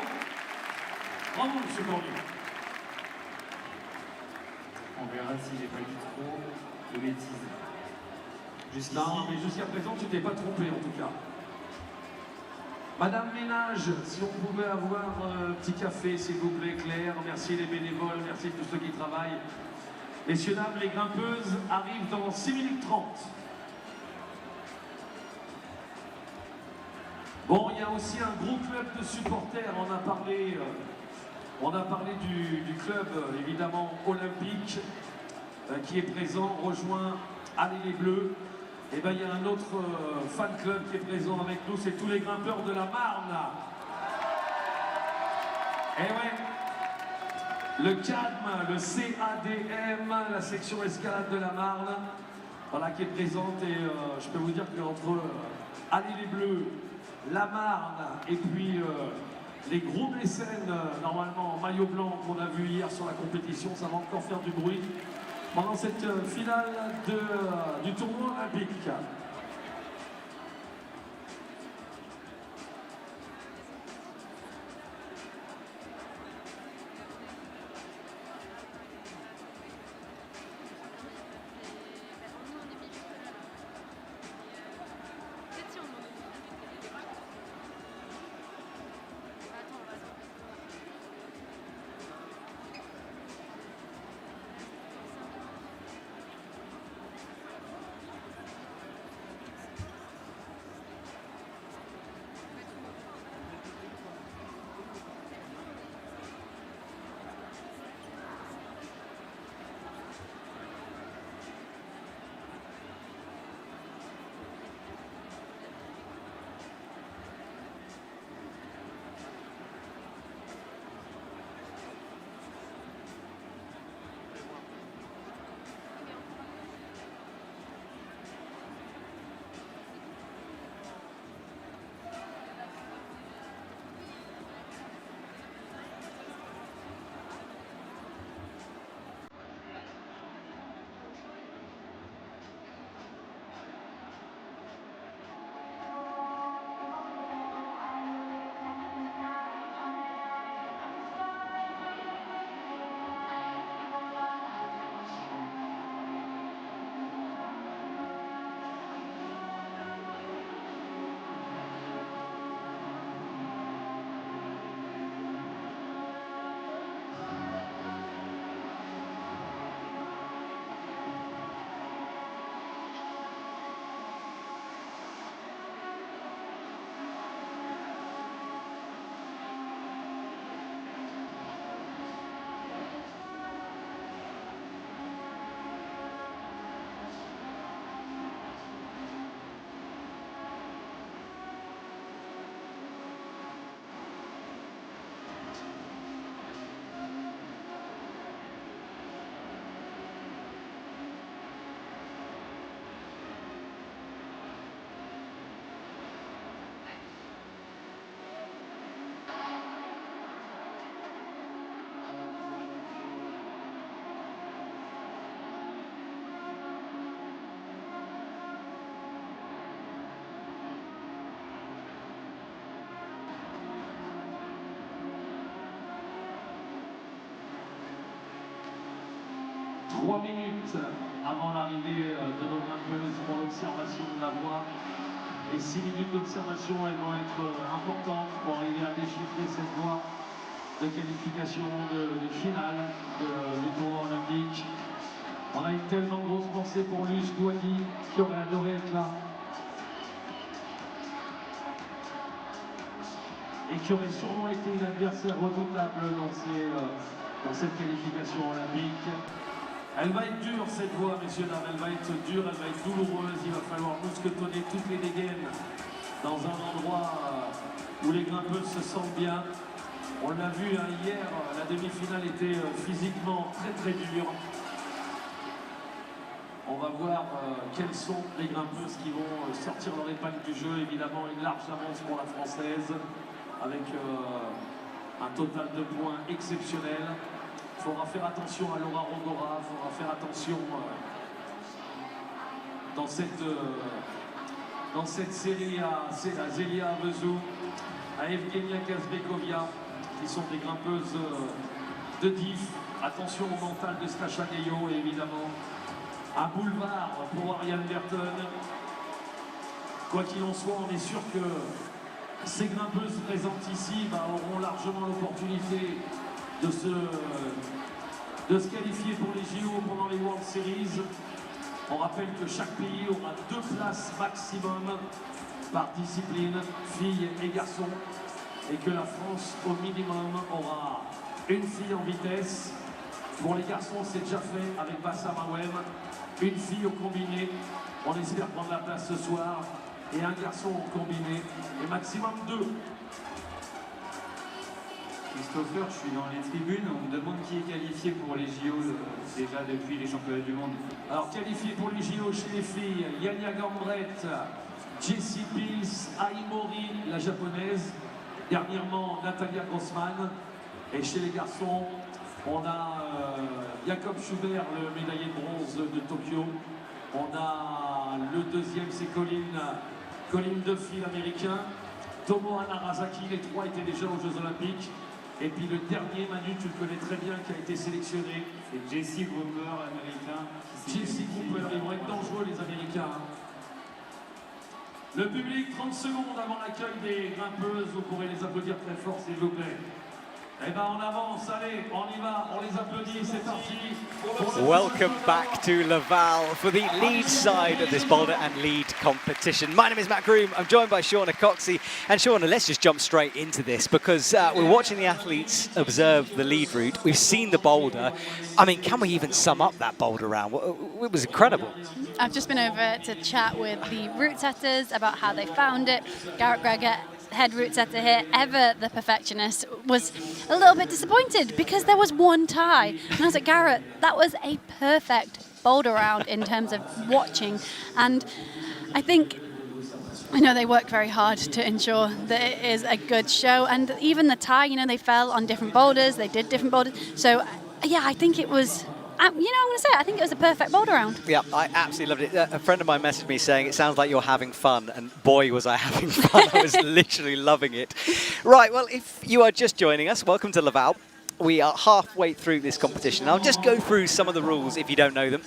Bravo, monsieur Cornu. On verra si j'ai pas dit trop de bêtises. Non, mais jusqu'à présent, tu t'es pas trompé en tout cas. Madame Ménage, si on pouvait avoir un petit café, s'il vous plaît, Claire. Merci les bénévoles, merci tous ceux qui travaillent. Messieurs, dames, les grimpeuses arrivent dans 6 minutes 30. Bon, il y a aussi un gros club de supporters, on a parlé du club, évidemment, olympique, qui est présent, rejoint Allez les Bleus. Et bien, il y a un autre fan club qui est présent avec nous, c'est tous les grimpeurs de la Marne. Et ouais, le CADM, le CADM, la section escalade de la Marne, voilà, qui est présente. Et je peux vous dire qu'entre Allez les Bleus, la Marne et puis les gros mécènes, normalement en maillot blanc qu'on a vu hier sur la compétition, ça va encore faire du bruit pendant cette finale du tournoi olympique. Trois minutes avant l'arrivée de nos grimpeuses pour l'observation de la voie. Les 6 minutes d'observation, elles vont être importantes pour arriver à déchiffrer cette voie de qualification de finale du tournoi olympique. On a une tellement grosse pensée pour Luce Douani qui aurait adoré être là. Et qui aurait sûrement été une adversaire redoutable dans ces pour cette qualification olympique. Elle va être dure cette voie, messieurs, dames, elle va être dure, elle va être douloureuse, il va falloir mousquetonner toutes les dégaines dans un endroit où les grimpeuses se sentent bien. On l'a vu hein, hier, la demi-finale était physiquement très dure. On va voir quelles sont les grimpeuses qui vont sortir leur épingle du jeu. Évidemment, une large avance pour la française, avec un total de points exceptionnel. Il faudra faire attention à Laura Rogora, il faudra faire attention dans cette série à Zelia Avezou, à Evgenia Kazbekovia, qui sont des grimpeuses de diff. Attention au mental de Stacha Neyo, évidemment. Un boulevard pour Orian Bertone. Quoi qu'il en soit, on est sûr que ces grimpeuses présentes ici auront largement l'opportunité de se qualifier pour les JO pendant les World Series. On rappelle que chaque pays aura 2 places maximum par discipline, filles et garçons, et que la France, au minimum, aura une fille en vitesse. Pour les garçons, c'est déjà fait avec Bassam Awem. Une fille au combiné, on espère prendre la place ce soir, et un garçon au combiné, et maximum 2. Christopher, je suis dans les tribunes, on me demande qui est qualifié pour les JO déjà depuis les championnats du monde. Alors qualifié pour les JO chez les filles, Yanya Gambret, Jessie Pils, Aimori, la japonaise, dernièrement Natalia Grossman, et chez les garçons, on a Jacob Schubert, le médaillé de bronze de Tokyo. On a le deuxième, c'est Colin Duffy, l'américain. Tomo Anarazaki, les 3 étaient déjà aux Jeux Olympiques. Et puis le dernier, Manu, tu le connais très bien, qui a été sélectionné. C'est Jesse Grover, l'américain. Jesse Grover, ils vont être dangereux, les Américains. Le public, 30 secondes avant l'accueil des grimpeuses. Vous pourrez les applaudir très fort, s'il vous plaît. Eh ben on avance, allez, on y va, on les applaudit, c'est parti. Welcome back to Laval for the lead side of this Boulder and Lead competition. My name is Matt Groom, I'm joined by Shauna Coxey. And Shauna, let's just jump straight into this because we're watching the athletes observe the lead route. We've seen the boulder. I mean, can we even sum up that boulder round? It was incredible. I've just been over to chat with the route setters about how they found it. Garrett Greger, head route setter here, ever the perfectionist, was a little bit disappointed because there was one tie. And I was like, Garrett, that was a perfect boulder round in terms of watching. And I know they worked very hard to ensure that it is a good show. And even the tie, they fell on different boulders, they did different boulders. So, yeah, I think it was... I'm going to say, I think it was a perfect boulder round. Yeah, I absolutely loved it. A friend of mine messaged me saying, it sounds like you're having fun. And boy, was I having fun. I was literally loving it. Right, well, if you are just joining us, welcome to Laval. We are halfway through this competition. I'll just go through some of the rules if you don't know them.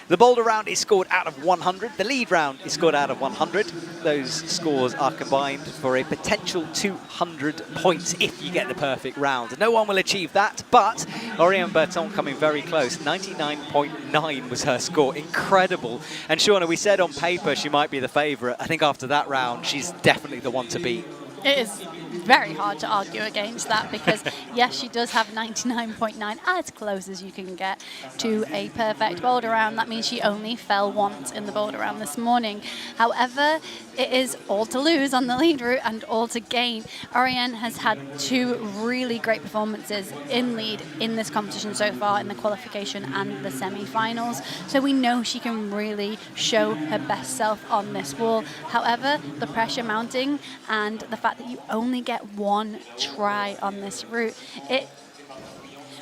The boulder round is scored out of 100. The lead round is scored out of 100. Those scores are combined for a potential 200 points if you get the perfect round. No one will achieve that, but Orian Bertone coming very close. 99.9 was her score. Incredible. And Shauna, we said on paper she might be the favourite. I think after that round, she's definitely the one to beat. It is very hard to argue against that because, yes, she does have 99.9, as close as you can get to a perfect boulder round. That means she only fell once in the boulder round this morning. However, it is all to lose on the lead route and all to gain. Orian has had 2 really great performances in lead in this competition so far, in the qualification and the semi-finals. So we know she can really show her best self on this wall. However, the pressure mounting and the fact that you only get 1 try on this route,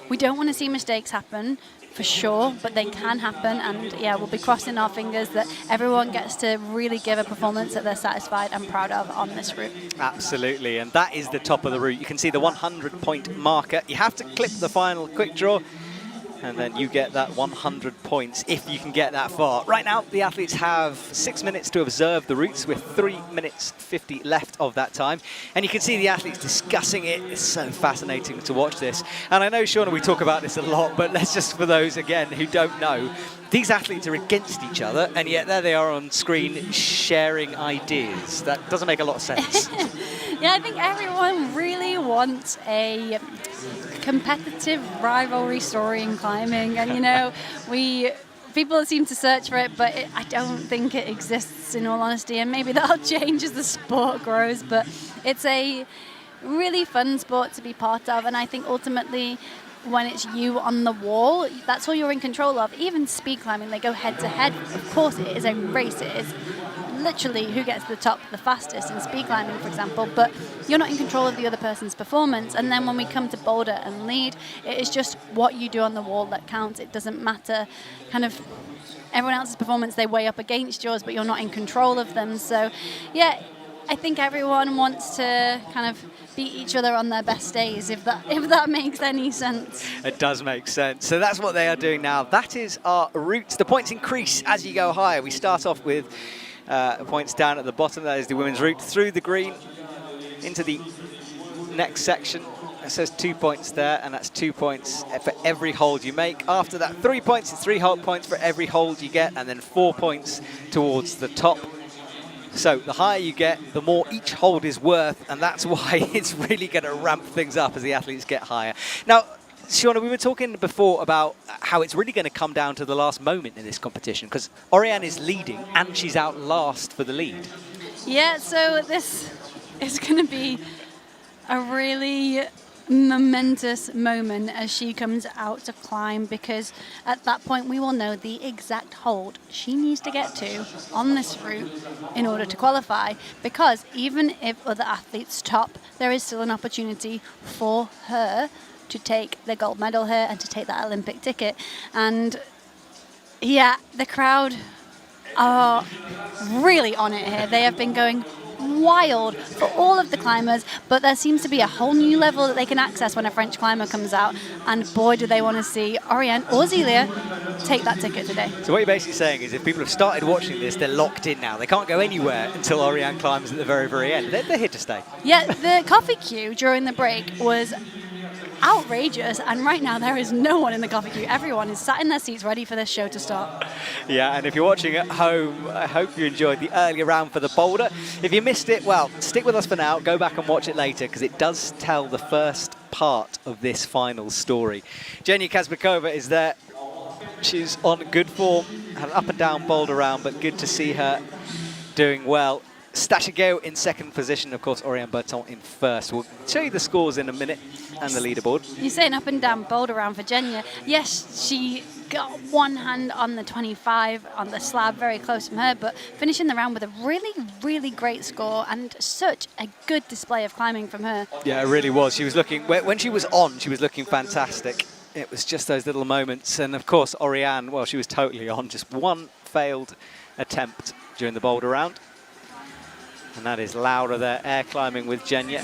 we don't want to see mistakes happen for sure, but they can happen, and yeah, we'll be crossing our fingers that everyone gets to really give a performance that they're satisfied and proud of on this route. Absolutely, and that is the top of the route. You can see the 100-point marker. You have to clip the final quick draw, and then you get that 100 points if you can get that far. Right now, the athletes have 6 minutes to observe the routes with 3 minutes 50 left of that time. And you can see the athletes discussing it. It's so fascinating to watch this. And I know, Shauna, we talk about this a lot, but let's just, for those, again, who don't know, these athletes are against each other, and yet there they are on screen sharing ideas. That doesn't make a lot of sense. Yeah, I think everyone really wants a competitive rivalry story in climbing, and you know, people seem to search for it, but I don't think it exists, in all honesty, and maybe that'll change as the sport grows. But it's a really fun sport to be part of, and I think ultimately, when it's you on the wall, that's all you're in control of. Even speed climbing, they go head to head. Of course, it is a race. It is literally who gets to the top the fastest in speed climbing, for example, but you're not in control of the other person's performance. And then when we come to boulder and lead, it is just what you do on the wall that counts. It doesn't matter kind of everyone else's performance, they weigh up against yours, but you're not in control of them. So yeah, I think everyone wants to kind of beat each other on their best days, if that makes any sense. It does make sense. So that's what they are doing now. That is our route. The points increase as you go higher. We start off with points down at the bottom. That is the women's route through the green into the next section. It says 2 points there, and that's 2 points for every hold you make. After that, 3 points. It's 3 hold points for every hold you get, and then 4 points towards the top. So the higher you get, the more each hold is worth, and that's why it's really going to ramp things up as the athletes get higher. Now, Shauna, we were talking before about how it's really going to come down to the last moment in this competition, because Orian is leading and she's out last for the lead. Yeah, so this is going to be a really momentous moment as she comes out to climb, because at that point we will know the exact hold she needs to get to on this route in order to qualify, because even if other athletes top, there is still an opportunity for her to take the gold medal here and to take that Olympic ticket. And yeah, the crowd are really on it here. They have been going wild for all of the climbers, but there seems to be a whole new level that they can access when a French climber comes out, and boy do they want to see Orian or Zelia take that ticket today. So what you're basically saying is if people have started watching this, they're locked in now. They can't go anywhere until Orian climbs at the very, very end. They're here to stay. Yeah, the coffee queue during the break was outrageous, and right now there is no one in the coffee queue. Everyone is sat in their seats ready for this show to start. Yeah, and if you're watching at home, I hope you enjoyed the earlier round for the boulder. If you missed it, well, stick with us for now. Go back and watch it later, because it does tell the first part of this final story. Jenya Kazbekova is there. She's on good form, had an up and down boulder round, but good to see her doing well. Stachigeo in second position, of course, Orian Bertone in first. We'll show you the scores in a minute and the leaderboard. You say an up and down boulder round for Jenya. Yes, she got one hand on the 25 on the slab, very close from her, but finishing the round with a really, really great score and such a good display of climbing from her. Yeah, it really was. She was looking, when she was on, she was looking fantastic. It was just those little moments. And of course, Orian, well, she was totally on. Just one failed attempt during the boulder round. And that is Laura there, air climbing with Jenya.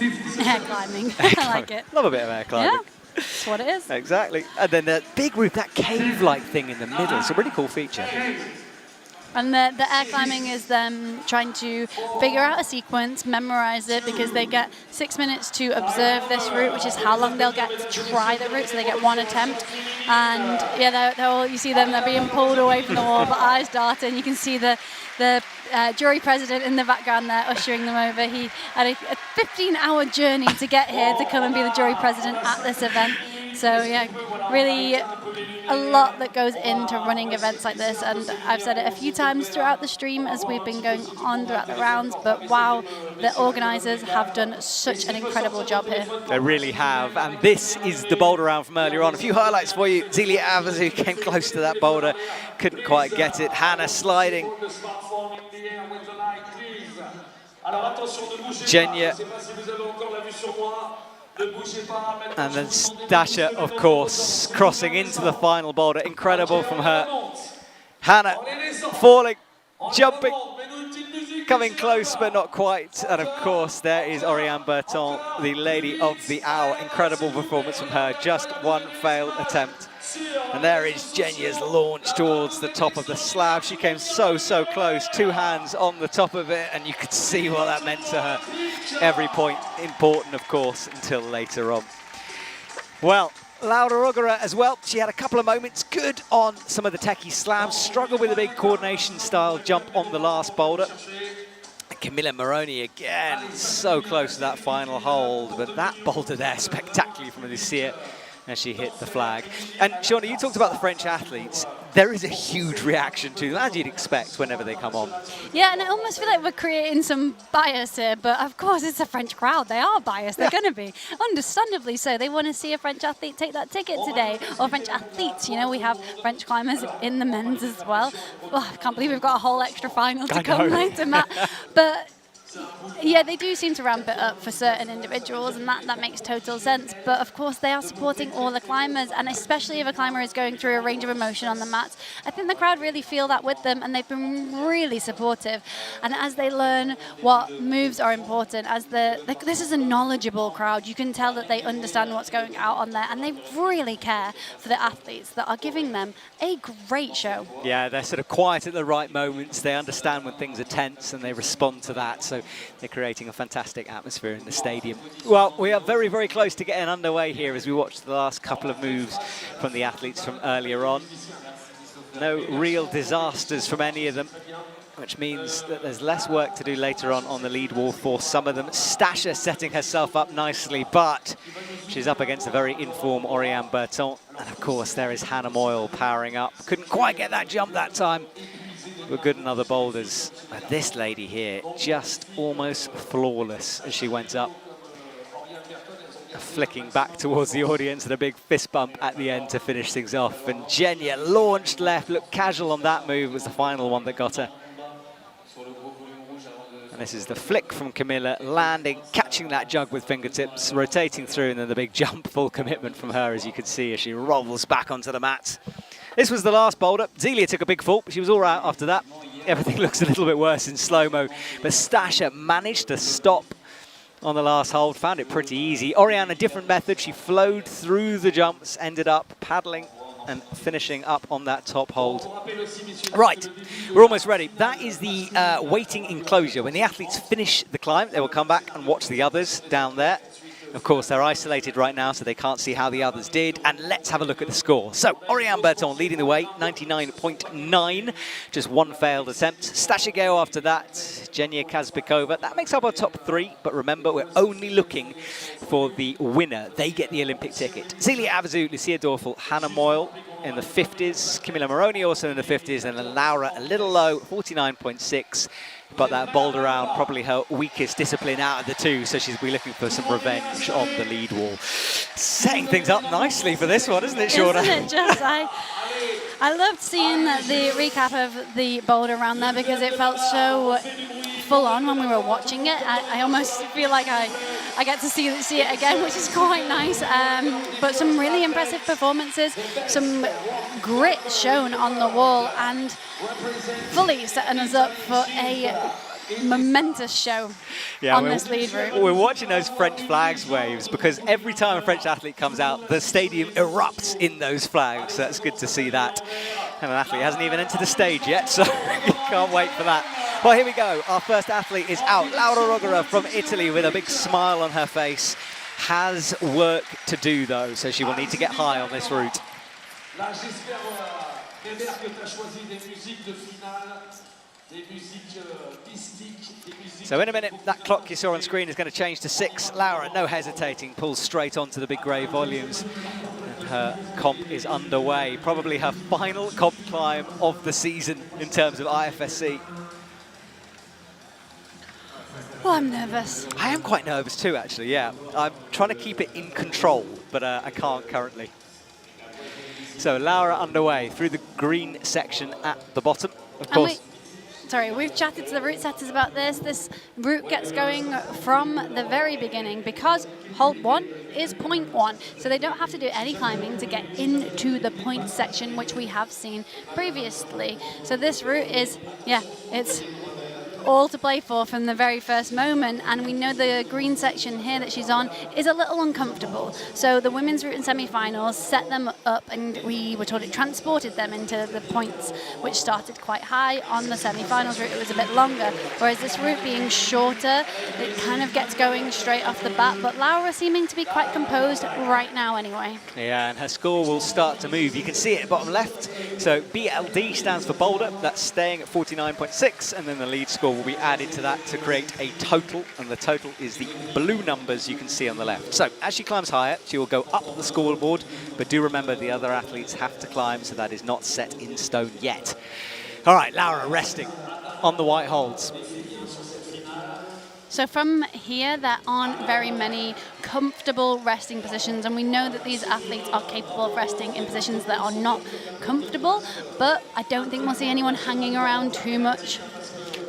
Air climbing, I like it. Love a bit of air climbing. Yeah, that's what it is. Exactly. And then the big roof, that cave-like thing in the middle. It's a really cool feature. And the air climbing is them trying to figure out a sequence, memorize it, because they get 6 minutes to observe this route, which is how long they'll get to try the route, so they get one attempt. And yeah, they're all, you see them, they're being pulled away from the wall, but eyes darting. You can see the jury president in the background there ushering them over. He had a 15-hour journey to get here to come and be the jury president at this event. So yeah, really a lot that goes into running events like this, and I've said it a few times throughout the stream as we've been going on throughout the rounds, but wow, the organisers have done such an incredible job here. They really have, and this is the boulder round from earlier on. A few highlights for you. Zelia Avazu came close to that boulder, couldn't quite get it. Hannah sliding. Jenya. And then Stasha, of course, crossing into the final boulder. Incredible from her. Hannah falling, jumping, coming close but not quite. And of course, there is Orian Bertone, the lady of the hour. Incredible performance from her. Just one failed attempt. And there is Jenya's launch towards the top of the slab. She came so, so close. 2 hands on the top of it, and you could see what that meant to her. Every point important, of course, until later on. Well, Laura Rugara as well. She had a couple of moments good on some of the techie slabs. Struggled with a big coordination style jump on the last boulder. Camilla Moroni again, so close to that final hold, but that boulder there spectacularly from Lucia as she hit the flag. And Shauna, you talked about the French athletes. There is a huge reaction to them, as you'd expect whenever they come on. Yeah, and I almost feel like we're creating some bias here, but of course it's a French crowd. They are biased. They're going to be, understandably so. They want to see a French athlete take that ticket today, or French athletes. You know, we have French climbers in the men's as well. Oh, I can't believe we've got a whole extra final to come later, Matt. But yeah, they do seem to ramp it up for certain individuals, and that makes total sense. But of course, they are supporting all the climbers, and especially if a climber is going through a range of emotion on the mats, I think the crowd really feel that with them, and they've been really supportive. And as they learn what moves are important, this is a knowledgeable crowd. You can tell that they understand what's going out on there, and they really care for the athletes that are giving them a great show. Yeah, they're sort of quiet at the right moments. They understand when things are tense, and they respond to that. So they're creating a fantastic atmosphere in the stadium. Well, we are very, very close to getting underway here as we watch the last couple of moves from the athletes from earlier on. No real disasters from any of them, which means that there's less work to do later on the lead wall for some of them. Stasha setting herself up nicely, but she's up against a very in-form Orian Bertone. And of course, there is Hannah Moyle powering up. Couldn't quite get that jump that time. Were good in other boulders. But this lady here, just almost flawless as she went up. Flicking back towards the audience and a big fist bump at the end to finish things off. And Genya launched left, looked casual on that move, was the final one that got her. And this is the flick from Camilla, landing, catching that jug with fingertips, rotating through, and then the big jump, full commitment from her, as you can see, as she rolls back onto the mat. This was the last boulder. Zelia took a big fall, but she was all right after that. Everything looks a little bit worse in slow-mo, but Stasha managed to stop on the last hold, found it pretty easy. Orian, a different method. She flowed through the jumps, ended up paddling and finishing up on that top hold. Right, we're almost ready. That is the waiting enclosure. When the athletes finish the climb, they will come back and watch the others down there. Of course, they're isolated right now, so they can't see how the others did. And let's have a look at the score. So, Orian Bertone leading the way, 99.9. Just one failed attempt. Stasha Gale after that, Genya Kazbekova. That makes up our top three, but remember, we're only looking for the winner. They get the Olympic ticket. Zelia Avezou, Lucia Dorfel, Hannah Moyle in the 50s. Camilla Moroni also in the 50s, and then Laura a little low, 49.6. But that boulder round, probably her weakest discipline out of the two, so she'll be looking for some revenge on the lead wall. Setting things up nicely for this one, isn't it, Shauna? Isn't it just? I loved seeing the recap of the boulder round there because it felt so full on when we were watching it. I almost feel like I get to see it again, which is quite nice. But some really impressive performances, some grit shown on the wall, and fully setting us up for a momentous show on this lead route. We're watching those French flags waves because every time a French athlete comes out, the stadium erupts in those flags. So that's good to see that. And an athlete hasn't even entered the stage yet, so you can't wait for that. Well, here we go. Our first athlete is out. Laura Rogera from Italy with a big smile on her face. Has work to do, though, so she will need to get high on this route. So in a minute, that clock you saw on screen is going to change to 6. Laura, no hesitating, pulls straight onto the big grey volumes. And her comp is underway. Probably her final comp climb of the season in terms of IFSC. Well, I'm nervous. I am quite nervous too, actually, yeah. I'm trying to keep it in control, but I can't currently. So Laura underway through the green section at the bottom, of course. We've chatted to the route setters about this. This route gets going from the very beginning because hold 1 is point 1. So they don't have to do any climbing to get into the point section, which we have seen previously. So this route is, it's all to play for from the very first moment, and we know the green section here that she's on is a little uncomfortable. So the women's route and semi-finals set them up, and we were told it transported them into the points, which started quite high. On the semi-finals route, it was a bit longer, whereas this route being shorter, it kind of gets going straight off the bat, but Laura seeming to be quite composed right now anyway. Yeah, and her score will start to move. You can see it at bottom left. So BLD stands for Boulder. That's staying at 49.6, and then the lead score score will be added to that to create a total, and the total is the blue numbers you can see on the left. So as she climbs higher, she will go up the scoreboard, but do remember the other athletes have to climb, so that is not set in stone yet. All right, Laura resting on the white holds. So from here, there aren't very many comfortable resting positions, and we know that these athletes are capable of resting in positions that are not comfortable, but I don't think we'll see anyone hanging around too much.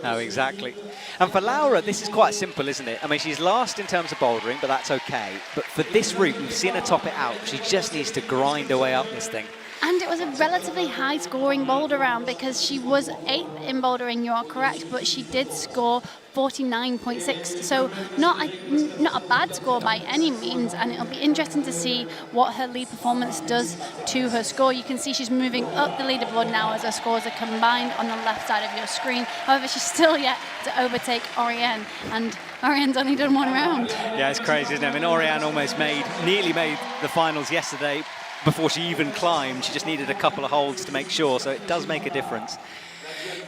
No, exactly. And for Laura, this is quite simple, isn't it? I mean, she's last in terms of bouldering, but that's okay. But for this route, we've seen her top it out. She just needs to grind her way up this thing. And it was a relatively high-scoring boulder round because she was 8th in bouldering, you are correct, but she did score 49.6, so not a bad score by any means, and it'll be interesting to see what her lead performance does to her score. You can see she's moving up the leaderboard now as her scores are combined on the left side of your screen. However, she's still yet to overtake Orian, and Orian's only done one round. Yeah, it's crazy, isn't it? I mean, Orian nearly made the finals yesterday before she even climbed. She just needed a couple of holds to make sure, so it does make a difference.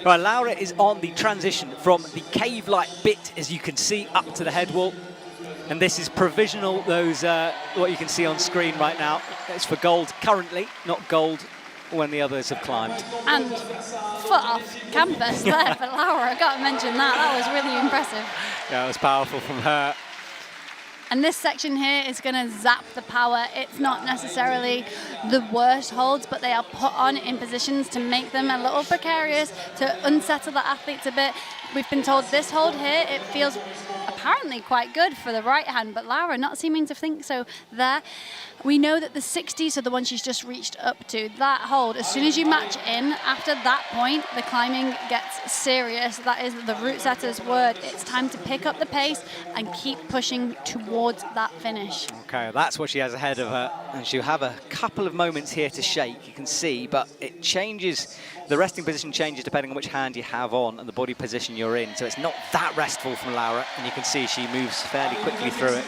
Right, Laura is on the transition from the cave-like bit, as you can see, up to the head wall. And this is provisional, those what you can see on screen right now. It's for gold currently, not gold when the others have climbed. And foot off campus there for Laura, I got to mention that. That was really impressive. Yeah, it was powerful from her. And this section here is going to zap the power. It's not necessarily the worst holds, but they are put on in positions to make them a little precarious, to unsettle the athletes a bit. We've been told this hold here, it feels apparently quite good for the right hand, but Laura not seeming to think so there. We know that the 60s, so the one she's just reached up to, that hold, as soon as you match in, after that point, the climbing gets serious. That is the route setter's word. It's time to pick up the pace and keep pushing towards that finish. Okay, that's what she has ahead of her, and she'll have a couple of moments here to shake, you can see, but it changes, the resting position changes depending on which hand you have on and the body position you're in, so it's not that restful from Laura, and you can see she moves fairly quickly through it.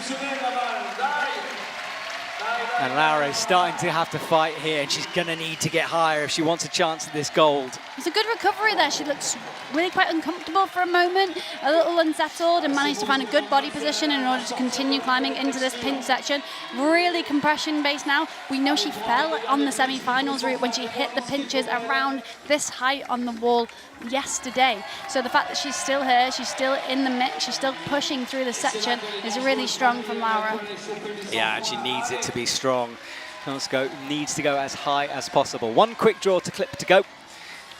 And Laura is starting to have to fight here, and she's going to need to get higher if she wants a chance at this gold. It's a good recovery there. She looks really quite uncomfortable for a moment, a little unsettled, and managed to find a good body position in order to continue climbing into this pinch section. Really compression based now. We know she fell on the semi-finals route when she hit the pinches around this height on the wall yesterday. So the fact that she's still here, she's still in the mix, she's still pushing through the section is really strong from Laura. Yeah, and she needs it to be strong. Needs to go as high as possible. One quick draw to clip to go.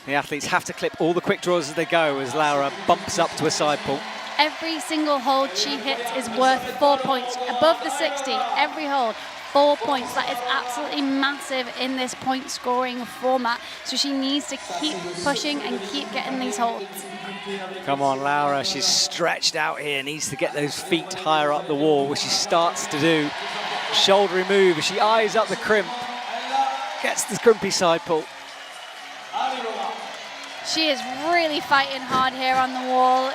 The athletes have to clip all the quick draws as they go as Laura bumps up to a side pull. Every single hold she hits is worth 4 points. Above the 60, every hold, 4 points. That is absolutely massive in this point scoring format. So she needs to keep pushing and keep getting these holds. Come on, Laura, she's stretched out here, needs to get those feet higher up the wall, which she starts to do. Shouldery move as she eyes up the crimp, gets the crimpy side pull. She is really fighting hard here on the wall.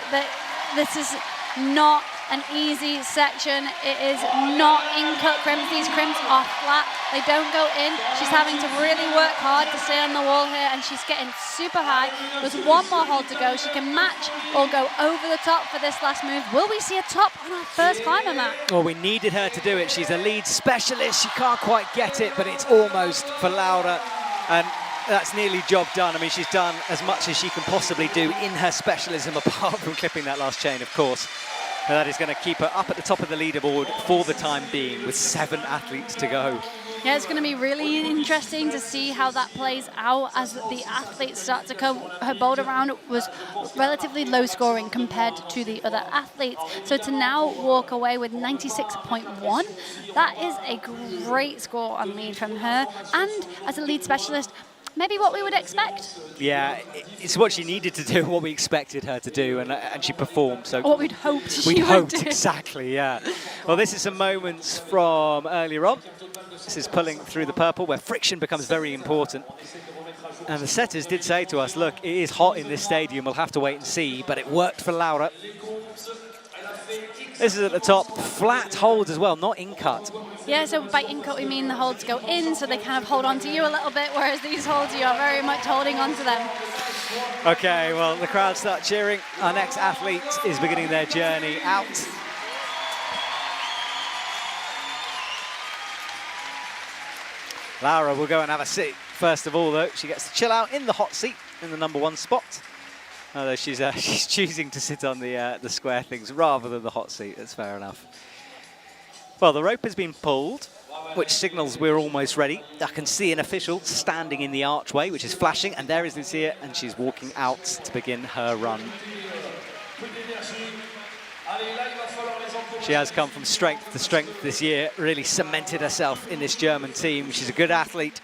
This is not an easy section. It is not in-cut crimps. These crimps are flat. They don't go in. She's having to really work hard to stay on the wall here, and she's getting super high. There's one more hold to go. She can match or go over the top for this last move. Will we see a top on our first climber, Matt? Well, we needed her to do it. She's a lead specialist. She can't quite get it, but it's almost for Laura. And that's nearly job done. I mean, she's done as much as she can possibly do in her specialism, apart from clipping that last chain, of course. And that is going to keep her up at the top of the leaderboard for the time being, with 7 athletes to go. Yeah, it's going to be really interesting to see how that plays out as the athletes start to come. Her boulder round was relatively low scoring compared to the other athletes. So to now walk away with 96.1, that is a great score on lead from her. And as a lead specialist, maybe what we would expect. Yeah, it's what she needed to do, what we expected her to do, and she performed. So what we'd hoped she would do. We'd hoped, exactly, yeah. Well, this is some moments from earlier on. This is pulling through the purple, where friction becomes very important. And the setters did say to us, look, it is hot in this stadium, we'll have to wait and see, but it worked for Laura. This is at the top, flat holds as well, not in-cut. Yeah, so by in-cut we mean the holds go in, so they kind of hold on to you a little bit, whereas these holds, you are very much holding on to them. Okay, well, the crowd start cheering. Our next athlete is beginning their journey out. Laura will go and have a seat. First of all, though, she gets to chill out in the hot seat in the #1 spot. Although she's choosing to sit on the square things rather than the hot seat. That's fair enough. Well, the rope has been pulled, which signals we're almost ready. I can see an official standing in the archway, which is flashing, and there is Lucia, and she's walking out to begin her run. She has come from strength to strength this year, really cemented herself in this German team. She's a good athlete.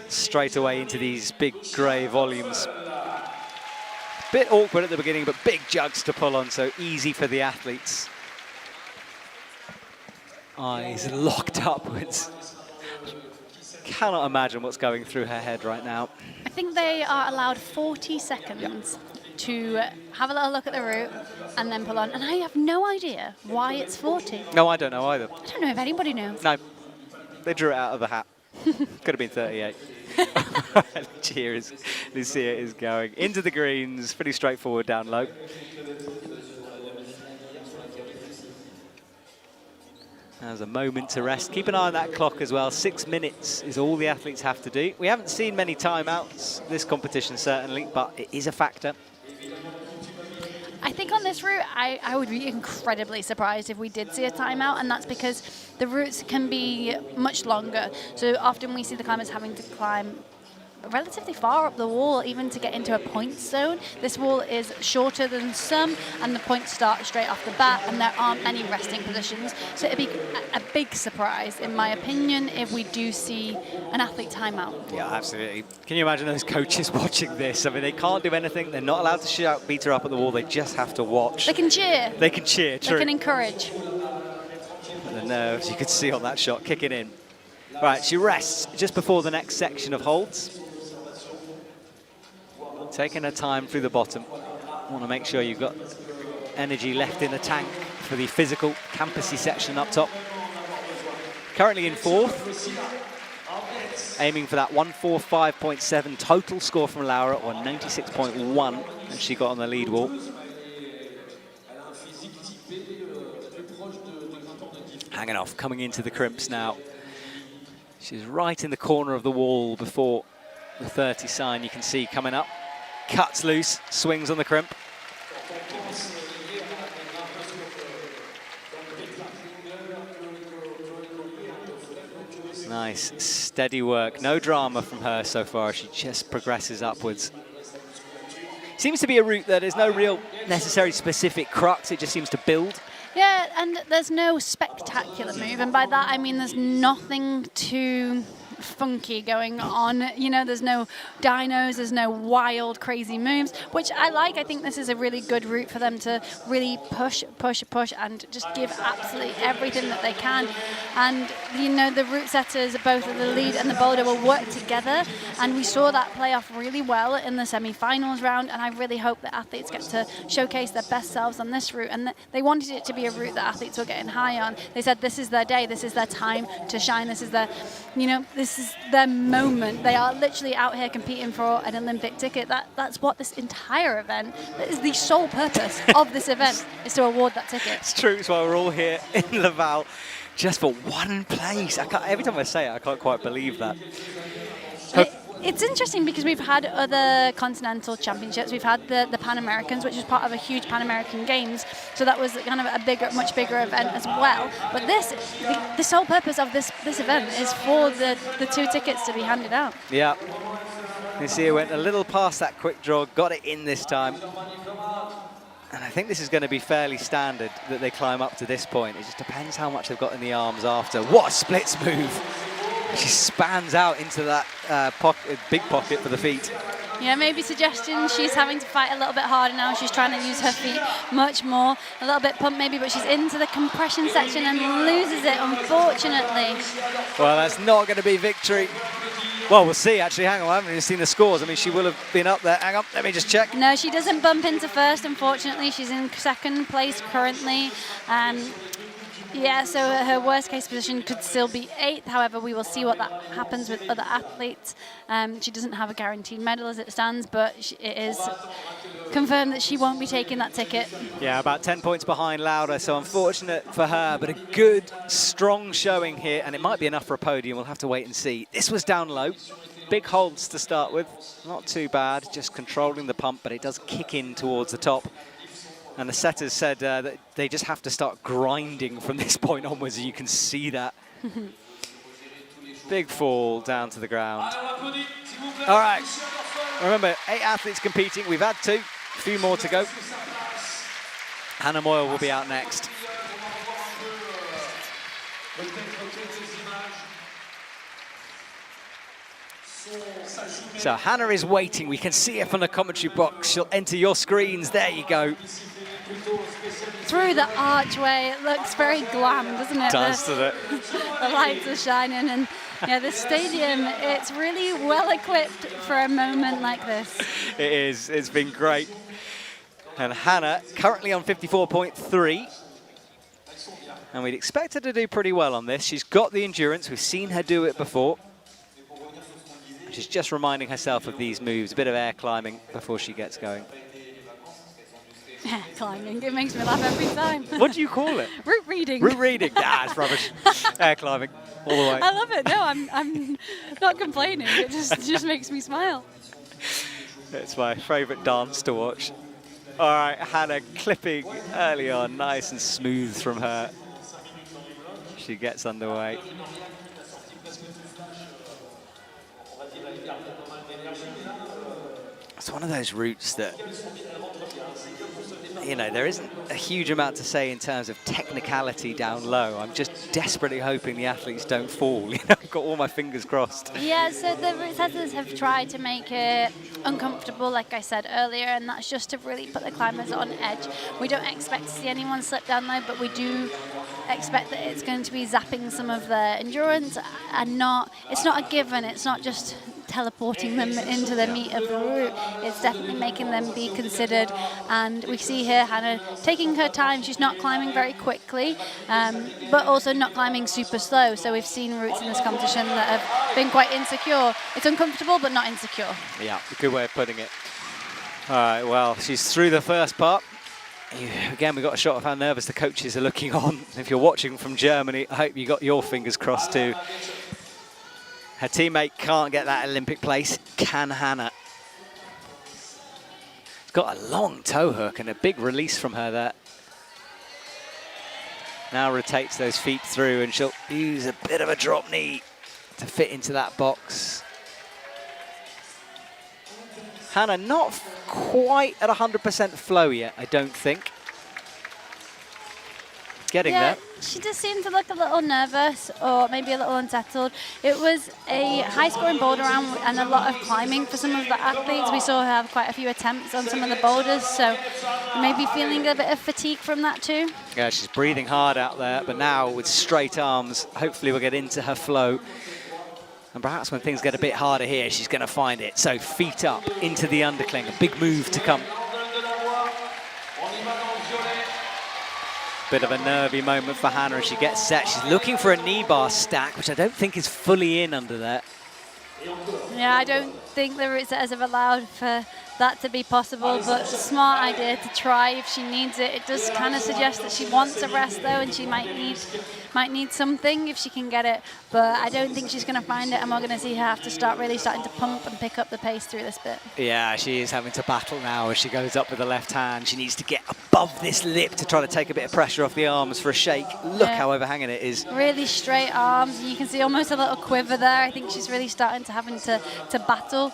Straight away into these big grey volumes. Bit awkward at the beginning, but big jugs to pull on, so easy for the athletes. Eyes locked upwards. Cannot imagine what's going through her head right now. I think they are allowed 40 seconds to have a little look at the route and then pull on. And I have no idea why it's 40. No, I don't know either. I don't know if anybody knows. No, they drew it out of the hat. Could have been 38. Cheers. Lucia is going into the greens, pretty straightforward down low. There's a moment to rest. Keep an eye on that clock as well. 6 minutes is all the athletes have to do. We haven't seen many timeouts this competition, certainly, but it is a factor. I think on this route, I would be incredibly surprised if we did see a timeout, and that's because the routes can be much longer. So often we see the climbers having to climb relatively far up the wall, even to get into a point zone. This wall is shorter than some, and the points start straight off the bat, and there aren't any resting positions. So it'd be a big surprise, in my opinion, if we do see an athlete timeout. Yeah, absolutely. Can you imagine those coaches watching this? I mean, they can't do anything. They're not allowed to shout, beat her up at the wall. They just have to watch. They can cheer. They can cheer, true. They can encourage. And the nerves you could see on that shot kicking in. Right, she rests just before the next section of holds. Taking her time through the bottom. Want to make sure you've got energy left in the tank for the physical campusy section up top. Currently in 4th. Aiming for that 145.7 total score from Laura, or 96.1, and she got on the lead wall. Hanging off, coming into the crimps now. She's right in the corner of the wall before the 30 sign you can see coming up. Cuts loose, swings on the crimp. Nice, steady work. No drama from her so far. She just progresses upwards. Seems to be a route that there's no real necessary specific crux. It just seems to build. Yeah, and there's no spectacular move, and by that I mean there's nothing too funky going on. You know, there's no dynos, there's no wild, crazy moves, which I like. I think this is a really good route for them to really push, and just give absolutely everything that they can. And, you know, the route setters, both of the lead and the boulder, will work together, and we saw that play off really well in the semi-finals round, and I really hope that athletes get to showcase their best selves on this route, and they wanted it to be a route that athletes were getting high on. They said this is their day, this is their time to shine, this is their, you know, this is their moment. They are literally out here competing for an Olympic ticket. That's what this entire event, that is the sole purpose of this event, is to award that ticket. It's true, it's why we're all here in Laval just for one place. Every time I say it, I can't quite believe that. It's interesting because we've had other continental championships. We've had the Pan Americans, which was part of a huge Pan American Games. So that was kind of a much bigger event as well. But the sole purpose of this event is for the 2 tickets to be handed out. Yeah. You see, it went a little past that quick draw, got it in this time. And I think this is going to be fairly standard that they climb up to this point. It just depends how much they've got in the arms after. What a splits move. She spans out into that big pocket for the feet. Yeah, maybe suggestion. She's having to fight a little bit harder now. She's trying to use her feet much more. A little bit pumped maybe, but she's into the compression section and loses it, unfortunately. Well, that's not going to be victory. Well, we'll see, actually. Hang on, I haven't even seen the scores. I mean, she will have been up there. Hang on, let me just check. No, she doesn't bump into first, unfortunately. She's in 2nd place currently. Yeah, so her worst case position could still be 8th. However, we will see what that happens with other athletes. She doesn't have a guaranteed medal as it stands, but it is confirmed that she won't be taking that ticket. Yeah, about 10 points behind Lauda, so unfortunate for her, but a good, strong showing here, and it might be enough for a podium. We'll have to wait and see. This was down low. Big holds to start with. Not too bad, just controlling the pump, but it does kick in towards the top. And the setters said that they just have to start grinding from this point onwards, and you can see that. Big fall down to the ground. All right, remember, 8 athletes competing. We've had 2, a few more to go. Hannah Moyle will be out next. So Hannah is waiting. We can see her from the commentary box. She'll enter your screens. There you go. Through the archway, it looks very glam, doesn't it? Doesn't it? The lights are shining, and yeah, the stadium, it's really well equipped for a moment like this. It is. It's been great. And Hannah currently on 54.3. And we'd expect her to do pretty well on this. She's got the endurance. We've seen her do it before. She's just reminding herself of these moves, a bit of air climbing before she gets going. Air climbing, it makes me laugh every time. What do you call it? Route reading. Route reading, it's rubbish. Air climbing, all the way. I love it, no, I'm not complaining, it just makes me smile. It's my favourite dance to watch. All right, Hannah clipping early on, nice and smooth from her. She gets underway. It's one of those routes that, you know, there isn't a huge amount to say in terms of technicality down low. I'm just desperately hoping the athletes don't fall. You know, I've got all my fingers crossed. Yeah, so the route setters have tried to make it uncomfortable, like I said earlier, and that's just to really put the climbers on edge. We don't expect to see anyone slip down low, but we do expect that it's going to be zapping some of their endurance, and it's not a given. It's not just teleporting them into the meat of the route. It's definitely making them be considered, and we see here Hannah taking her time. She's not climbing very quickly, but also not climbing super slow. So we've seen routes in this competition that have been quite insecure. It's uncomfortable, but not insecure. Yeah, good way of putting it. All right, well, she's through the first part. Again, we got a shot of how nervous the coaches are looking on. If you're watching from Germany, I hope you got your fingers crossed too. Her teammate can't get that Olympic place. Can Hannah? It's got a long toe hook and a big release from her there. Now rotates those feet through, and she'll use a bit of a drop knee to fit into that box. Hannah not quite at 100% flow yet, I don't think. Getting there. She just seemed to look a little nervous, or maybe a little unsettled. It was a high-scoring boulder round and a lot of climbing for some of the athletes. We saw her have quite a few attempts on some of the boulders, so maybe feeling a bit of fatigue from that too. Yeah, she's breathing hard out there, but now with straight arms, hopefully we'll get into her flow. And perhaps when things get a bit harder here, she's going to find it. So feet up into the undercling, a big move to come. Bit of a nervy moment for Hannah as she gets set. She's looking for a knee bar stack, which I don't think is fully in under there. Yeah, I don't think the route setters have allowed for that to be possible, but smart idea to try if she needs it. It does kind of suggest that she wants a rest though, and she might need something if she can get it, but I don't think she's going to find it, and we're going to see her have to starting to pump and pick up the pace through this bit. Yeah, she is having to battle now as she goes up with the left hand. She needs to get above this lip to try to take a bit of pressure off the arms for a shake. Look how overhanging it is. Really straight arms. You can see almost a little quiver there. I think she's really starting to having to battle.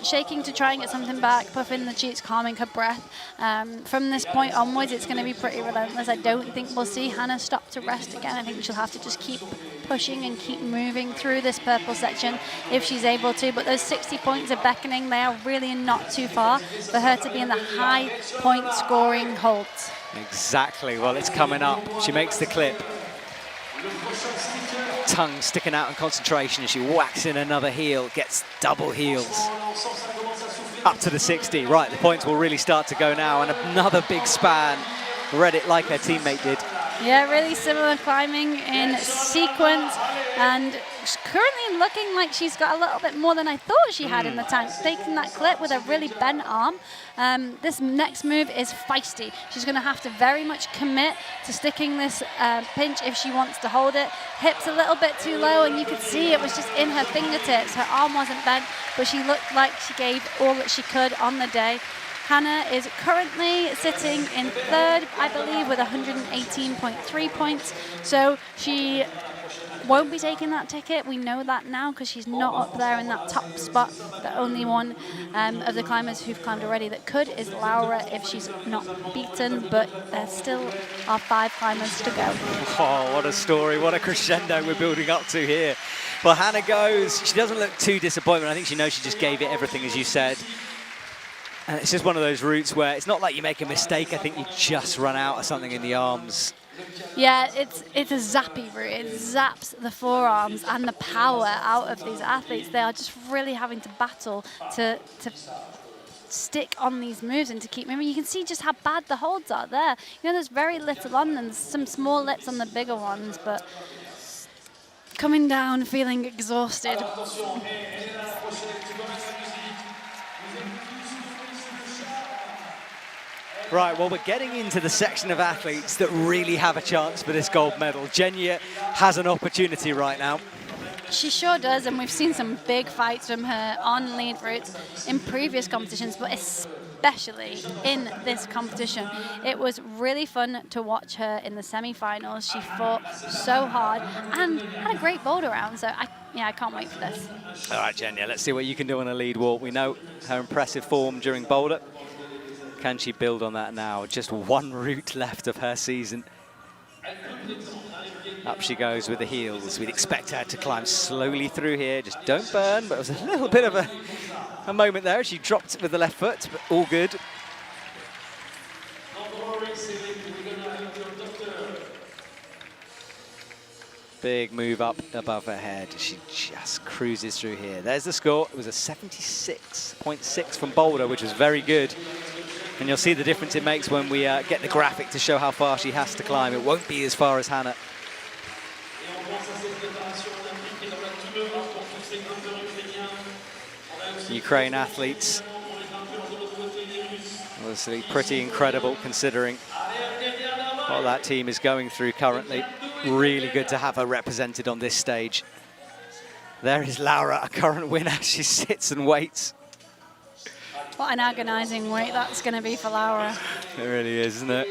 Shaking to try and get something back, puffing the cheeks, calming her breath. From this point onwards, it's going to be pretty relentless. I don't think we'll see Hannah stop to rest again. I think she'll have to just keep pushing and keep moving through this purple section if she's able to. But those 60 points are beckoning. They are really not too far for her to be in the high point scoring holds. Exactly. Well, it's coming up. She makes the clip. Tongue sticking out in concentration as she whacks in another heel, gets double heels. Up to the 60. Right, the points will really start to go now, and another big span. Read it like her teammate did. Yeah, really similar climbing in sequence, and she's currently looking like she's got a little bit more than I thought she had in the tank, taking that clip with a really bent arm. This next move is feisty. She's going to have to very much commit to sticking this pinch if she wants to hold it. Hips a little bit too low, and you could see it was just in her fingertips. Her arm wasn't bent, but she looked like she gave all that she could on the day. Hannah is currently sitting in third, I believe, with 118.3 points. So she won't be taking that ticket. We know that now because she's not up there in that top spot. The only one of the climbers who've climbed already that could is Laura if she's not beaten, but there still are 5 climbers to go. Oh, what a story. What a crescendo we're building up to here. Well, Hannah goes. She doesn't look too disappointed. I think she knows she just gave it everything, as you said. And it's just one of those routes where it's not like you make a mistake. I think you just run out of something in the arms. Yeah, it's a zappy route. It zaps the forearms and the power out of these athletes. They are just really having to battle to stick on these moves and to keep moving. You can see just how bad the holds are there. You know, there's very little on them. There's some small lips on the bigger ones, but coming down feeling exhausted. Right, well, we're getting into the section of athletes that really have a chance for this gold medal. Jenya has an opportunity right now. She sure does, and we've seen some big fights from her on lead routes in previous competitions, but especially in this competition. It was really fun to watch her in the semi-finals. She fought so hard and had a great boulder round, so I can't wait for this. All right, Jenya, let's see what you can do on a lead walk. We know her impressive form during Boulder. Can she build on that now? Just one route left of her season. Up she goes with the heels. We'd expect her to climb slowly through here. Just don't burn, but it was a little bit of a moment there. She dropped it with the left foot, but all good. Big move up above her head. She just cruises through here. There's the score. It was a 76.6 from Boulder, which was very good. And you'll see the difference it makes when we get the graphic to show how far she has to climb. It won't be as far as Hannah. Ukraine athletes. Obviously pretty incredible considering what that team is going through currently. Really good to have her represented on this stage. There is Laura, a current winner. She sits and waits. What an agonising wait that's going to be for Laura. It really is, isn't it?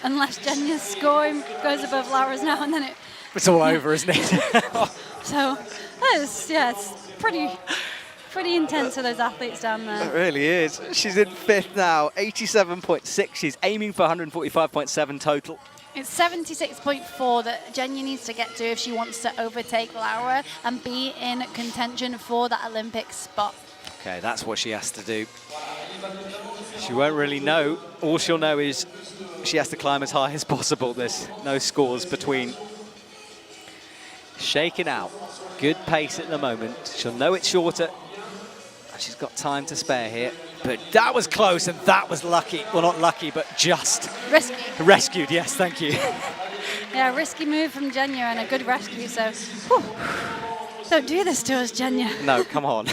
Unless Jenya's score goes above Laura's now, and then it's all over, isn't it? So, it's pretty intense for those athletes down there. It really is. She's in 5th now, 87.6. She's aiming for 145.7 total. It's 76.4 that Jenya needs to get to if she wants to overtake Laura and be in contention for that Olympic spot. Okay, that's what she has to do. She won't really know. All she'll know is she has to climb as high as possible. There's no scores between. Shaking out. Good pace at the moment. She'll know it's shorter. She's got time to spare here. But that was close and that was lucky. Well, not lucky, but just... Risky. Rescued, yes, thank you. Yeah, risky move from Jenya and a good rescue, so... Whew. Don't do this to us, Jenya. No, come on.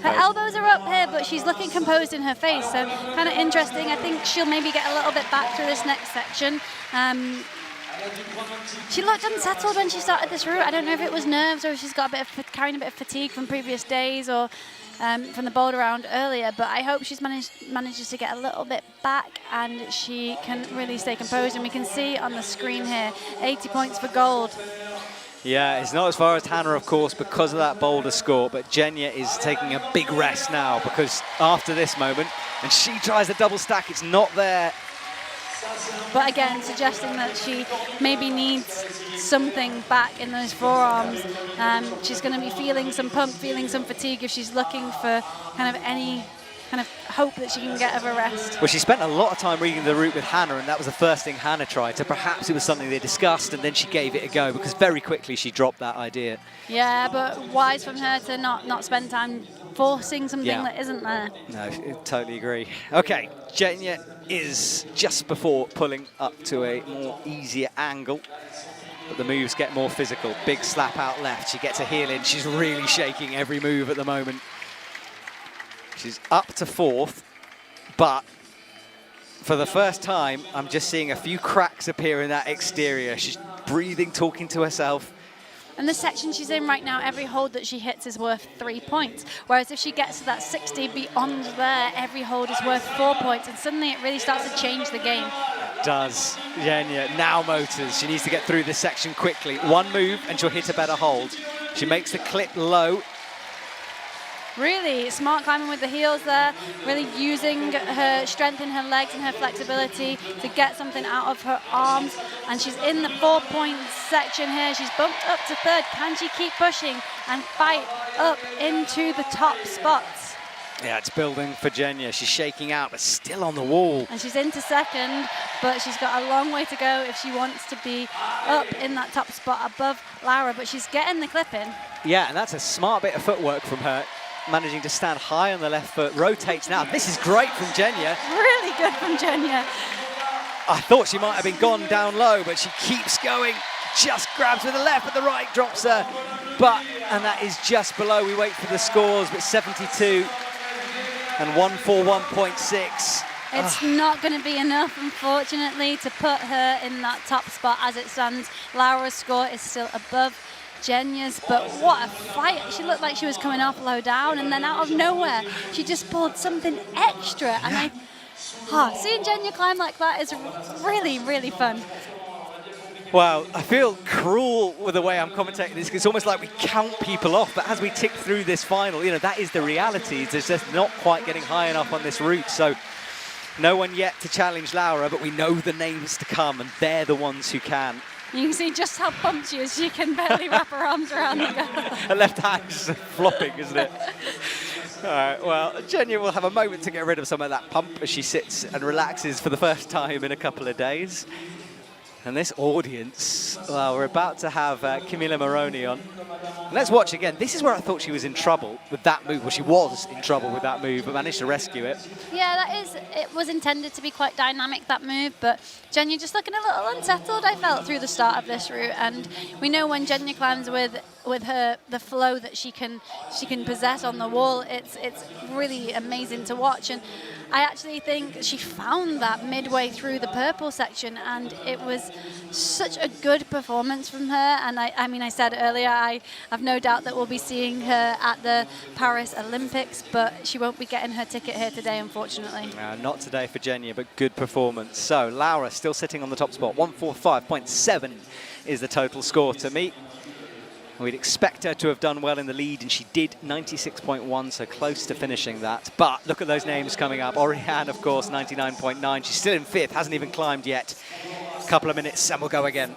Her elbows are up here, but she's looking composed in her face, so kind of interesting. I think she'll maybe get a little bit back to this next section. She looked unsettled when she started this route. I don't know if it was nerves or if she's got carrying a bit of fatigue from previous days or from the boulder round earlier, but I hope she's manages to get a little bit back and she can really stay composed. And we can see on the screen here, 80 points for gold. Yeah, it's not as far as Hannah, of course, because of that boulder score, but Jenya is taking a big rest now because after this moment, and she tries the double stack, it's not there. But again, suggesting that she maybe needs something back in those forearms. She's going to be feeling some pump, feeling some fatigue if she's looking for kind of any kind of hope that she can get of a rest. Well, she spent a lot of time reading the route with Hannah, and that was the first thing Hannah tried, so perhaps it was something they discussed, and then she gave it a go, because very quickly she dropped that idea. Yeah, but wise from her to not spend time forcing something Yeah. that isn't there. No, I totally agree. Okay, Jenya is just before pulling up to a more easier angle, but the moves get more physical. Big slap out left, she gets a heel in. She's really shaking every move at the moment. She's up to 4th, but for the first time, I'm just seeing a few cracks appear in that exterior. She's breathing, talking to herself. And the section she's in right now, every hold that she hits is worth 3 points. Whereas if she gets to that 60 beyond there, every hold is worth 4 points. And suddenly it really starts to change the game. Does. Jenya now motors. She needs to get through this section quickly. One move and she'll hit a better hold. She makes the clip low. Really smart climbing with the heels there, really using her strength in her legs and her flexibility to get something out of her arms. And she's in the 4-point section here. She's bumped up to 3rd. Can she keep pushing and fight up into the top spots? Yeah, it's building for Jenya. She's shaking out, but still on the wall. And she's into 2nd, but she's got a long way to go if she wants to be up in that top spot above Laura. But she's getting the clip in. Yeah, and that's a smart bit of footwork from her. Managing to stand high on the left foot, rotates now. This is great from Jenya. Really good from Jenya. I thought she might have been gone down low, but she keeps going. Just grabs with the left, but the right drops her. And that is just below. We wait for the scores, but 72 and 141.6. It's not going to be enough, unfortunately, to put her in that top spot as it stands. Laura's score is still above Jenya's, but what a fight. She looked like she was coming off low down, and then out of nowhere, she just pulled something extra. And seeing Jenya climb like that is really, really fun. Wow, I feel cruel with the way I'm commentating this. It's almost like we count people off, but as we tick through this final, that is the reality. It's just not quite getting high enough on this route. So no one yet to challenge Laura, but we know the names to come, and they're the ones who can. You can see just how pumped she is. She can barely wrap her arms around the girl. Her left hand's flopping, isn't it? All right, well, Jenya will have a moment to get rid of some of that pump as she sits and relaxes for the first time in a couple of days. And this audience, well, we're about to have Camilla Moroni on. And let's watch again. This is where I thought she was in trouble with that move. Well, she was in trouble with that move, but managed to rescue it. Yeah, it was intended to be quite dynamic, that move, but Jenya just looking a little unsettled, I felt, through the start of this route. And we know when Jenya climbs with the flow that she can possess on the wall, it's really amazing to watch. And I actually think she found that midway through the purple section, and it was such a good performance from her. And I mean, I said earlier, I have no doubt that we'll be seeing her at the Paris Olympics, but she won't be getting her ticket here today, unfortunately. Not today for Jenya, but good performance. So Laura still sitting on the top spot. 145.7 is the total score to meet. We'd expect her to have done well in the lead, and she did 96.1, so close to finishing that. But look at those names coming up. Orian, of course, 99.9. She's still in 5th, hasn't even climbed yet. A couple of minutes, and we'll go again.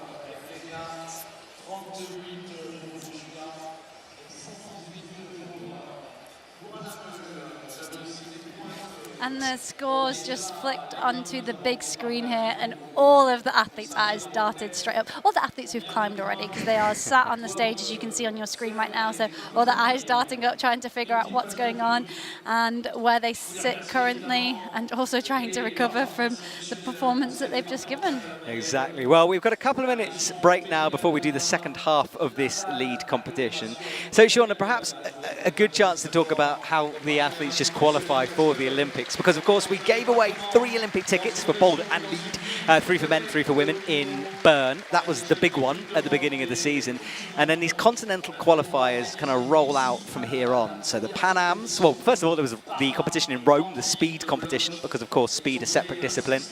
And the scores just flicked onto the big screen here, and all of the athletes' eyes darted straight up. All the athletes who've climbed already, because they are sat on the stage, as you can see on your screen right now. So all the eyes darting up, trying to figure out what's going on and where they sit currently, and also trying to recover from the performance that they've just given. Exactly. Well, we've got a couple of minutes break now before we do the second half of this lead competition. So, Shauna, perhaps a good chance to talk about how the athletes just qualified for the Olympics, because of course we gave away 3 Olympic tickets for Boulder and Lead, 3 for men, 3 for women in Bern. That was the big one at the beginning of the season. And then these Continental Qualifiers kind of roll out from here on. So the Pan Ams, well, first of all, there was the competition in Rome, the speed competition, because of course speed is a separate discipline.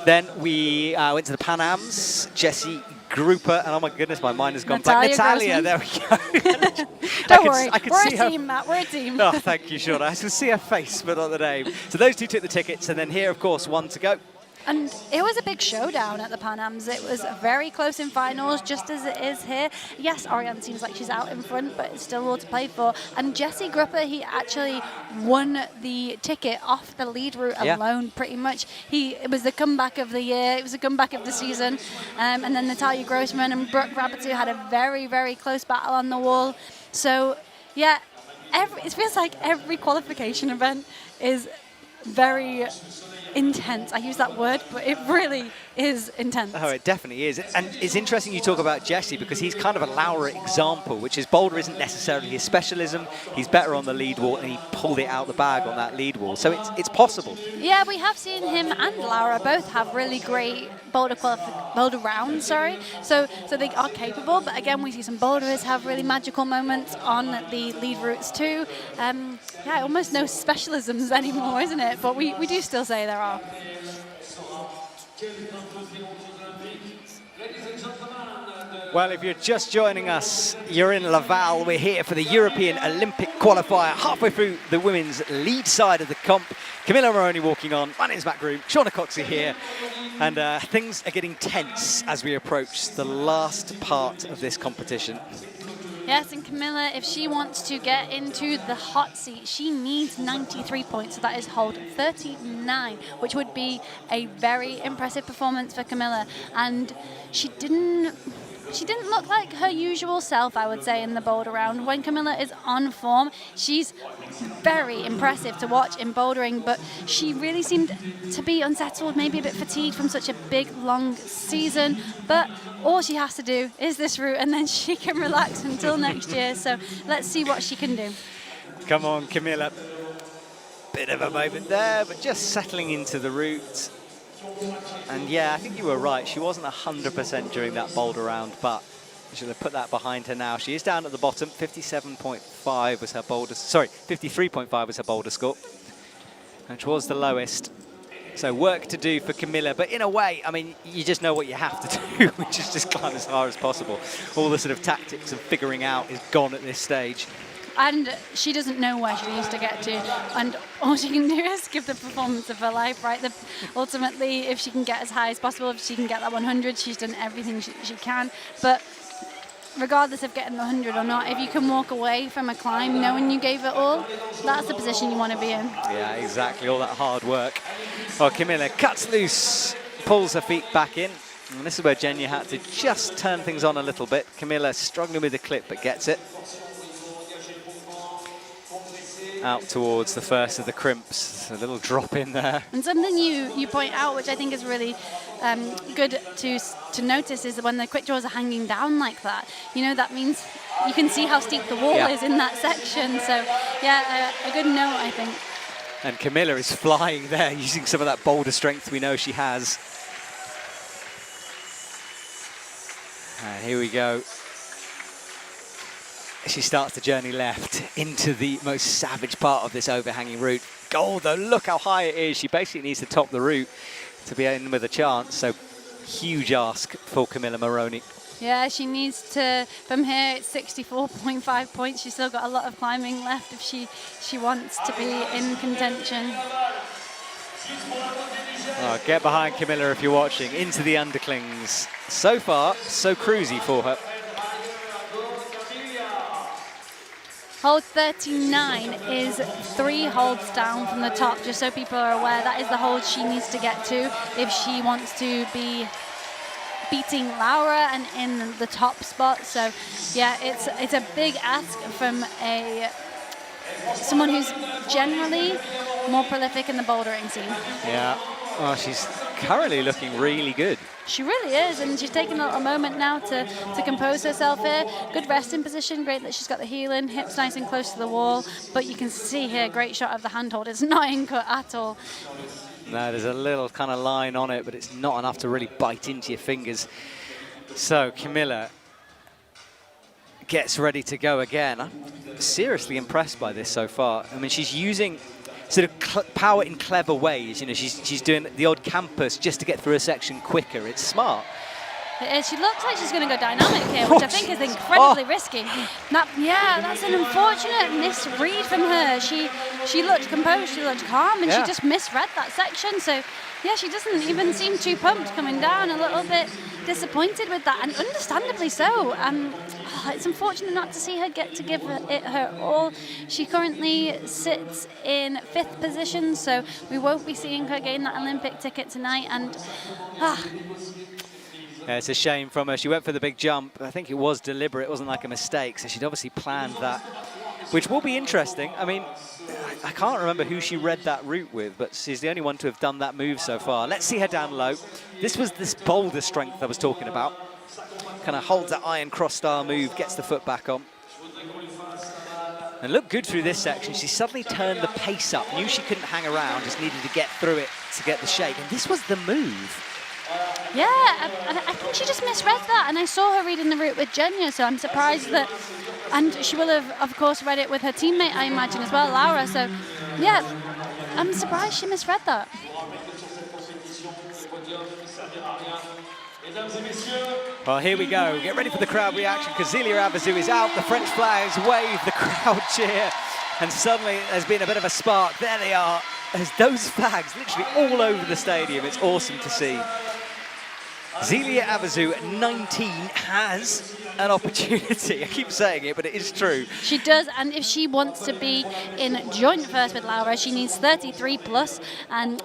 Then we went to the Pan Ams, Jessie Grouper, and oh my goodness, my mind has gone blank. Natalia, there we go. Don't worry, we're a team, Matt, we're a team. Oh, thank you, Shauna. I can see her face, but not the name. So those 2 took the tickets, and then here, of course, 1 to go. And it was a big showdown at the Pan Ams. It was very close in finals, just as it is here. Yes, Orian seems like she's out in front, but it's still all to play for. And Jessie Grupper, he actually won the ticket off the lead route alone, pretty much. It was the comeback of the year. It was the comeback of the season. And then Natalia Grossman and Brooke Rabbitoo had a very, very close battle on the wall. So, yeah, it feels like every qualification event is very intense. I use that word, but it really is intense. Oh, it definitely is. And it's interesting you talk about Jesse because he's kind of a Laura example, which is boulder isn't necessarily his specialism. He's better on the lead wall, and he pulled it out the bag on that lead wall. So it's possible. Yeah, we have seen him and Laura both have really great boulder rounds, sorry. So they are capable, but again, we see some boulders have really magical moments on the lead routes too. Yeah, almost no specialisms anymore, isn't it? But we do still say there are. Well, if you're just joining us, you're in Laval. We're here for the European Olympic qualifier, halfway through the women's lead side of the comp. Camilla Moroni walking on. My name's Matt Groom. Shauna Coxey here. And things are getting tense as we approach the last part of this competition. Yes, and Camilla, if she wants to get into the hot seat, she needs 93 points. So that is hold 39, which would be a very impressive performance for Camilla. And she didn't look like her usual self, I would say, in the boulder round. When Camilla is on form, she's very impressive to watch in bouldering, but she really seemed to be unsettled, maybe a bit fatigued from such a big, long season. But all she has to do is this route, and then she can relax until next year. So let's see what she can do. Come on, Camilla. Bit of a moment there, but just settling into the route. And yeah, I think you were right. She wasn't 100% during that boulder round, but we should have put that behind her now. She is down at the bottom. 57.5 was her boulder. Sorry, 53.5 was her boulder score, which was the lowest. So work to do for Camilla, but in a way, I mean, you just know what you have to do, which is just climb as high as possible. All the sort of tactics and figuring out is gone at this stage. And she doesn't know where she needs to get to, and all she can do is give the performance of her life, right? Ultimately, if she can get as high as possible, if she can get that 100, she's done everything she can. But regardless of getting the 100 or not, if you can walk away from a climb knowing you gave it all, that's the position you want to be in. Yeah, exactly, all that hard work. Well, Camilla cuts loose, pulls her feet back in, and this is where Jenya had to just turn things on a little bit. Camilla struggling with the clip, but gets it. Out towards the first of the crimps, a little drop in there. And something you point out, which I think is really good to notice, is that when the quick draws are hanging down like that, you know, that means you can see how steep the wall is in that section. So yeah, a good note, I think. And Camilla is flying there, using some of that boulder strength we know she has. And here we go. She starts the journey left into the most savage part of this overhanging route. Goal, though, look how high it is. She basically needs to top the route to be in with a chance. So huge ask for Camilla Moroni. Yeah, she needs to, from here it's 64.5 points. She's still got a lot of climbing left if she wants to be in contention. Oh, get behind Camilla if you're watching, into the underclings. So far, so cruisy for her. Hold 39 is 3 holds down from the top, just so people are aware. That is the hold she needs to get to if she wants to be beating Laura and in the top spot. So yeah, it's a big ask from someone who's generally more prolific in the bouldering scene. Yeah, well, she's currently looking really good. She really is, and she's taking a moment now to compose herself here. Good resting position, great that she's got the heel in, hips nice and close to the wall, but you can see here, great shot of the handhold. It's not in cut at all. No, there's a little kind of line on it, but it's not enough to really bite into your fingers. So Camilla gets ready to go again. I'm seriously impressed by this so far. I mean, she's using sort of power in clever ways. You know, she's doing the odd campus just to get through a section quicker. It's smart. It is. She looks like she's going to go dynamic here, which I think is incredibly risky. That's an unfortunate misread from her. She looked composed, she looked calm, and she just misread that section. So, yeah, she doesn't even seem too pumped coming down, a little bit disappointed with that, and understandably so. It's unfortunate not to see her get to give it her all. She currently sits in 5th position, so we won't be seeing her gain that Olympic ticket tonight. And yeah, it's a shame from her. She went for the big jump. I think it was deliberate. It wasn't like a mistake. So she'd obviously planned that which will be interesting. I mean, I can't remember who she read that route with, but she's the only one to have done that move so far. Let's see her down low. This was this boulder strength I was talking about. Kind of holds that iron cross style move, gets the foot back on. And looked good through this section. She suddenly turned the pace up, knew she couldn't hang around, just needed to get through it to get the shake. And this was the move. Yeah, I think she just misread that. And I saw her reading the route with Genya, so I'm surprised that... And she will have, of course, read it with her teammate, I imagine, as well, Laura. So, yeah, I'm surprised she misread that. Well, here we go. Get ready for the crowd reaction, because Zelia Avezou is out. The French flags wave, the crowd cheer, and suddenly there's been a bit of a spark. There they are. There's those flags literally all over the stadium. It's awesome to see. Zelia Avezou at 19 has an opportunity. I keep saying it, but it is true. She does, and if she wants to be in joint first with Laura, she needs 33 plus, and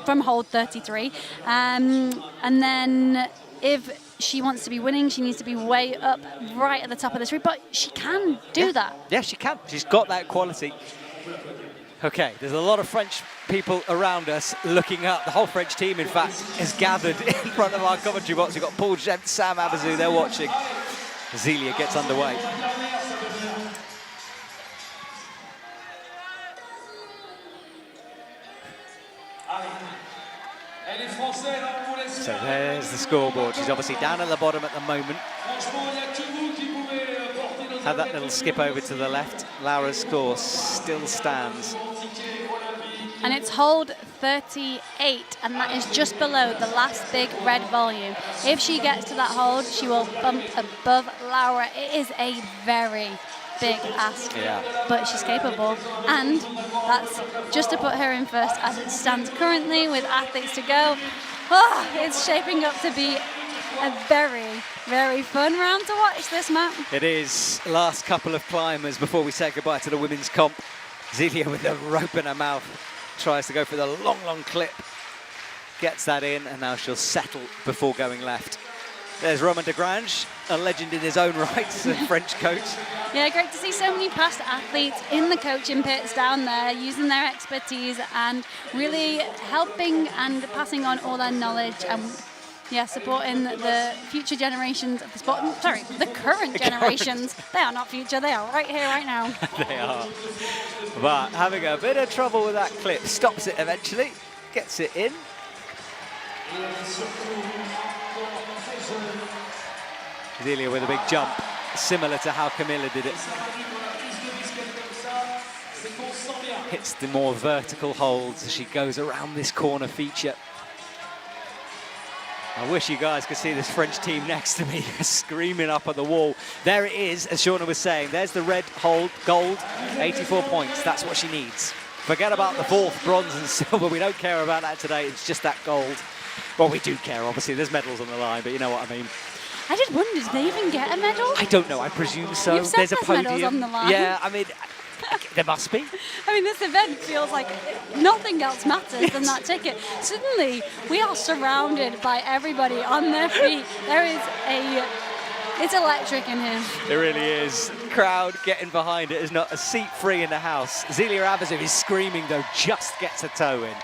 from hold 33. And then if she wants to be winning, she needs to be way up right at the top of this route, but she can do that. Yeah, she can. She's got that quality. Okay, there's a lot of French people around us looking up. The whole French team, in fact, is gathered in front of our commentary box. We've got Paul Jem, Sam Avezou, they're watching. Zelia gets underway. So there's the scoreboard. She's obviously down at the bottom at the moment. Had that little skip over to the left. Laura's score still stands. And it's hold 38, and that is just below the last big red volume. If she gets to that hold, she will bump above Laura. It is a very big ask, but she's capable. And that's just to put her in first as it stands currently with athletes to go. Oh, it's shaping up to be a very, very fun round to watch this, Matt. It is. Last couple of climbers before we say goodbye to the women's comp. Zelia with the rope in her mouth tries to go for the long, long clip. Gets that in, and now she'll settle before going left. There's Romain Desgrange, a legend in his own right, a French coach. Yeah, great to see so many past athletes in the coaching pits down there, using their expertise and really helping and passing on all their knowledge and supporting the future generations of the sport. Sorry, the current generations. They are not future, they are right here, right now. They are. But having a bit of trouble with that clip. Stops it eventually, gets it in. Zelia with a big jump, similar to how Camilla did it. Hits the more vertical holds as she goes around this corner feature. I wish you guys could see this French team next to me screaming up at the wall. There it is, as Shauna was saying. There's the red hold, gold, 84 points. That's what she needs. Forget about the fourth, bronze and silver. We don't care about that today. It's just that gold. Well, we do care, obviously. There's medals on the line, but you know what I mean. I just wondered, did they even get a medal? I don't know. I presume so. You've said there's a podium. medals on the line. Yeah, I mean, there must be. I mean, this event feels like nothing else matters than that ticket. Suddenly, we are surrounded by everybody on their feet. It's electric in here. It really is. Crowd getting behind it. There's not a seat free in the house. Zelia Avezou is screaming, though, just gets a toe in.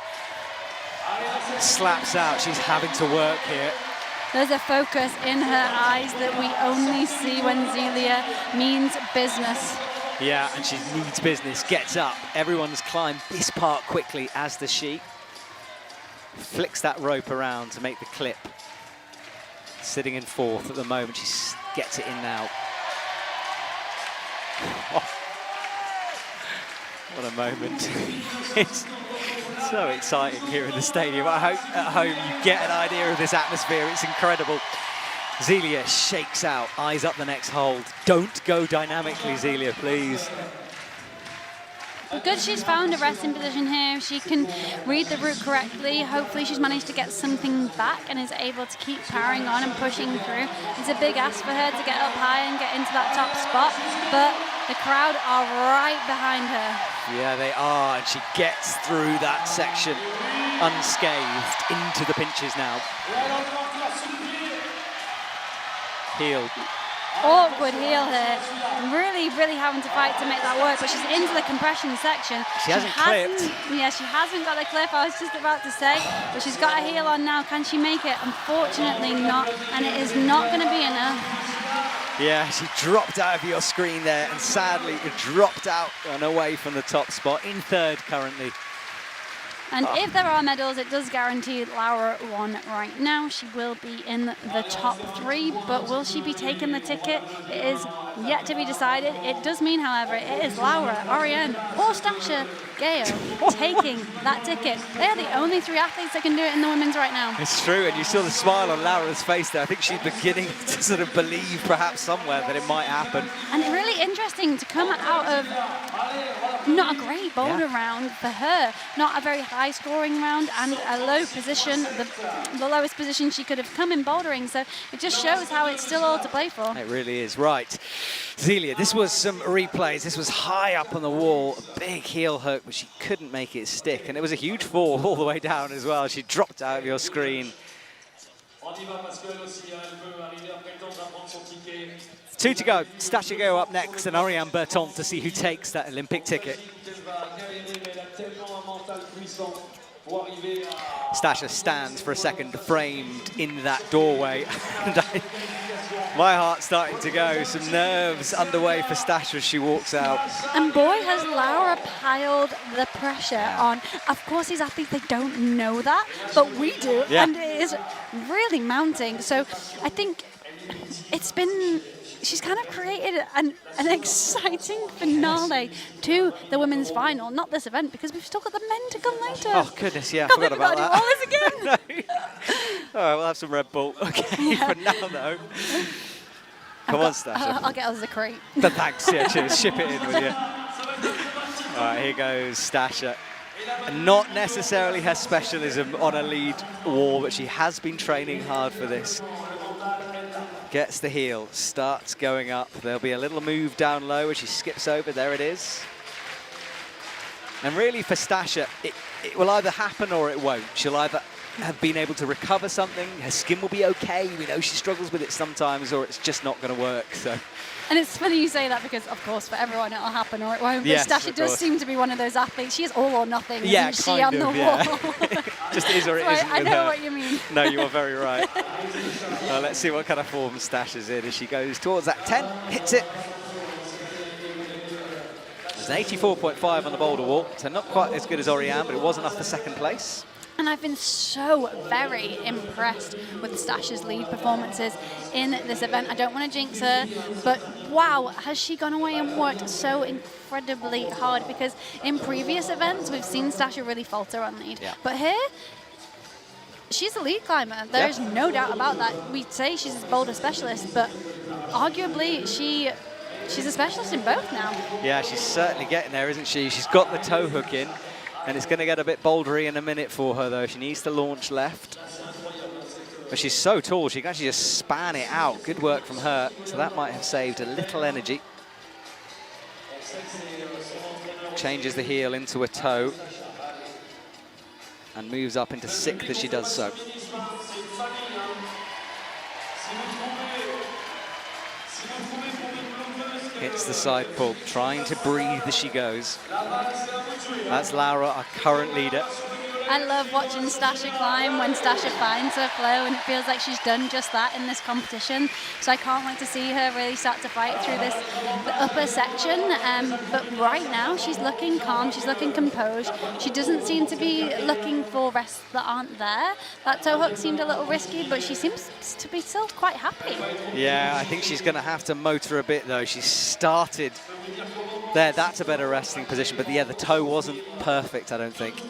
Slaps out. She's having to work here. There's a focus in her eyes that we only see when Zelia means business. Yeah, and she needs business. Gets up. Everyone's climbed this part quickly, as does she. Flicks that rope around to make the clip. Sitting in fourth at the moment. She gets it in now. Oh. What a moment. It's so exciting here in the stadium. I hope at home you get an idea of this atmosphere. It's incredible. Zelia shakes out, eyes up the next hold. Don't go dynamically, Zelia, please. Good she's found a resting position here. She can read the route correctly. Hopefully she's managed to get something back and is able to keep powering on and pushing through. It's a big ask for her to get up high and get into that top spot, but the crowd are right behind her. Yeah, they are, and she gets through that section unscathed into the pinches now. Heel awkward heel here. Really, really having to fight to make that work, but she's into the compression section. She hasn't clipped. Yeah, she hasn't got the clip, I was just about to say, but she's got a heel on now. Can she make it? Unfortunately not, and it is not going to be enough. Yeah, she dropped out of your screen there, and sadly dropped out and away from the top spot, in third currently. And if there are medals, it does guarantee Laura one right now. She will be in the top 3, but will she be taking the ticket? It is yet to be decided. It does mean, however, it is Laura, Orian, or Stasha Gale taking that ticket. They are the only 3 athletes that can do it in the women's right now. It's true, and you saw the smile on Laura's face there. I think she's beginning to sort of believe perhaps somewhere that it might happen. And it's really interesting to come out of not a great boulder round for her, not a very high scoring round, and a low position, the lowest position she could have come in bouldering. So it just shows how it's still all to play for. It really is. Right, Zelia, this was some replays. This was high up on the wall, a big heel hook, but she couldn't make it stick, and it was a huge fall all the way down as well. She dropped out of your screen. 2 to go. Stasha Gale up next, and Orian Bertone to see who takes that Olympic ticket. Stasha stands for a second framed in that doorway. And my heart's starting to go. Some nerves underway for Stasha as she walks out. And boy, has Laura piled the pressure on. Of course, these athletes, they don't know that, but we do. Yeah. And it is really mounting. So I think it's been... She's kind of created an exciting finale to the women's final. Not this event, because we've still got the men to come later. Oh, goodness, yeah, I Can't forgot believe about we've that. got to do all this again. No. All right, we'll have some Red Bull. Okay, for now, though. Come on, Stasha. I'll get us a crate. But thanks, yeah, cheers. Ship it in with you. All right, here goes Stasha. Not necessarily her specialism on a lead wall, but she has been training hard for this. Gets the heel, starts going up. There'll be a little move down low as she skips over. There it is. And really for Stasha, it will either happen or it won't. She'll either have been able to recover something, her skin will be okay, we know she struggles with it sometimes, or it's just not going to work. So. And it's funny you say that because, of course, for everyone it'll happen or it won't. Yes, but Stasha does seem to be one of those athletes. She is all or nothing, isn't she, on the wall? Just is or it isn't I with know her. what you mean. No, you are very right. Well, let's see what kind of form Stasha's in as she goes towards that 10, hits it. There's an 84.5 on the boulder wall, so not quite as good as Orian, but it was enough for second place. And I've been so very impressed with Stasha's lead performances in this event. I don't want to jinx her, but wow, has she gone away and worked so incredibly hard, because in previous events we've seen Stasha really falter on lead. Yeah. But here, she's a lead climber. There's no doubt about that. We say she's a boulder specialist, but arguably she's a specialist in both now. Yeah, she's certainly getting there, isn't she? She's got the toe hook in. And it's going to get a bit bouldery in a minute for her, though. She needs to launch left. But she's so tall, she can actually just span it out. Good work from her. So that might have saved a little energy. Changes the heel into a toe. And moves up into 6th as she does so. Hits the side pull, trying to breathe as she goes. That's Laura, our current leader. I love watching Stasha climb when Stasha finds her flow, and it feels like she's done just that in this competition. So I can't wait to see her really start to fight through the upper section. But right now, she's looking calm, she's looking composed. She doesn't seem to be looking for rests that aren't there. That toe hook seemed a little risky, but she seems to be still quite happy. Yeah, I think she's going to have to motor a bit, though. She started there. That's a better resting position, but yeah, the toe wasn't perfect, I don't think.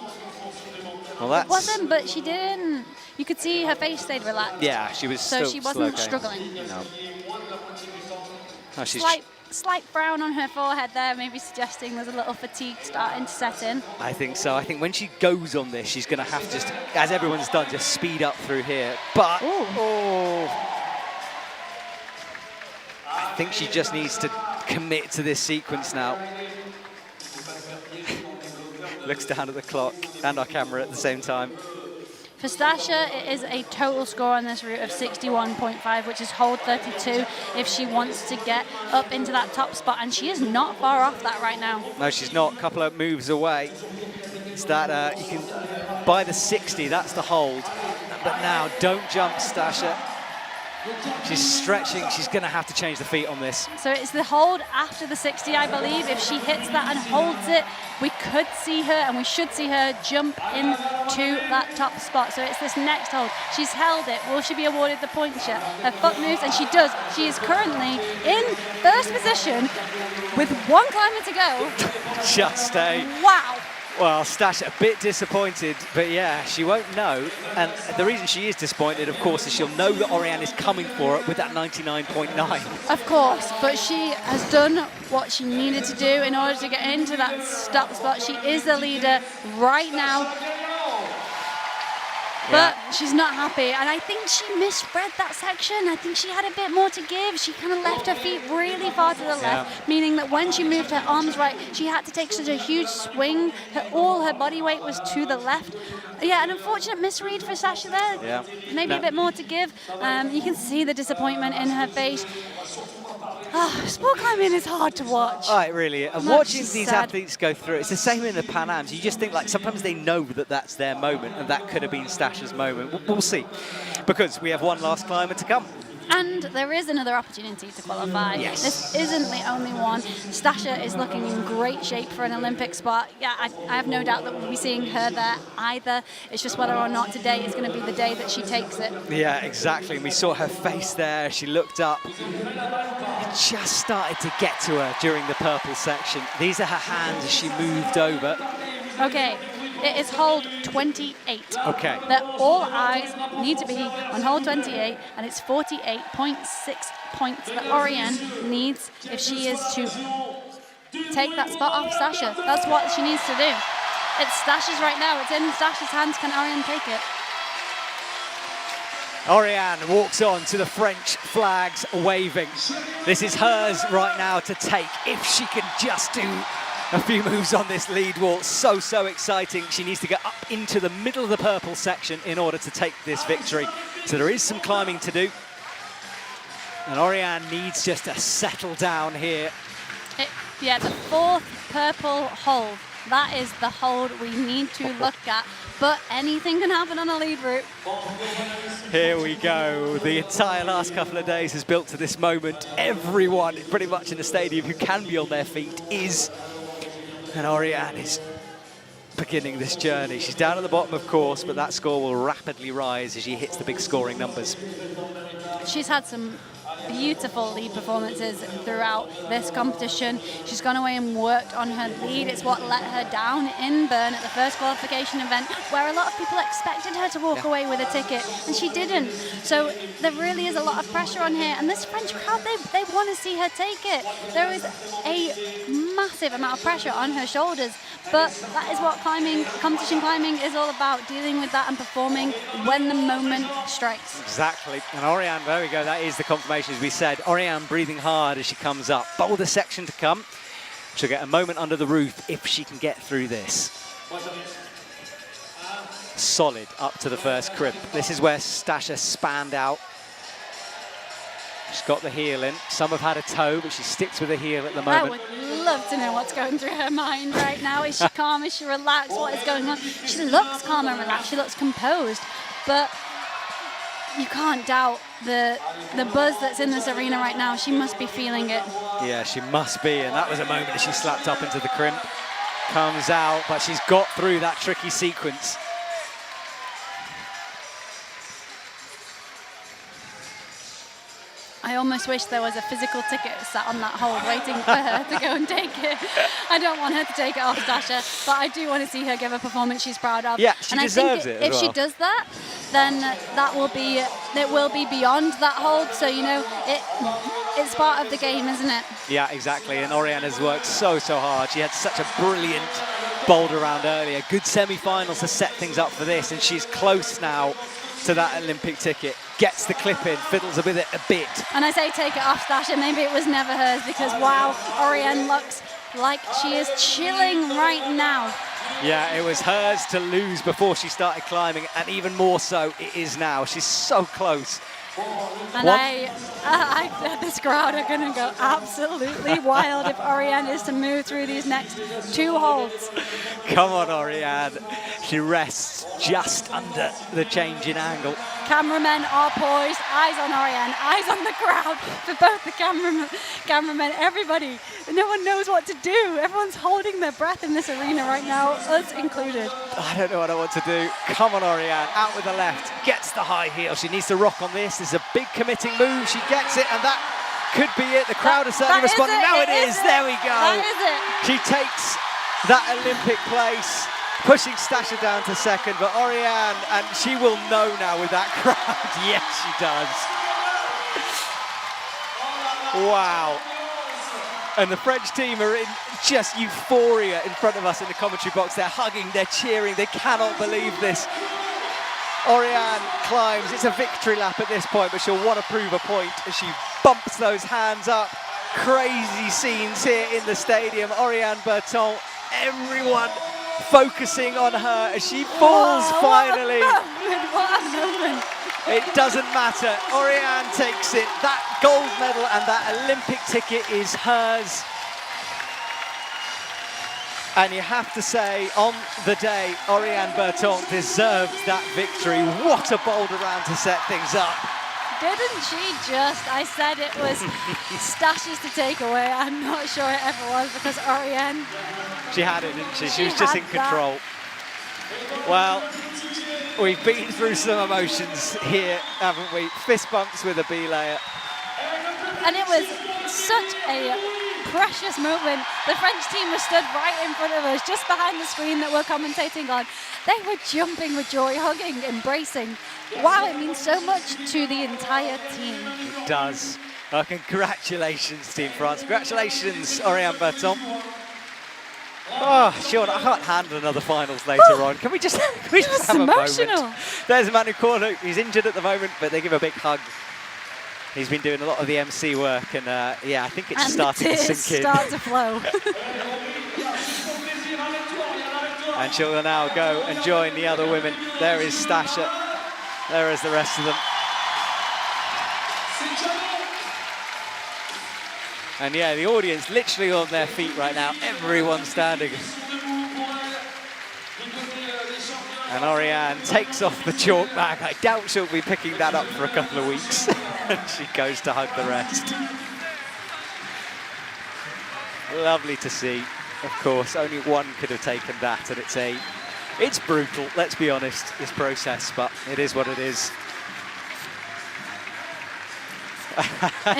Well, it wasn't, but she didn't. You could see her face stayed relaxed. Yeah, she was so she wasn't struggling. No. Oh, slight frown on her forehead there, maybe suggesting there's a little fatigue starting to set in. I think so. I think when she goes on this, she's going to have to just, as everyone's done, just speed up through here. But I think she just needs to commit to this sequence now. Looks down at the clock and our camera at the same time. For Stasha, it is a total score on this route of 61.5, which is hold 32 if she wants to get up into that top spot, and she is not far off that right now. No, she's not. A couple of moves away. It's that you can by the 60, that's the hold. But now, don't jump, Stasha. She's stretching. She's going to have to change the feet on this. So it's the hold after the 60, I believe. If she hits that and holds it, we could see her, and we should see her jump into that top spot. So it's this next hold. She's held it. Will she be awarded the points yet? Her foot moves, and she does. She is currently in first position with one climber to go. Just a... Wow. Well, Stasha, a bit disappointed, but yeah, she won't know. And the reason she is disappointed, of course, is she'll know that Orian is coming for it with that 99.9. Of course, but she has done what she needed to do in order to get into that stop spot. She is the leader right now. But she's not happy, and I think she misread that section. I think she had a bit more to give. She kind of left her feet really far to the left, meaning that when she moved her arms right, she had to take such a huge swing. All her body weight was to the left. Yeah, an unfortunate misread for Sasha there. Yeah. Maybe a bit more to give. You can see the disappointment in her face. Sport climbing is hard to watch. Oh, it really is. And watching these athletes go through, it's the same in the Pan Ams. You just think, like, sometimes they know that that's their moment, and that could have been Stasha's moment. We'll see, because we have one last climber to come. And there is another opportunity to qualify. Yes. This isn't the only one. Stasha is looking in great shape for an Olympic spot. Yeah, I have no doubt that we'll be seeing her there either. It's just whether or not today is going to be the day that she takes it. Yeah, exactly. And we saw her face there. She looked up. It just started to get to her during the purple section. These are her hands as she moved over. Okay. It is hold 28. Okay. That all eyes need to be on hold 28, and it's 48.6 points that Orian needs if she is to take that spot off Stasha. That's what she needs to do. It's Stasha's right now. It's in Stasha's hands. Can Orian take it? Orian walks on to the French flags waving. This is hers right now to take if she can just do a few moves on this lead wall. So exciting. She needs to get up into the middle of the purple section in order to take this victory. So there is some climbing to do. And Orian needs just to settle down here. Yeah, the fourth purple hold. That is the hold we need to look at. But anything can happen on a lead route. Here we go. The entire last couple of days has built to this moment. Everyone pretty much in the stadium who can be on their feet is. And Orian is beginning this journey. She's down at the bottom, of course, but that score will rapidly rise as she hits the big scoring numbers. She's had some beautiful lead performances throughout this competition. She's gone away and worked on her lead. It's what let her down in Bern at the first qualification event, where a lot of people expected her to walk away with a ticket, and she didn't. So there really is a lot of pressure on here, and this French crowd, they want to see her take it. There is a massive amount of pressure on her shoulders, but that is what competition climbing is all about, dealing with that and performing when the moment strikes. Exactly. And Orian, there we go, that is the confirmation, as we said. Orian breathing hard as she comes up. Boulder section to come. She'll get a moment under the roof if she can get through this. Solid up to the first crib. This is where Stasha spanned out. She's got the heel in. Some have had a toe, but she sticks with the heel at the moment. I would love to know what's going through her mind right now. Is she calm? Is she relaxed? What is going on? She looks calm and relaxed. She looks composed. But you can't doubt the buzz that's in this arena right now. She must be feeling it. Yeah, she must be. And that was a moment that she slapped up into the crimp. Comes out, but she's got through that tricky sequence. I almost wish there was a physical ticket sat on that hold waiting for her to go and take it. I don't want her to take it off Stasha, but I do want to see her give a performance she's proud of. Yeah, she deserves it as if she does that, then it will be beyond that hold. So, you know, it's part of the game, isn't it? Yeah, exactly. And Orian has worked so hard. She had such a brilliant boulder round earlier. Good semi-finals to set things up for this, and she's close now to that Olympic ticket. Gets the clip in, fiddles with it a bit. And I say take it off Stasha, maybe it was never hers, because wow, Orian looks like she is chilling right now. Yeah, it was hers to lose before she started climbing, and even more so it is now. She's so close. And this crowd are going to go absolutely wild if Orian is to move through these next 2 holds. Come on, Orian. She rests just under the change in angle. Cameramen are poised, eyes on Orian, eyes on the crowd for both the cameramen, everybody. No one knows what to do. Everyone's holding their breath in this arena right now, us included. I don't know what I want to do. Come on, Orian, out with the left, gets the high heel. She needs to rock on this. This is a big committing move. She gets it, and that could be it. The crowd is certainly responding. Now it is. There we go. That is it. She takes that Olympic place, pushing Stasha down to second, but Orian, and she will know now with that crowd. Yes, she does. Wow. And the French team are in just euphoria in front of us in the commentary box. They're hugging, they're cheering, they cannot believe this. Orian climbs, it's a victory lap at this point, but she'll want to prove a point as she bumps those hands up. Crazy scenes here in the stadium. Orian Bertone, everyone focusing on her as she falls finally. What a moment. It doesn't matter. Orian takes it. That gold medal and that Olympic ticket is hers. And you have to say, on the day, Orian Bertone deserved that victory. What a boulder round to set things up. Didn't she just? I said it was Stashes to take away. I'm not sure it ever was, because Orian... She had it, didn't she? She was just in control. Well, we've been through some emotions here, haven't we? Fist bumps with a B-layer. And it was such a precious moment. The French team was stood right in front of us, just behind the screen that we're commentating on. They were jumping with joy, hugging, embracing. Wow, it means so much to the entire team. It does. Congratulations, Team France. Congratulations, Orian Bertone. Oh, Sean, I can't handle another finals later on. Can we just, have emotional. A moment? There's Manu Corno. He's injured at the moment, but they give a big hug. He's been doing a lot of the MC work, and yeah, I think it's starting to sink in. Start to flow. And she'll now go and join the other women. There is Stasha. There is the rest of them. And yeah, the audience literally on their feet right now. Everyone's standing. And Orian takes off the chalk bag. I doubt she'll be picking that up for a couple of weeks. And she goes to hug the rest. Lovely to see. Of course, only one could have taken that, and it's brutal, let's be honest, this process, but it is what it is.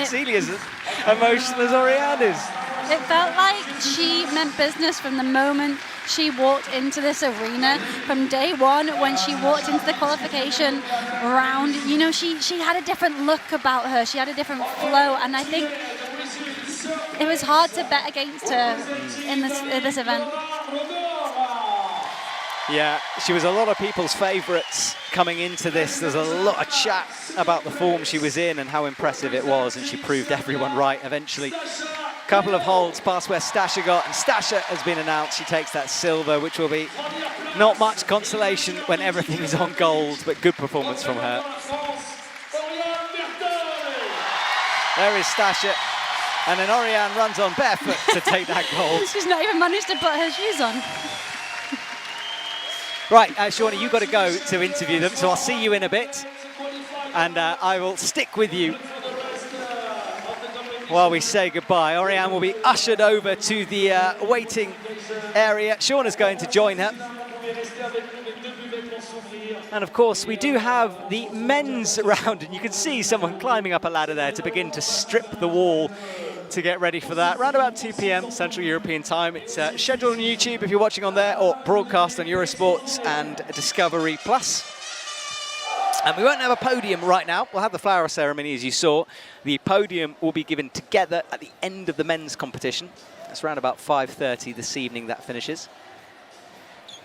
Celia's as emotional as Orian is. It felt like she meant business from the moment she walked into this arena. From day one, when she walked into the qualification round, you know, she had a different look about her. She had a different flow, and I think it was hard to bet against her in this event. Yeah, she was a lot of people's favourites coming into this. There's a lot of chat about the form she was in and how impressive it was, and she proved everyone right eventually. Couple of holds past where Stasha got, and Stasha has been announced. She takes that silver, which will be not much consolation when everything is on gold, but good performance from her. There is Stasha, and then Orian runs on barefoot to take that gold. She's not even managed to put her shoes on. Right, Shawnee, you've got to go to interview them, so I'll see you in a bit. And I will stick with you while we say goodbye. Orian will be ushered over to the waiting area. Sean is going to join her. And of course, we do have the men's round, and you can see someone climbing up a ladder there to begin to strip the wall to get ready for that. Around about 2 p.m. Central European time. It's scheduled on YouTube if you're watching on there, or broadcast on Eurosport and Discovery Plus. And we won't have a podium right now. We'll have the flower ceremony, as you saw. The podium will be given together at the end of the men's competition. That's around about 5:30 this evening that finishes.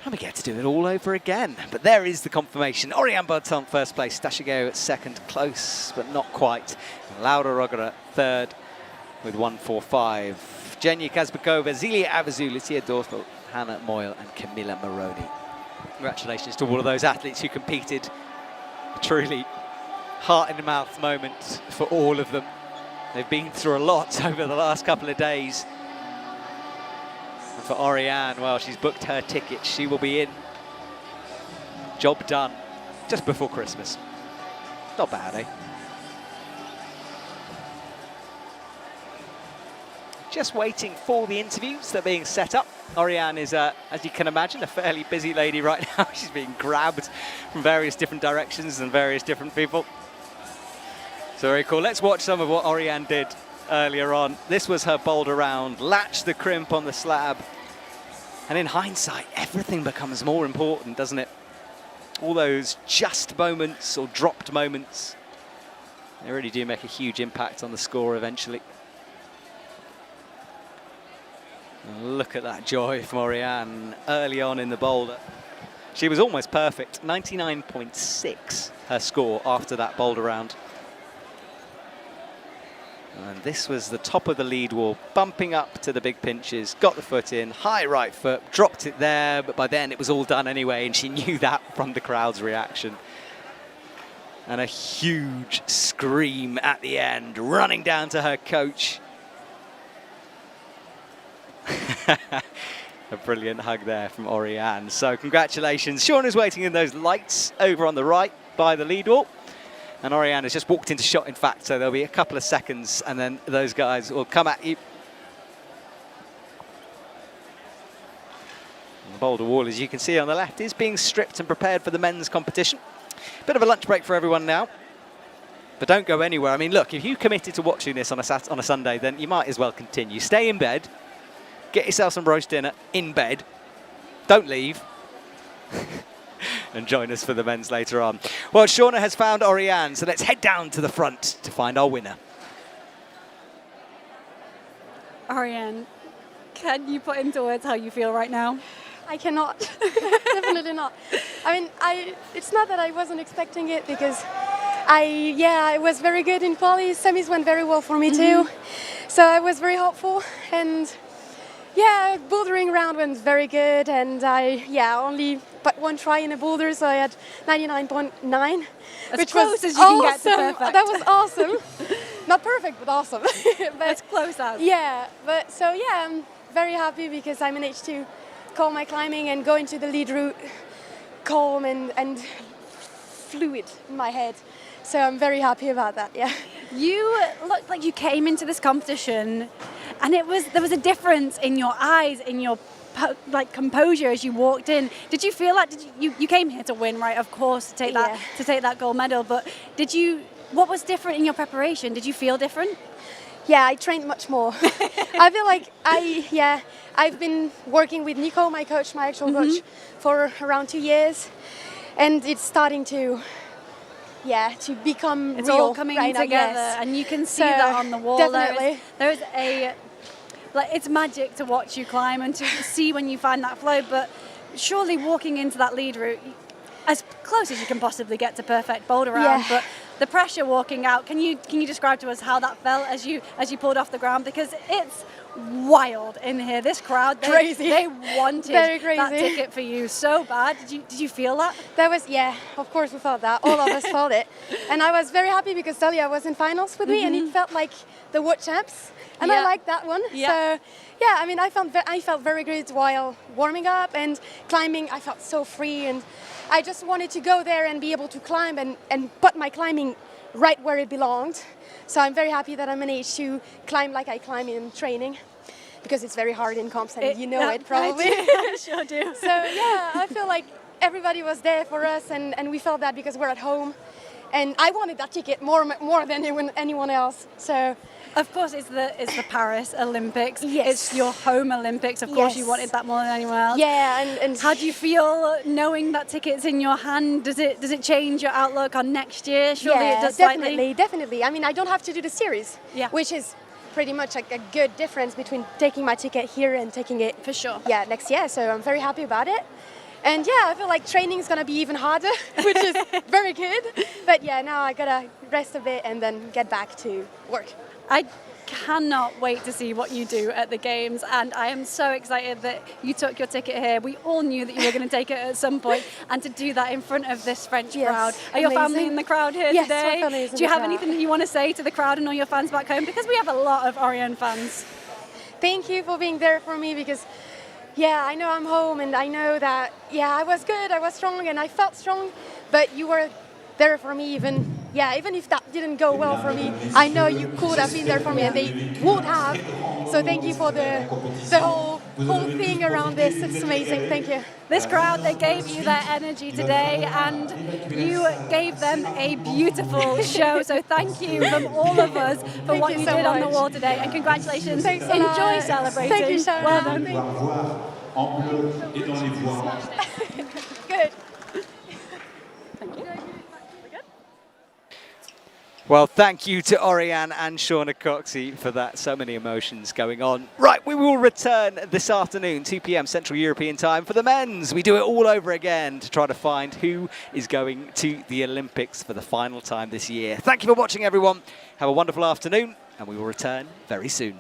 And we get to do it all over again. But there is the confirmation. Orian Bertone first place, Stasha Geo at second, close but not quite. Laura Rogera third with 1:45. Jenya Kazbekova, Zelia Avazu, Lucia Dorfel, Hannah Moyle and Camilla Moroni. Congratulations to all of those athletes who competed. Truly heart-in-the-mouth moment for all of them. They've been through a lot over the last couple of days. And for Orian, well, she's booked her ticket. She will be in. Job done just before Christmas. Not bad, eh? Just waiting for the interviews that are being set up. Orian is, as you can imagine, a fairly busy lady right now. She's being grabbed from various different directions and various different people. So very cool. Let's watch some of what Orian did earlier on. This was her boulder round, latched the crimp on the slab. And in hindsight, everything becomes more important, doesn't it? All those just moments or dropped moments, they really do make a huge impact on the score eventually. And look at that joy from Orian early on in the boulder. She was almost perfect, 99.6 her score after that boulder round. And this was the top of the lead wall, bumping up to the big pinches, got the foot in, high right foot, dropped it there, but by then it was all done anyway, and she knew that from the crowd's reaction. And a huge scream at the end, running down to her coach. A brilliant hug there from Orian. So congratulations. Sean is waiting in those lights over on the right by the lead wall. And Orian has just walked into shot, in fact, so there'll be a couple of seconds and then those guys will come at you. And the boulder wall, as you can see on the left, is being stripped and prepared for the men's competition. Bit of a lunch break for everyone now. But don't go anywhere. I mean, look, if you committed to watching this on a Sunday, then you might as well continue. Stay in bed. Get yourself some roast dinner in bed. Don't leave. And join us for the men's later on. Well, Shauna has found Orian, so let's head down to the front to find our winner. Orian, can you put into words how you feel right now? I cannot. Definitely not. I mean, it's not that I wasn't expecting it because I was very good in quali. Semis went very well for me too. So I was very hopeful, and yeah, bouldering round went very good, and I only but one try in a boulder, so I had 99.9, which close was as you can get to awesome. perfect. That was awesome. Not perfect, but awesome. But As close as. yeah, but so yeah, I'm very happy because I managed to calm my climbing and go into the lead route calm and fluid in my head. So I'm very happy about that. Yeah. You looked like you came into this competition, and there was a difference in your eyes, in your composure as you walked in. Did you feel like you came here to win, right? Of course, to take that gold medal. But what was different in your preparation? Did you feel different? Yeah, I trained much more. I feel like I've been working with Nico, my coach, my actual coach, for around 2 years, and it's starting to become it's real all coming right together, now, yes. and you can see that on the wall. Definitely. There is it's magic to watch you climb and to see when you find that flow. But surely walking into that lead route, as close as you can possibly get to perfect boulder round, but the pressure walking out. Can you describe to us how that felt as you pulled off the ground? Because it's wild in here. This crowd, they wanted that ticket for you so bad. Did you feel that? That was, of course we felt that. All of us felt it. And I was very happy because Celia was in finals with me, and it felt like the World Champs. And I liked that one. Yeah. So, yeah, I mean, I felt very good while warming up and climbing. I felt so free, and I just wanted to go there and be able to climb and put my climbing right where it belonged. So I'm very happy that I managed to climb like I climb in training, because it's very hard in comps, and it probably. I sure do. So yeah, I feel like everybody was there for us, and we felt that because we're at home, and I wanted that ticket more than anyone else. So. Of course, it's the Paris Olympics. Yes. It's your home Olympics. Of course, you wanted that more than anyone else. Yeah, and how do you feel knowing that ticket's in your hand? Does it change your outlook on next year? Surely it does slightly. Definitely. I mean, I don't have to do the series, which is pretty much like a good difference between taking my ticket here and taking it for sure. Yeah, next year. So I'm very happy about it. And yeah, I feel like training is gonna be even harder, which is very good. But yeah, now I gotta rest a bit and then get back to work. I cannot wait to see what you do at the games, and I am so excited that you took your ticket here. We all knew that you were going to take it at some point, and to do that in front of this French crowd. Are your family in the crowd here yes, today? my family is in Do you the have crowd. anything that you want to say to the crowd and all your fans back home? Because we have a lot of Orian fans. Thank you for being there for me, because yeah, I know I'm home and I know that, yeah, I was good, I was strong and I felt strong, but you were there for me even if that didn't go well for me. I know you could have been there for me and they would have. So thank you for the whole thing around this. It's amazing. Thank you. This crowd, they gave you their energy today and you gave them a beautiful show. So thank you from all of us for what you so did on the much. wall today, and congratulations. Thanks a Enjoy lot. celebrating. Thank you, Sharon. Well done. En bleu et dans les voies. Good. Well, thank you to Orian and Shauna Coxey for that. So many emotions going on. Right, we will return this afternoon, 2 p.m. Central European time for the men's. We do it all over again to try to find who is going to the Olympics for the final time this year. Thank you for watching, everyone. Have a wonderful afternoon, and we will return very soon.